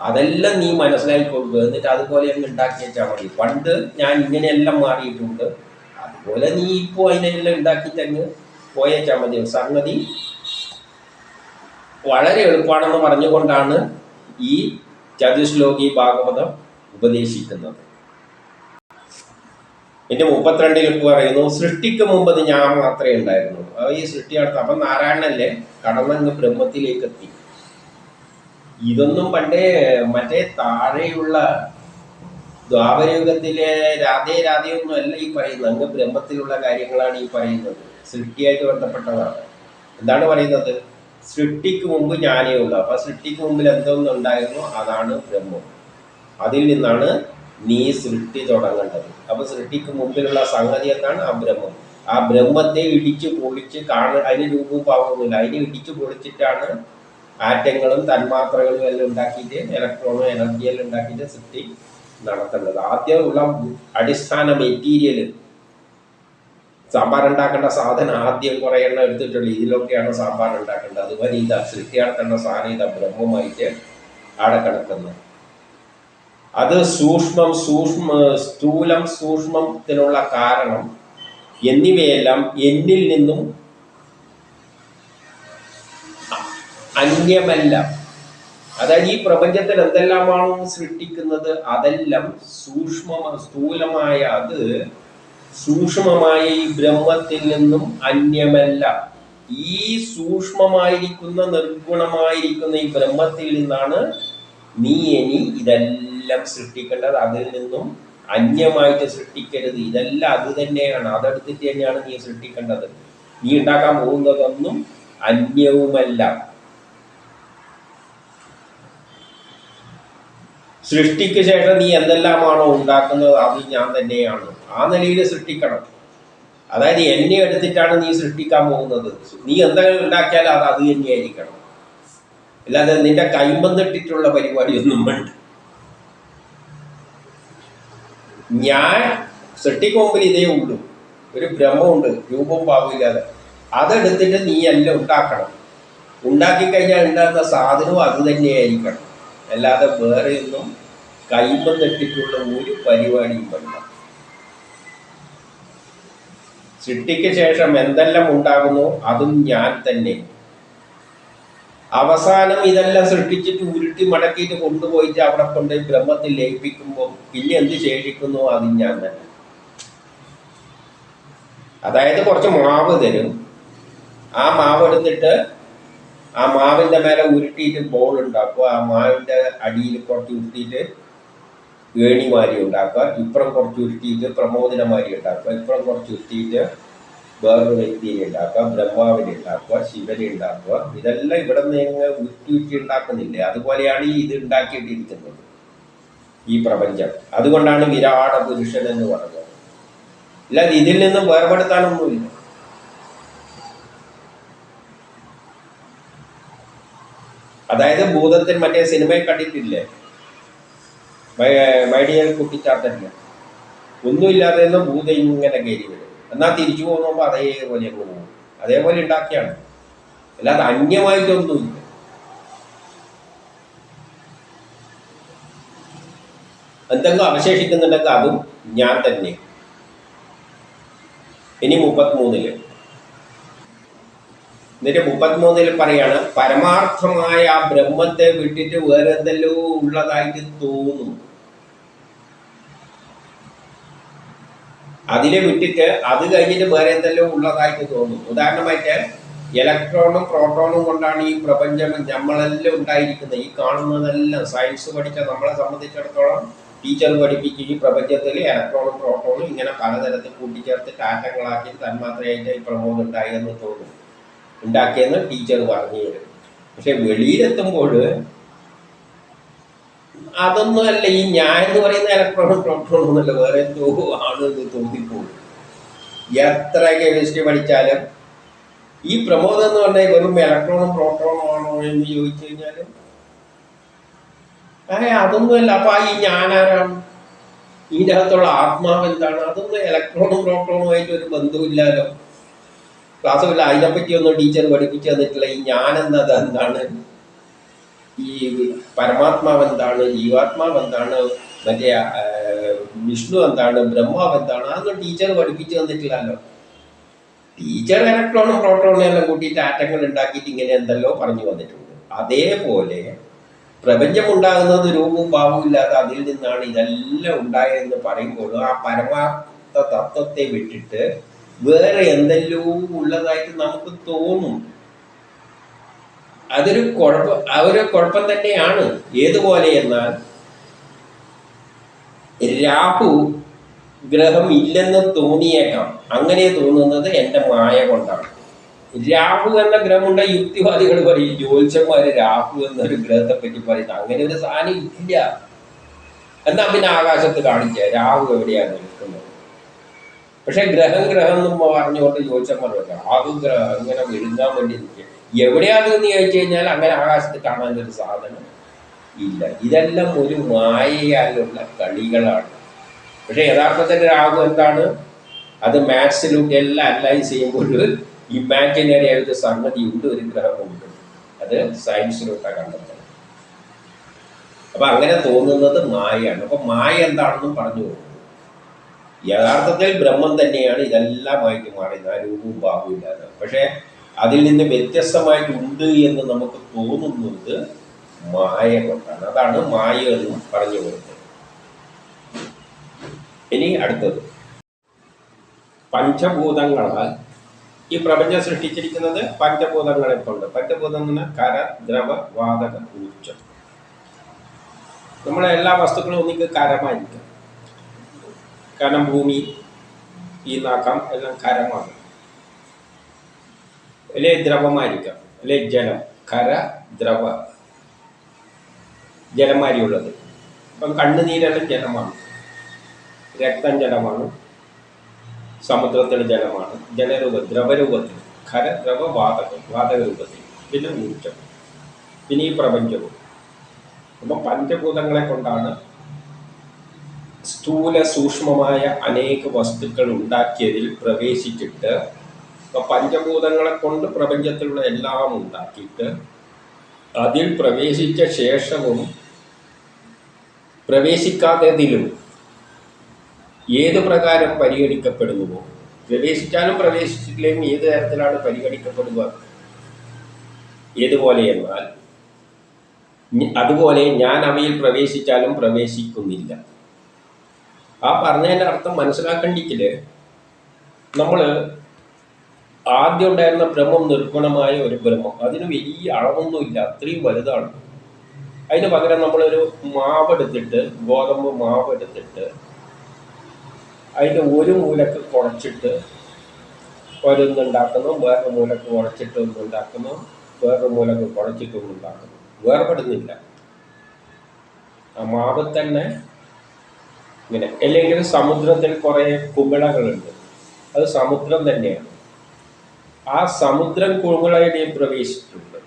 അതെല്ലാം നീ മനസ്സിലാക്കിക്കൊള്ളുക. എന്നിട്ട് അതുപോലെ അങ്ങ് ഉണ്ടാക്കി വെച്ചാൽ മതി. പണ്ട് ഞാൻ ഇങ്ങനെയെല്ലാം മാറിയിട്ടുണ്ട്, അതുപോലെ നീ ഇപ്പോൾ അതിനെല്ലാം ഉണ്ടാക്കിയിട്ട് അങ്ങ് പോയേച്ചാൽ മതി. സംഗതി വളരെ എളുപ്പമാണെന്ന് പറഞ്ഞുകൊണ്ടാണ് ഈ ചതുശ്ലോകി ഭാഗവതം ഉപദേശിക്കുന്നത്. എൻ്റെ 32 പറയുന്നു, സൃഷ്ടിക്ക് മുമ്പ് ഞാൻ മാത്രമേ ഉണ്ടായിരുന്നു. ഈ സൃഷ്ടി നടത്തും. അപ്പം നാരായണനല്ലേ കടന്നങ്ങ് ബ്രഹ്മത്തിലേക്ക് എത്തി. ഇതൊന്നും പണ്ടേ മറ്റേ താഴെയുള്ള ദ്വാപരയുഗത്തിലെ രാധയൊന്നും അല്ല ഈ പറയുന്നത്. അങ്ങ് ബ്രഹ്മത്തിലുള്ള കാര്യങ്ങളാണ് ഈ പറയുന്നത്. സൃഷ്ടിയായിട്ട് ബന്ധപ്പെട്ടതാണ്. എന്താണ് പറയുന്നത്? സൃഷ്ടിക്ക് മുമ്പ് ഞാനേ ഉള്ളൂ. അപ്പൊ സൃഷ്ടിക്ക് മുമ്പിൽ എന്തൊന്നുണ്ടായിരുന്നു അതാണ് ബ്രഹ്മം. അതിൽ നിന്നാണ് നീ സൃഷ്ടി തുടങ്ങേണ്ടത്. അപ്പൊ സൃഷ്ടിക്ക് മുമ്പിലുള്ള സംഗതി എന്താണ്? ആ ബ്രഹ്മം. ആ ബ്രഹ്മത്തെ ഇടിച്ച് പൊളിച്ച് അതിന് രൂപവും ഭാവമൊന്നുമില്ല. അതിനെ ഇടിച്ച് പൊളിച്ചിട്ടാണ് ആറ്റങ്ങളും തന്മാത്രകളും എല്ലാം ഉണ്ടാക്കിയിട്ട്, ഇലക്ട്രോണും എനർജിയെല്ലാം ഉണ്ടാക്കിയിട്ട് സൃഷ്ടി നടത്തേണ്ടത്. ആദ്യമുള്ള അടിസ്ഥാന മെറ്റീരിയൽ സാമ്പാർ ഉണ്ടാക്കേണ്ട സാധനം ആദ്യം കുറേ എണ്ണം എടുത്തിട്ടുള്ളൂ, ഇതിലൊക്കെയാണ് സാമ്പാർ ഉണ്ടാക്കേണ്ടത്. അതുപോലെ ഇതാ സൃഷ്ടിയാർത്തേണ്ട സാധനം ഇതാ ബ്രഹ്മമായിട്ട് ആടെ കിടക്കുന്നത്. അത് സ്ഥൂലം സൂക്ഷ്മത്തിനുള്ള കാരണം എന്നിവയെല്ലാം എന്നിൽ നിന്നും അന്യമല്ല. അതായത് ഈ പ്രപഞ്ചത്തിൽ എന്തെല്ലാമാണോ സൃഷ്ടിക്കുന്നത് അതെല്ലാം സ്ഥൂലമായ അത് സൂക്ഷ്മമായ ഈ ബ്രഹ്മത്തിൽ നിന്നും അന്യമല്ല. ഈ സൂക്ഷ്മമായിരിക്കുന്ന നിർഗുണമായിരിക്കുന്ന ഈ ബ്രഹ്മത്തിൽ നിന്നാണ് നീ ഇനി ഇതെല്ലാം സൃഷ്ടിക്കേണ്ടത്. അതിൽ നിന്നും അന്യമായിട്ട് സൃഷ്ടിക്കരുത്. ഇതെല്ലാം അത് തന്നെയാണ്, അതെടുത്തിട്ട് തന്നെയാണ് നീ സൃഷ്ടിക്കേണ്ടത്. നീ ഉണ്ടാക്കാൻ പോകുന്നതൊന്നും അന്യവുമല്ല. സൃഷ്ടിക്ക് ശേഷം നീ എന്തെല്ലാമാണോ ഉണ്ടാക്കുന്നത് അത് ഞാൻ തന്നെയാണ്. ആ നിലയിൽ സൃഷ്ടിക്കണം. അതായത് എന്നെ എടുത്തിട്ടാണ് നീ സൃഷ്ടിക്കാൻ പോകുന്നത്. നീ എന്തെങ്കിലും ഉണ്ടാക്കിയാൽ അത് അത് തന്നെയായിരിക്കണം. അല്ലാതെ നിന്റെ കൈമ്പന്നിട്ടിട്ടുള്ള പരിപാടിയൊന്നും വേണ്ട. ഞാൻ സൃഷ്ടിക്കുമ്പോൾ ഇതേ ഉള്ളൂ, ഒരു ബ്രഹ്മമുണ്ട്, രൂപവും ഭാവമില്ലാതെ. അതെടുത്തിട്ട് നീ എല്ലാം ഉണ്ടാക്കണം. ഉണ്ടാക്കിക്കഴിഞ്ഞാൽ ഉണ്ടാകുന്ന സാധനവും അത് തന്നെയായിരിക്കണം. അല്ലാതെ വേറെ ഒന്നും കൈമ്പന്നിട്ടിട്ടുള്ള ഒരു പരിപാടിയും വേണ്ട. സൃഷ്ടിക്ക് ശേഷം എന്തെല്ലാം ഉണ്ടാകുന്നു അതും ഞാൻ തന്നെ. അവസാനം ഇതെല്ലാം സൃഷ്ടിച്ചിട്ട് ഉരുട്ടി മടക്കിയിട്ട് കൊണ്ടുപോയിട്ട് അവിടെ കൊണ്ട് ബ്രഹ്മത്തിൽ ലയിപ്പിക്കുമ്പോൾ പിന്നെ എന്ത് ശേഷിക്കുന്നു അതും ഞാൻ തന്നെ. അതായത് കുറച്ച് മാവ് തരും, ആ മാവ് എടുത്തിട്ട് ആ മാവിൻ്റെ മേലെ ഉരുട്ടിയിട്ട് ബോൾ ഉണ്ടാക്കുക. ആ മാവിൻ്റെ അടിയിൽ കുറച്ച് ഉരുട്ടിയിട്ട് ഏണിമാരി ഉണ്ടാക്കുക. ഇപ്പുറം കുറച്ച് ഉരുട്ടിയിട്ട് പ്രമോദനമാരി ഉണ്ടാക്കുക. ഇപ്പുറം കുറച്ച് ഉരുട്ടിയിട്ട് വേറൊരു വ്യക്തിയെ ഉണ്ടാക്കുക, ബ്രഹ്മാവിനെ ഉണ്ടാക്കുക, ശിവനെ ഉണ്ടാക്കുക. ഇതെല്ലാം ഇവിടെ നിന്ന് ഉരുട്ടി ഉണ്ടാക്കുന്നില്ലേ? അതുപോലെയാണ് ഈ ഇത് ഉണ്ടാക്കിയിട്ടിരിക്കുന്നത് ഈ പ്രപഞ്ചം. അതുകൊണ്ടാണ് വിരാട പുരുഷൻ എന്ന് പറഞ്ഞത്. അല്ലാതെ ഇതിൽ നിന്നും വേർപെടുത്താനൊന്നുമില്ല. അതായത് ഭൂതത്തിൽ മറ്റേ സിനിമയിൽ കണ്ടിട്ടില്ലേ, മൈഡിയൽ കുട്ടിച്ചാത്തല്ല, ഒന്നുമില്ലാതെ നിന്ന് ഭൂതം ഇങ്ങനെ കയറി വരും. എന്നാൽ തിരിച്ചു പോകുമ്പോൾ അതേപോലെ അങ്ങ് പോകും. അതേപോലെ ഉണ്ടാക്കിയാണ്, അല്ലാതെ അന്യമായിട്ടൊന്നുമില്ല. എന്തെങ്കിലും അവശേഷിക്കുന്നുണ്ടെങ്കിൽ അതും ഞാൻ തന്നെ. ഇനി 33 എന്നിട്ട് 33 പറയാണ്, പരമാർത്ഥമായ ആ ബ്രഹ്മത്തെ വിട്ടിട്ട് വേറെ എന്തെല്ലോ ഉള്ളതായിട്ട് തോന്നും. അതിനെ വിട്ടിട്ട് അത് കഴിഞ്ഞിട്ട് വേറെ എന്തെല്ലോ ഉള്ളതായിട്ട് തോന്നും. ഉദാഹരണമായിട്ട് ഇലക്ട്രോണും പ്രോട്ടോണും കൊണ്ടാണ് ഈ പ്രപഞ്ചം നമ്മളെല്ലാം ഉണ്ടായിരിക്കുന്നത്. ഈ കാണുന്നതെല്ലാം സയൻസ് പഠിച്ച നമ്മളെ സംബന്ധിച്ചിടത്തോളം ടീച്ചർ പഠിപ്പിക്കും, ഈ പ്രപഞ്ചത്തിൽ ഇലക്ട്രോണും പ്രോട്ടോണും ഇങ്ങനെ പലതരത്തിൽ കൂട്ടിച്ചേർത്ത് ആറ്റങ്ങളാക്കി തന്മാത്രയായിട്ട് ഈ പ്രമോദം ഉണ്ടായെന്ന് തോന്നും, ഉണ്ടാക്കിയെന്ന് ടീച്ചർ പറഞ്ഞു തരും. പക്ഷെ വെളിയിലെത്തുമ്പോൾ അതൊന്നുമല്ല, ഈ ഞാൻ എന്ന് പറയുന്ന ഇലക്ട്രോണും പ്രോട്ടോണും ഒന്നുമല്ല, വേറെ എന്തോ ആണെന്ന് തോന്നിപ്പോകും. എത്ര കെമിസ്ട്രി പഠിച്ചാലും ഈ പ്രമോദം എന്ന് പറഞ്ഞാൽ വെറും ഇലക്ട്രോണും പ്രോട്ടോണും ആണോ എന്ന് ചോദിച്ചു കഴിഞ്ഞാൽ അതൊന്നുമല്ല. അപ്പൊ ഈ ഞാനാരാണ്? ഇതിൻ്റെ അകത്തുള്ള ആത്മാവ് എന്താണ്? അതൊന്നും ഇലക്ട്രോണും പ്രോട്ടോണുമായിട്ട് ഒരു ബന്ധമില്ലല്ലോ. ക്ലാസ്സുമില്ല, അതിനെപ്പറ്റി ഒന്നും ടീച്ചർ പഠിപ്പിച്ചു തന്നിട്ടില്ല. ഈ ഞാനെന്നത് എന്താണ്, ഈ പരമാത്മാവ് എന്താണ്, ജീവാത്മാവ് എന്താണ്, മറ്റേ വിഷ്ണു എന്താണ്, ബ്രഹ്മാവ് എന്താണ്, അതൊന്നും ടീച്ചർ പഠിപ്പിച്ചു തന്നിട്ടില്ലല്ലോ. ടീച്ചർ ഇലക്ട്രോണും പ്രോട്ടോണും എല്ലാം കൂട്ടിയിട്ട് ആറ്റങ്ങൾ ഉണ്ടാക്കിയിട്ട് ഇങ്ങനെ എന്തെല്ലോ പറഞ്ഞു വന്നിട്ടുണ്ട്. അതേപോലെ പ്രപഞ്ചം ഉണ്ടാകുന്നത് രൂപവും ഭാവവും ഇല്ലാതെ അതിൽ നിന്നാണ് ഇതെല്ലാം ഉണ്ടായതെന്ന് പറയുമ്പോൾ ആ പരമാർത്ഥ തത്വത്തെ വിട്ടിട്ട് വേറെ എന്തെല്ലോ ഉള്ളതായിട്ട് നമുക്ക് തോന്നും. അതൊരു കുഴപ്പം തന്നെയാണ്. ഏതുപോലെ എന്നാൽ രാഹു ഗ്രഹം ഇല്ലെന്ന് തോന്നിയേക്കാം. അങ്ങനെ തോന്നുന്നത് എൻ്റെ മായ കൊണ്ടാണ്. രാഹു എന്ന ഗ്രഹമുണ്ട യുക്തിവാദികൾ പറയും, ജ്യോത്സ്യന്മാര് രാഹു എന്നൊരു ഗ്രഹത്തെ പറ്റി പറയുന്നത്. അങ്ങനെ ഒരു സാധനം ഇല്ല. എന്നാ പിന്നെ ആകാശത്ത് കാണിച്ച രാഹു എവിടെയാണ് നിൽക്കുന്നത്? പക്ഷെ ഗ്രഹം എന്നും പറഞ്ഞുകൊണ്ട് ജ്യോത്സ്യന്മാർ രാഹു ഗ്രഹം അങ്ങനെ വിഴുങ്ങാൻ വേണ്ടി നിൽക്കുക. എവിടെയാണെന്ന് ചോദിച്ചു കഴിഞ്ഞാൽ അങ്ങനെ ആകാശത്ത് കാണാനൊരു സാധനം ഇല്ല. ഇതെല്ലാം ഒരു മായയാലുള്ള കളികളാണ്. പക്ഷെ യഥാർത്ഥത്തിൽ രാഹു എന്താണ്? അത് മാത്സിലൂടെ എല്ലാം അനലൈസ് ചെയ്യുമ്പോൾ ഇമാജിനറി ആയ ഒരു സംഗതി ഉണ്ട്, ഒരു ഗ്രഹമുണ്ട്. അത് സയൻസിലൂടെ കണ്ടെത്തുന്നത്. അപ്പൊ അങ്ങനെ തോന്നുന്നത് മായയാണ്. അപ്പൊ മായ എന്താണെന്നും പറഞ്ഞു പോകും. യഥാർത്ഥത്തിൽ ബ്രഹ്മം തന്നെയാണ് ഇതെല്ലാമായിട്ട് മാറിയത്, ആ രൂപവും ഭാവവും ഇല്ലാതെ. പക്ഷെ അതിൽ നിന്ന് വ്യത്യസ്തമായിട്ടുണ്ട് എന്ന് നമുക്ക് തോന്നുന്നത് മായ കൊണ്ടാണ്. അതാണ് മായ എന്നും പറഞ്ഞു കൊടുത്തത്. ഇനി അടുത്തത്, പഞ്ചഭൂതങ്ങളാൽ ഈ പ്രപഞ്ചം സൃഷ്ടിച്ചിരിക്കുന്നത് പഞ്ചഭൂതങ്ങളെ കൊണ്ട്. പഞ്ചഭൂതം എന്ന് പറഞ്ഞാൽ കര, ദ്രവ, വാതക, ഊർജം. നമ്മളെ എല്ലാ വസ്തുക്കളും ഒന്നിക്ക് കരമായിരിക്കും. കാരണം ഭൂമി, ഈ നാക്കം എല്ലാം കരമാണ്. അല്ലെ ദ്രവമായിരിക്കാം, അല്ലെ ജലം, കര, ദ്രവ, ജലമാരിയുള്ളത്. ഇപ്പം കണ്ണുനീരെല്ലാം ജലമാണ്, രക്തം ജലമാണ്, സമുദ്രത്തിൽ ജലമാണ്, ജലരൂപ ദ്രവരൂപത്തിൽ, ഖര, ദ്രവ, വാതകം, വാതക രൂപത്തിൽ, പിന്നെ ഊർജം, പിന്നെ ഈ പ്രപഞ്ചവും. അപ്പം പഞ്ചഭൂതങ്ങളെ കൊണ്ടാണ് സ്ഥൂല സൂക്ഷ്മമായ അനേക വസ്തുക്കൾ ഉണ്ടാക്കിയതിൽ പ്രവേശിച്ചിട്ട്, ഇപ്പം പഞ്ചഭൂതങ്ങളെ കൊണ്ട് പ്രപഞ്ചത്തിലുള്ള എല്ലാം ഉണ്ടാക്കിയിട്ട് അതിൽ പ്രവേശിച്ച ശേഷവും പ്രവേശിക്കാത്തതിലും ഏത് പ്രകാരം പരിഗണിക്കപ്പെടുന്നുവോ, പ്രവേശിച്ചാലും പ്രവേശിച്ചിട്ടില്ലെങ്കിൽ ഏത് തരത്തിലാണ് പരിഗണിക്കപ്പെടുക, ഏതുപോലെ എന്നാൽ അതുപോലെ ഞാൻ അവയിൽ പ്രവേശിച്ചാലും പ്രവേശിക്കുന്നില്ല. ആ പറഞ്ഞതിൻ്റെ അർത്ഥം മനസ്സിലാക്കണ്ടെങ്കില് നമ്മൾ ആദ്യം ഉണ്ടായിരുന്ന ബ്രഹ്മം നിർഗുണമായ ഒരു ബ്രഹ്മം, അതിന് വലിയ അളവൊന്നുമില്ല, അത്രയും വലുതാണ്. അതിന് പകരം നമ്മളൊരു മാവെടുത്തിട്ട്, ഗോതമ്പ് മാവെടുത്തിട്ട് അതിൻ്റെ ഒരു മൂലക്ക് കുഴച്ചിട്ട് ഒരൊന്നുണ്ടാക്കുന്നു, വേറൊരു മൂലക്ക് കുഴച്ചിട്ട് ഒന്നുണ്ടാക്കുന്നു, വേറൊരു മൂലക്ക് കുഴച്ചിട്ട് ഒന്നുണ്ടാക്കുന്നു. വേർപെടുന്നില്ല, ആ മാവ് തന്നെ ഇങ്ങനെ. അല്ലെങ്കിൽ സമുദ്രത്തിൽ കുറേ കുമിളകളുണ്ട്, അത് സമുദ്രം തന്നെയാണ്. ആ സമുദ്രം കുമിളയുടെയും പ്രവേശിച്ചിട്ടുണ്ട്.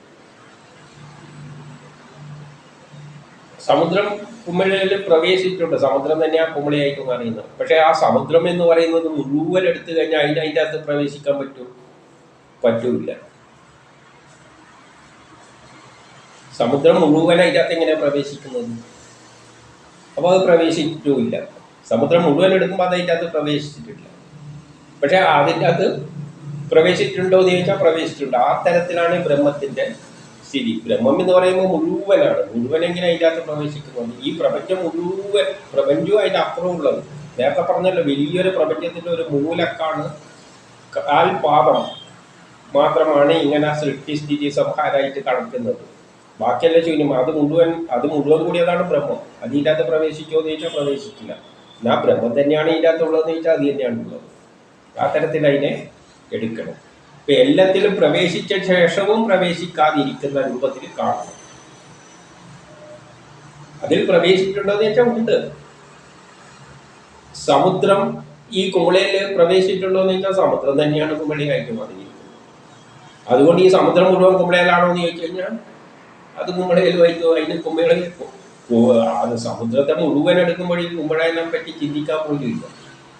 സമുദ്രം കുമിളയിൽ പ്രവേശിച്ചിട്ടുണ്ട്, സമുദ്രം തന്നെയാണ് കുമിളയായിട്ട് പറയുന്നത്. പക്ഷെ ആ സമുദ്രം എന്ന് പറയുന്നത് മുഴുവൻ എടുത്തു കഴിഞ്ഞാൽ അതിൻ്റെ അകത്ത് പ്രവേശിക്കാൻ പറ്റൂല. സമുദ്രം മുഴുവൻ അതിൻ്റെ അകത്ത് എങ്ങനെയാണ് പ്രവേശിക്കുന്നത്? അപ്പോൾ അത് പ്രവേശിച്ചിട്ടുമില്ല. സമുദ്രം മുഴുവൻ എടുക്കുമ്പോൾ അത് അതിൻ്റെ അകത്ത് പ്രവേശിച്ചിട്ടില്ല. പക്ഷെ അതിൻ്റെ അകത്ത് പ്രവേശിച്ചിട്ടുണ്ടോ എന്ന് ചോദിച്ചാൽ പ്രവേശിച്ചിട്ടുണ്ട്. ആ തരത്തിലാണ് ബ്രഹ്മത്തിൻ്റെ സ്ഥിതി. ബ്രഹ്മം എന്ന് പറയുമ്പോൾ മുഴുവനാണ്. മുഴുവനെങ്കിലും അതിൻ്റെ അകത്ത് പ്രവേശിക്കുന്നുണ്ട്. ഈ പ്രപഞ്ചം മുഴുവൻ, പ്രപഞ്ചവും അതിൻ്റെ അപ്പുറം ഉള്ളത്. നേരത്തെ പറഞ്ഞല്ലോ, വലിയൊരു പ്രപഞ്ചത്തിൻ്റെ ഒരു മൂലക്കാണ്, കാൽ പാദം മാത്രമാണ് ഇങ്ങനെ സൃഷ്ടിസ്ഥിതി സംഹാരമായിട്ട് കടക്കുന്നത്. ബാക്കിയെല്ലാം ശൂന്യം. അത് മുഴുവൻ കൂടിയതാണ് ബ്രഹ്മം. അതിൻ്റെ അകത്ത് പ്രവേശിച്ചോ എന്ന് ചോദിച്ചാൽ പ്രവേശിക്കില്ല. എന്നാൽ ബ്രഹ്മം തന്നെയാണ് ഇതിൻ്റെ അകത്തുള്ളതെന്ന് ചോദിച്ചാൽ അത് തന്നെയാണ് ഉള്ളത്. ആ തരത്തിൽ അതിനെ എടുക്കണം. ഇപ്പം എല്ലാത്തിലും പ്രവേശിച്ച ശേഷവും പ്രവേശിക്കാതിരിക്കുന്ന രൂപത്തിൽ കാണണം. അതിൽ പ്രവേശിച്ചിട്ടുണ്ടോ എന്ന് ചോദിച്ചാൽ ഉണ്ട്. സമുദ്രം ഈ കുമിളയിൽ പ്രവേശിച്ചിട്ടുണ്ടോ എന്ന് ചോദിച്ചാൽ സമുദ്രം തന്നെയാണ് കുമിളയായിട്ട് മാറിയിരിക്കുന്നത്. അതുകൊണ്ട് ഈ സമുദ്രം മുഴുവൻ കുമിളയിലാണോ എന്ന് ചോദിച്ചു കഴിഞ്ഞാൽ അത് കുമിളയിൽ വായിക്കോ. അതിന് കുമിളയിൽ അത് സമുദ്രത്തെ മുഴുവൻ എടുക്കുമ്പോൾ ഈ കുമിളയെ പറ്റി ചിന്തിക്കാൻ പോലും ഇല്ല.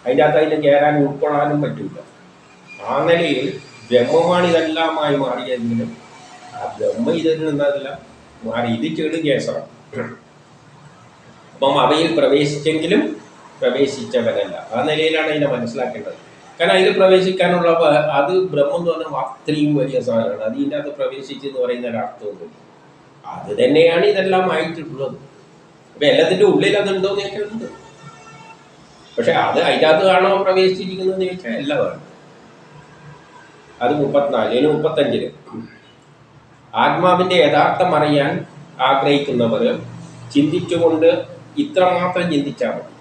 അതിൻ്റെ അകത്ത് അതിന് കയറാനും ഉൾക്കൊള്ളാനും പറ്റില്ല. ആ നിലയിൽ ബ്രഹ്മമാണ് ഇതെല്ലാമായി മാറിയതെങ്കിലും ആ ബ്രഹ്മ ഇതിൽ നിന്നതെല്ലാം മാറി. ഇത് ചെടു കേസറാണ്. അപ്പം അവയിൽ പ്രവേശിച്ചെങ്കിലും പ്രവേശിച്ചവരല്ല. ആ നിലയിലാണ് അതിനെ മനസ്സിലാക്കേണ്ടത്. കാരണം അതിൽ പ്രവേശിക്കാനുള്ള അത് ബ്രഹ്മം എന്ന് പറഞ്ഞാൽ അത്രയും വലിയ സാധനമാണ്. അതിൻ്റെ അകത്ത് പ്രവേശിച്ചെന്ന് പറയുന്ന ഒരർത്ഥമൊന്നും. അത് തന്നെയാണ് ഇതെല്ലാം ആയിട്ടുള്ളത്. അപ്പം എല്ലാത്തിൻ്റെ ഉള്ളിൽ അതുണ്ടോ എന്ന് ചോദിച്ചാൽ ഉണ്ട്. പക്ഷെ അത് അതിൻ്റെ അകത്ത് കാണോ പ്രവേശിച്ചിരിക്കുന്നതെന്ന് ചോദിച്ചാൽ എല്ലാമാണ്. അത് 34. 35 ആത്മാവിൻ്റെ യഥാർത്ഥം അറിയാൻ ആഗ്രഹിക്കുന്നവർ ചിന്തിച്ചുകൊണ്ട് ഇത്രമാത്രം ചിന്തിച്ചാൽ മതി.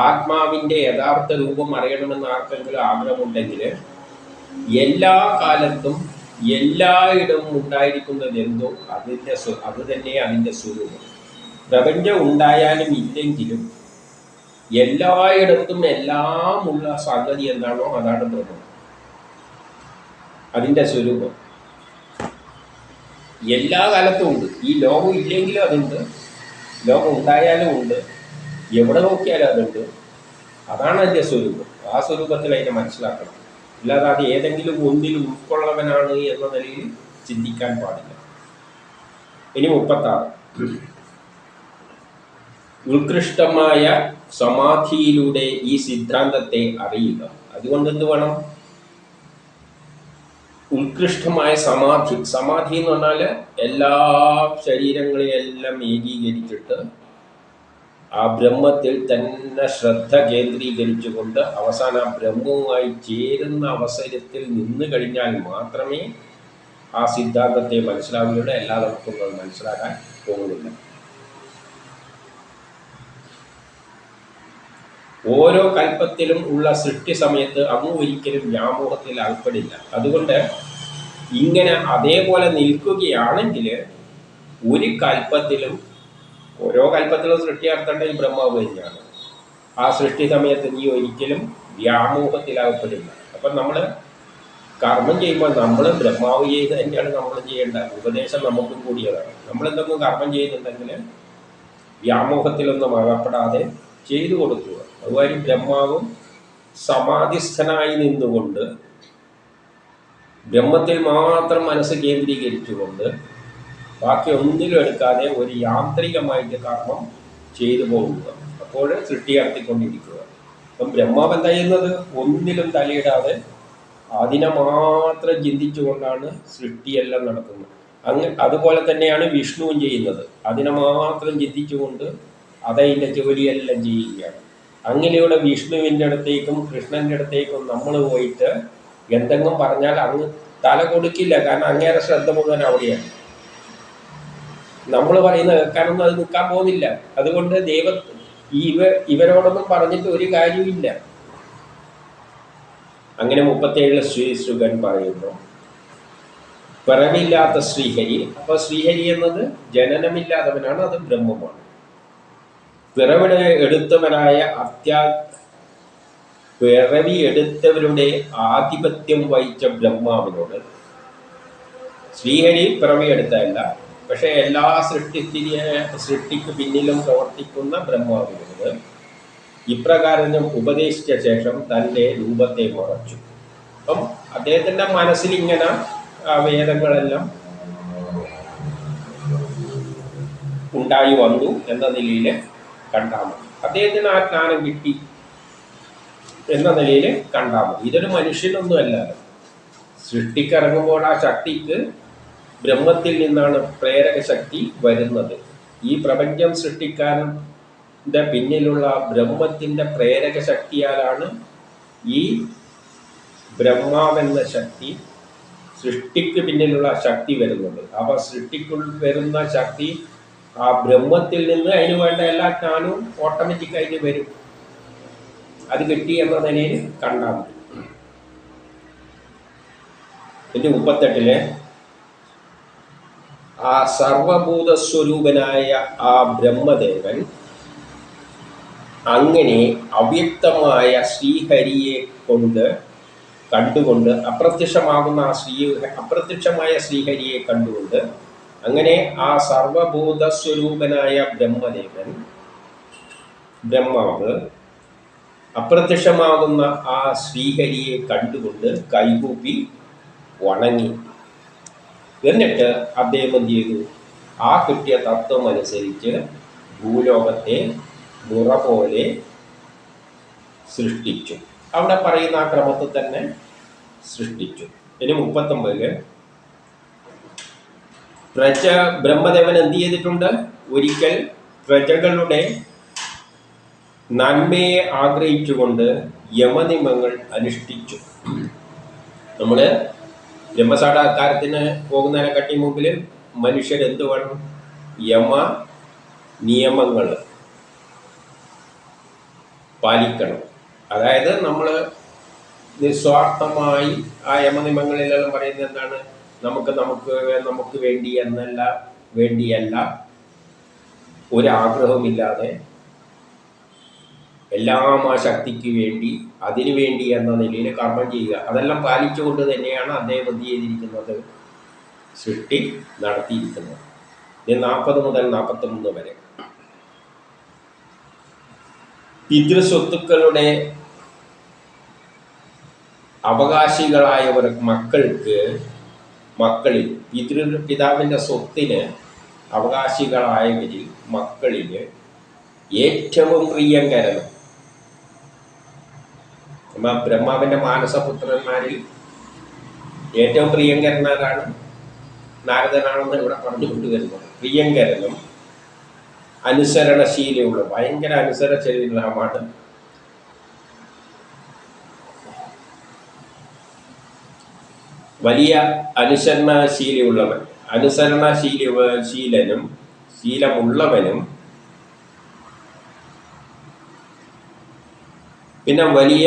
ആത്മാവിൻ്റെ യഥാർത്ഥ രൂപം അറിയണമെന്ന് ആർക്കെങ്കിലും ആഗ്രഹമുണ്ടെങ്കിൽ എല്ലാ കാലത്തും എല്ലായിടവും ഉണ്ടായിരിക്കുന്നത് എന്തോ അത് തന്നെ അതിൻ്റെ സ്വരൂപം. പ്രപഞ്ചം ഉണ്ടായാലും ഇല്ലെങ്കിലും എല്ലായിടത്തും എല്ലാമുള്ള സംഗതി എന്താണോ അതാണ് ബ്രഹ്മം, അതിൻ്റെ സ്വരൂപം. എല്ലാ കാലത്തും ഉണ്ട്. ഈ ലോകം ഇല്ലെങ്കിലും അതുണ്ട്, ലോകം ഉണ്ടായാലും ഉണ്ട്, എവിടെ നോക്കിയാലും അതുണ്ട്. അതാണ് അതിൻ്റെ സ്വരൂപം. ആ സ്വരൂപത്തിൽ അതിനെ മനസ്സിലാക്കണം. അല്ലാതെ അത് ഏതെങ്കിലും ഒന്നിൽ ഉൾക്കൊള്ളവനാണ് എന്ന നിലയിൽ ചിന്തിക്കാൻ പാടില്ല. ഇനി 36. ഉത്കൃഷ്ടമായ സമാധിയിലൂടെ ഈ സിദ്ധാന്തത്തെ അറിയുക. അതുകൊണ്ട് എന്ത് വേണം? ഉത്കൃഷ്ടമായ സമാധി. സമാധി എന്ന് പറഞ്ഞാൽ എല്ലാ ശരീരങ്ങളെയെല്ലാം ഏകീകരിച്ചിട്ട് ആ ബ്രഹ്മത്തിൽ തന്നെ ശ്രദ്ധ കേന്ദ്രീകരിച്ചുകൊണ്ട് അവസാനം ആ ബ്രഹ്മവുമായി ചേരുന്ന അവസരത്തിൽ നിന്ന് കഴിഞ്ഞാൽ മാത്രമേ ആ സിദ്ധാന്തത്തെ മനസ്സിലാവുകയുള്ളൂ. അല്ലാതെ നമുക്കൊന്നും മനസ്സിലാക്കാൻ പോകുന്നില്ല. ഓരോ കൽപ്പത്തിലും ഉള്ള സൃഷ്ടി സമയത്ത് അങ്ങ് ഒരിക്കലും വ്യാമോഹത്തിൽ അകപ്പെടില്ല. അതുകൊണ്ട് ഇങ്ങനെ അതേപോലെ നിൽക്കുകയാണെങ്കിൽ ഒരു കൽപ്പത്തിലും, ഓരോ കൽപ്പത്തിലും സൃഷ്ടി നടത്തേണ്ട ഈ ബ്രഹ്മാവ് തന്നെയാണ്. ആ സൃഷ്ടി സമയത്ത് നീ ഒരിക്കലും വ്യാമോഹത്തിലാകപ്പെടില്ല. അപ്പം നമ്മൾ കർമ്മം ചെയ്യുമ്പോൾ നമ്മൾ ബ്രഹ്മാവ് ചെയ്ത് തന്നെയാണ് നമ്മൾ ചെയ്യേണ്ട. ഉപദേശം നമുക്കും കൂടിയതാണ്. നമ്മളെന്തെങ്കിലും കർമ്മം ചെയ്യുന്നുണ്ടെങ്കിൽ വ്യാമോഹത്തിലൊന്നും അകപ്പെടാതെ ചെയ്തു കൊടുക്കുക. അതുവഴി ബ്രഹ്മാവും സമാധിസ്ഥനായി നിന്നുകൊണ്ട് ബ്രഹ്മത്തിൽ മാത്രം മനസ്സ് കേന്ദ്രീകരിച്ചുകൊണ്ട് ബാക്കി ഒന്നിലും എടുക്കാതെ ഒരു യാന്ത്രികമായിട്ട് കർമ്മം ചെയ്തു പോകുക. അപ്പോൾ സൃഷ്ടി നടത്തിക്കൊണ്ടിരിക്കുക. അപ്പം ബ്രഹ്മാവ് എന്താ ചെയ്യുന്നത്? ഒന്നിലും തലയിടാതെ അതിനെ മാത്രം ചിന്തിച്ചുകൊണ്ടാണ് സൃഷ്ടിയെല്ലാം നടക്കുന്നത്. അതുപോലെ തന്നെയാണ് വിഷ്ണുവും ചെയ്യുന്നത്. അതിനെ മാത്രം ചിന്തിച്ചുകൊണ്ട് അതതിൻ്റെ ജോലിയെല്ലാം ചെയ്യുകയാണ്. അങ്ങനെയുള്ള വിഷ്ണുവിൻ്റെ അടുത്തേക്കും കൃഷ്ണൻ്റെ അടുത്തേക്കും നമ്മൾ പോയിട്ട് എന്തെങ്കിലും പറഞ്ഞാൽ അങ്ങ് തല കൊടുക്കില്ല. കാരണം അങ്ങേരെ ശ്രദ്ധ മുഴുവൻ അവിടെയാണ്. നമ്മൾ പറയുന്നത് കേൾക്കാനൊന്നും അത് നിൽക്കാൻ പോകുന്നില്ല. അതുകൊണ്ട് ഇവരോടൊന്നും പറഞ്ഞിട്ട് ഒരു കാര്യമില്ല. അങ്ങനെ 37 ശ്രീശുകൻ പറയുന്നു, പിറവില്ലാത്ത ശ്രീഹരി. അപ്പോൾ ശ്രീഹരി എന്നത് ജനനമില്ലാത്തവനാണ്, അത് ബ്രഹ്മമാണ്. പിറവിട എടുത്തവനായ പിറവി എടുത്തവരുടെ ആധിപത്യം വഹിച്ച ബ്രഹ്മാവിനോട്, ശ്രീഹരി പിറവി എടുത്തതല്ല, പക്ഷെ എല്ലാ സൃഷ്ടിക്ക് പിന്നിലും പ്രവർത്തിക്കുന്ന ബ്രഹ്മാവിനോട് ഇപ്രകാരം ഉപദേശിച്ച ശേഷം തൻ്റെ രൂപത്തെ മറച്ചു. അപ്പം അദ്ദേഹത്തിൻ്റെ മനസ്സിൽ ഇങ്ങനെ വേദങ്ങളെല്ലാം ഉണ്ടായി വന്നു എന്ന നിലയിൽ കണ്ടാൽ മതി. അദ്ദേഹത്തിന് ആ ജ്ഞാനം കിട്ടി എന്ന നിലയിൽ കണ്ടാൽ മതി. ഇതൊരു മനുഷ്യനൊന്നുമല്ല. സൃഷ്ടിക്കിറങ്ങുമ്പോൾ ആ ശക്തിക്ക് ബ്രഹ്മത്തിൽ നിന്നാണ് പ്രേരക ശക്തി വരുന്നത്. ഈ പ്രപഞ്ചം സൃഷ്ടിക്കാരൻ്റെ പിന്നിലുള്ള ബ്രഹ്മത്തിൻ്റെ പ്രേരക ശക്തിയാലാണ് ഈ ബ്രഹ്മാവെന്ന ശക്തി, സൃഷ്ടിക്ക് പിന്നിലുള്ള ശക്തി വരുന്നത്. അപ്പോൾ സൃഷ്ടിക്കുൾ വരുന്ന ശക്തി ആ ബ്രഹ്മത്തിൽ നിന്ന് അതിന് വേണ്ട എല്ലാ ജ്ഞാനവും ഓട്ടോമാറ്റിക്കായിട്ട് വരും. അത് കിട്ടി എന്ന നിലയിൽ കണ്ടാൽ മതി. 38 ആ സർവഭൂതസ്വരൂപനായ ആ ബ്രഹ്മദേവൻ അങ്ങനെ അവ്യക്തമായ ശ്രീഹരിയെ കണ്ടുകൊണ്ട് അപ്രത്യക്ഷമായ ശ്രീഹരിയെ കണ്ടുകൊണ്ട്, അങ്ങനെ ആ സർവഭൂതസ്വരൂപനായ ബ്രഹ്മാവ് അപ്രത്യക്ഷമാകുന്ന ആ ശ്രീഹരിയെ കണ്ടുകൊണ്ട് കൈകൂപ്പി വണങ്ങി. എന്നിട്ട് അദ്ദേഹം എന്ത് ചെയ്തു? ആ കിട്ടിയ തത്വം അനുസരിച്ച് ഭൂലോകത്തെ മുറ പോലെ സൃഷ്ടിച്ചു. അവിടെ പറയുന്ന ആ ക്രമത്തിൽ തന്നെ സൃഷ്ടിച്ചു. ഇനി 39 ബ്രഹ്മദേവൻ എന്ത് ചെയ്തിട്ടുണ്ട്? ഒരിക്കൽ പ്രജകളുടെ നന്മയെ ആഗ്രഹിച്ചുകൊണ്ട് യമനിയമങ്ങൾ അനുഷ്ഠിച്ചു. നമ്മൾ ബ്രഹ്മസാക്ഷാത്കാരത്തിന് പോകുന്നതിനെക്കാട്ടി മുമ്പിൽ മനുഷ്യരെന്ത് വേണം? യമ നിയമങ്ങൾ പാലിക്കണം. അതായത് നമ്മൾ നിസ്വാർത്ഥമായി ആ യമനിയമങ്ങളിലെല്ലാം പറയുന്നത് എന്താണ്? നമുക്ക് വേണ്ടിയല്ല ഒരാഗ്രഹമില്ലാതെ എല്ലാം ആ ശക്തിക്ക് വേണ്ടി, അതിനു വേണ്ടി എന്ന നിലയിൽ കർമ്മം ചെയ്യുക. അതെല്ലാം പാലിച്ചുകൊണ്ട് തന്നെയാണ് അദ്ദേഹം എന്ത് ചെയ്തിരിക്കുന്നത്? സൃഷ്ടി നടത്തിയിരിക്കുന്നത്. 40 മുതൽ 43 വരെ. പിതൃസ്വത്തുക്കളുടെ അവകാശികളായവർ മക്കളിൽ പിതാവിൻ്റെ സ്വത്തിന് അവകാശികളായവരിൽ മക്കളിൽ ഏറ്റവും പ്രിയങ്കരനും ബ്രഹ്മാവിൻ്റെ മാനസപുത്രന്മാരിൽ ഏറ്റവും പ്രിയങ്കരനാരാണ്? നാരദനാണെന്ന് ഇവിടെ പറഞ്ഞു കൊണ്ടുവരുന്നത്. പ്രിയങ്കരനും അനുസരണശീലമുള്ള, ഭയങ്കര അനുസരണശീലമാണ്. വലിയ ശീലമുള്ളവനും പിന്നെ വലിയ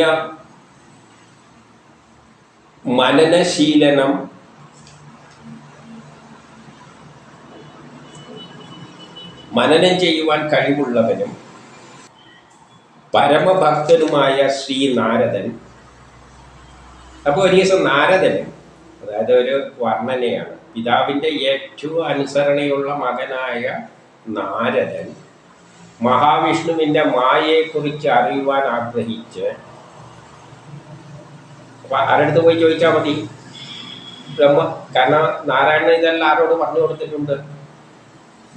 മനനം ചെയ്യുവാൻ കഴിവുള്ളവനും പരമഭക്തനുമായ ശ്രീ നാരദൻ. അപ്പോൾ ഒരു ദിവസം നാരദനും, അതായത് ഒരു വർണ്ണനയാണ്, പിതാവിൻ്റെ ഏറ്റവും അനുസരണയുള്ള മകനായ നാരദൻ മഹാവിഷ്ണുവിൻ്റെ മായയെക്കുറിച്ച് അറിയുവാൻ ആഗ്രഹിച്ച്, അപ്പം ആരടുത്ത് പോയി ചോദിച്ചാൽ മതി? കാരണം നാരായണൻ ഇതെല്ലാം ആരോട് പറഞ്ഞു കൊടുത്തിട്ടുണ്ട്?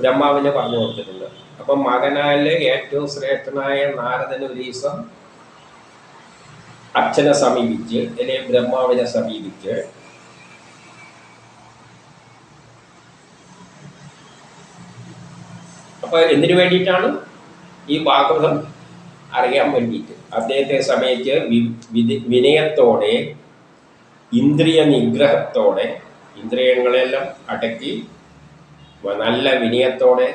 ബ്രഹ്മാവിനെ പറഞ്ഞു കൊടുത്തിട്ടുണ്ട്. അപ്പം മകനാല് ഏറ്റവും ശ്രേഷ്ഠനായ നാരദന് ഒരു ദിവസം അച്ഛനെ സമീപിച്ച്, അല്ലെങ്കിൽ ബ്രഹ്മാവിനെ സമീപിച്ച് അപ്പൊ എന്തിനു വേണ്ടിയിട്ടാണ്? ഈ ഭാഗവതം അറിയാൻ വേണ്ടിയിട്ട്. അദ്ദേഹത്തെ സമയത്ത് വിനയത്തോടെ, ഇന്ദ്രിയ നിഗ്രഹത്തോടെ, ഇന്ദ്രിയങ്ങളെല്ലാം അടക്കി നല്ല വിനയത്തോടെ,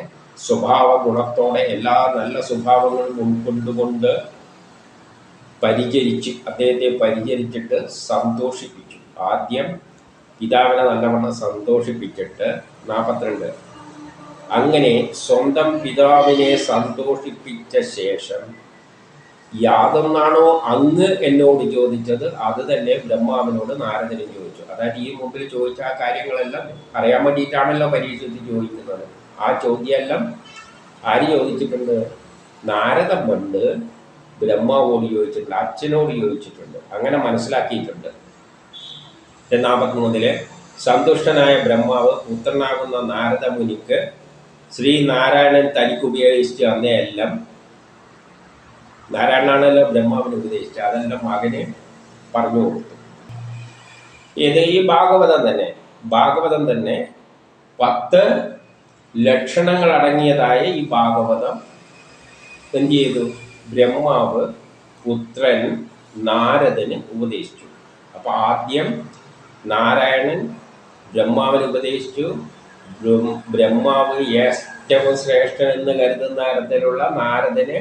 സ്വഭാവ ഗുണത്തോടെ, എല്ലാ നല്ല സ്വഭാവങ്ങളും ഉൾക്കൊണ്ടുകൊണ്ട് അദ്ദേഹത്തെ പരിചരിച്ചിട്ട് സന്തോഷിപ്പിച്ചു. ആദ്യം പിതാവിനെ നല്ലവണ്ണം സന്തോഷിപ്പിച്ചിട്ട് 42 അങ്ങനെ സ്വന്തം പിതാവിനെ സന്തോഷിപ്പിച്ച ശേഷം യാതൊന്നാണോ അങ്ങ് എന്നോട് ചോദിച്ചത് അത് തന്നെ ബ്രഹ്മാവിനോട് നാരദനും ചോദിച്ചു. അതായത് ഈ മുമ്പിൽ ചോദിച്ച ആ കാര്യങ്ങളെല്ലാം അറിയാൻ വേണ്ടിയിട്ടാണല്ലോ പരീക്ഷത്തിൽ ചോദിക്കുന്നത്. ആ ചോദ്യമെല്ലാം ആര് ചോദിച്ചിട്ടുണ്ട്? നാരദൻ പണ്ട് ബ്രഹ്മാവോട് ചോദിച്ചിട്ടുണ്ട്, അച്ഛനോട് ചോദിച്ചിട്ടുണ്ട്. അങ്ങനെ മനസ്സിലാക്കിയിട്ടുണ്ട്. 43 സന്തുഷ്ടനായ ബ്രഹ്മാവ് പുത്രനാകുന്ന നാരദ മുനിക്ക് ശ്രീനാരായണൻ തനിക്ക് ഉപയോഗിച്ച് തന്നെയെല്ലാം, നാരായണനാണല്ലോ ബ്രഹ്മാവിന് ഉപദേശിച്ചത്, അതെല്ലാം മകന് പറഞ്ഞു കൊടുത്തു. ഇത് ഈ ഭാഗവതം തന്നെ 10 ലക്ഷണങ്ങൾ അടങ്ങിയതായ ഈ ഭാഗവതം എന്ത് ചെയ്തു? ബ്രഹ്മാവ് പുത്രൻ നാരദന് ഉപദേശിച്ചു. അപ്പൊ ആദ്യം നാരായണൻ ബ്രഹ്മാവിന് ഉപദേശിച്ചു. ബ്രഹ്മാവ് ഏറ്റവും ശ്രേഷ്ഠൻ എന്ന് കരുതുന്ന തരത്തിലുള്ള നാരദനെ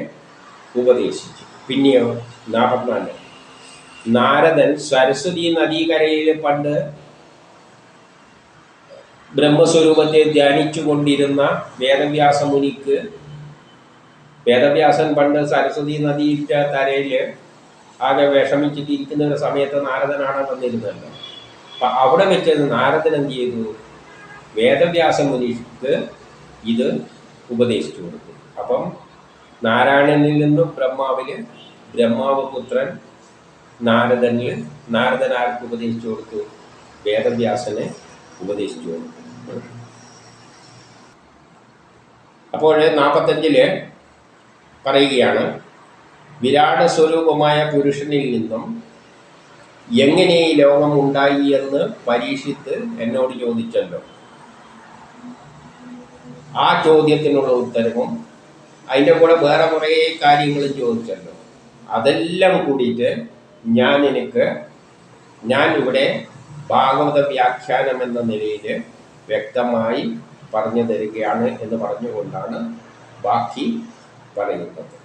ഉപദേശിച്ചു. പിന്നെയോ 44 നാരദൻ സരസ്വതി നദീകരയിൽ പണ്ട് ബ്രഹ്മസ്വരൂപത്തെ ധ്യാനിച്ചു കൊണ്ടിരുന്ന വേദവ്യാസ മുനിക്ക്, വേദവ്യാസൻ പണ്ട് സരസ്വതി നദിയുടെ കരയിൽ ആകെ വിഷമിച്ചിട്ടിരിക്കുന്ന ഒരു സമയത്ത് നാരദനാണ് വന്നിരുന്നല്ലോ. അപ്പം അവിടെ വെച്ച് നാരദൻ എന്ത് ചെയ്തു? വേദവ്യാസ മുനിക്ക് ഇത് ഉപദേശിച്ചു കൊടുത്തു. അപ്പം നാരായണനിൽ നിന്നും ബ്രഹ്മാവ് പുത്രൻ നാരദൻ ആർക്ക് ഉപദേശിച്ചു കൊടുത്തു? വേദവ്യാസനെ ഉപദേശിച്ചു കൊടുത്തു. അപ്പോൾ 45 പറയുകയാണ്, വിരാട് സ്വരൂപമായ പുരുഷനിൽ നിന്നും എങ്ങനെ ഈ ലോകം ഉണ്ടായി എന്ന് പരീക്ഷിത്ത് എന്നോട് ചോദിച്ചല്ലോ. ആ ചോദ്യത്തിനുള്ള ഉത്തരവും അതിൻ്റെ കൂടെ വേറെ കുറേ കാര്യങ്ങളും ചോദിച്ചല്ലോ. അതെല്ലാം കൂടിയിട്ട് ഞാൻ ഇവിടെ ഭാഗവത വ്യാഖ്യാനം എന്ന നിലയിൽ വ്യക്തമായി പറഞ്ഞു തരികയാണ് എന്ന് പറഞ്ഞുകൊണ്ടാണ് ബാക്കി പറയുന്നത്.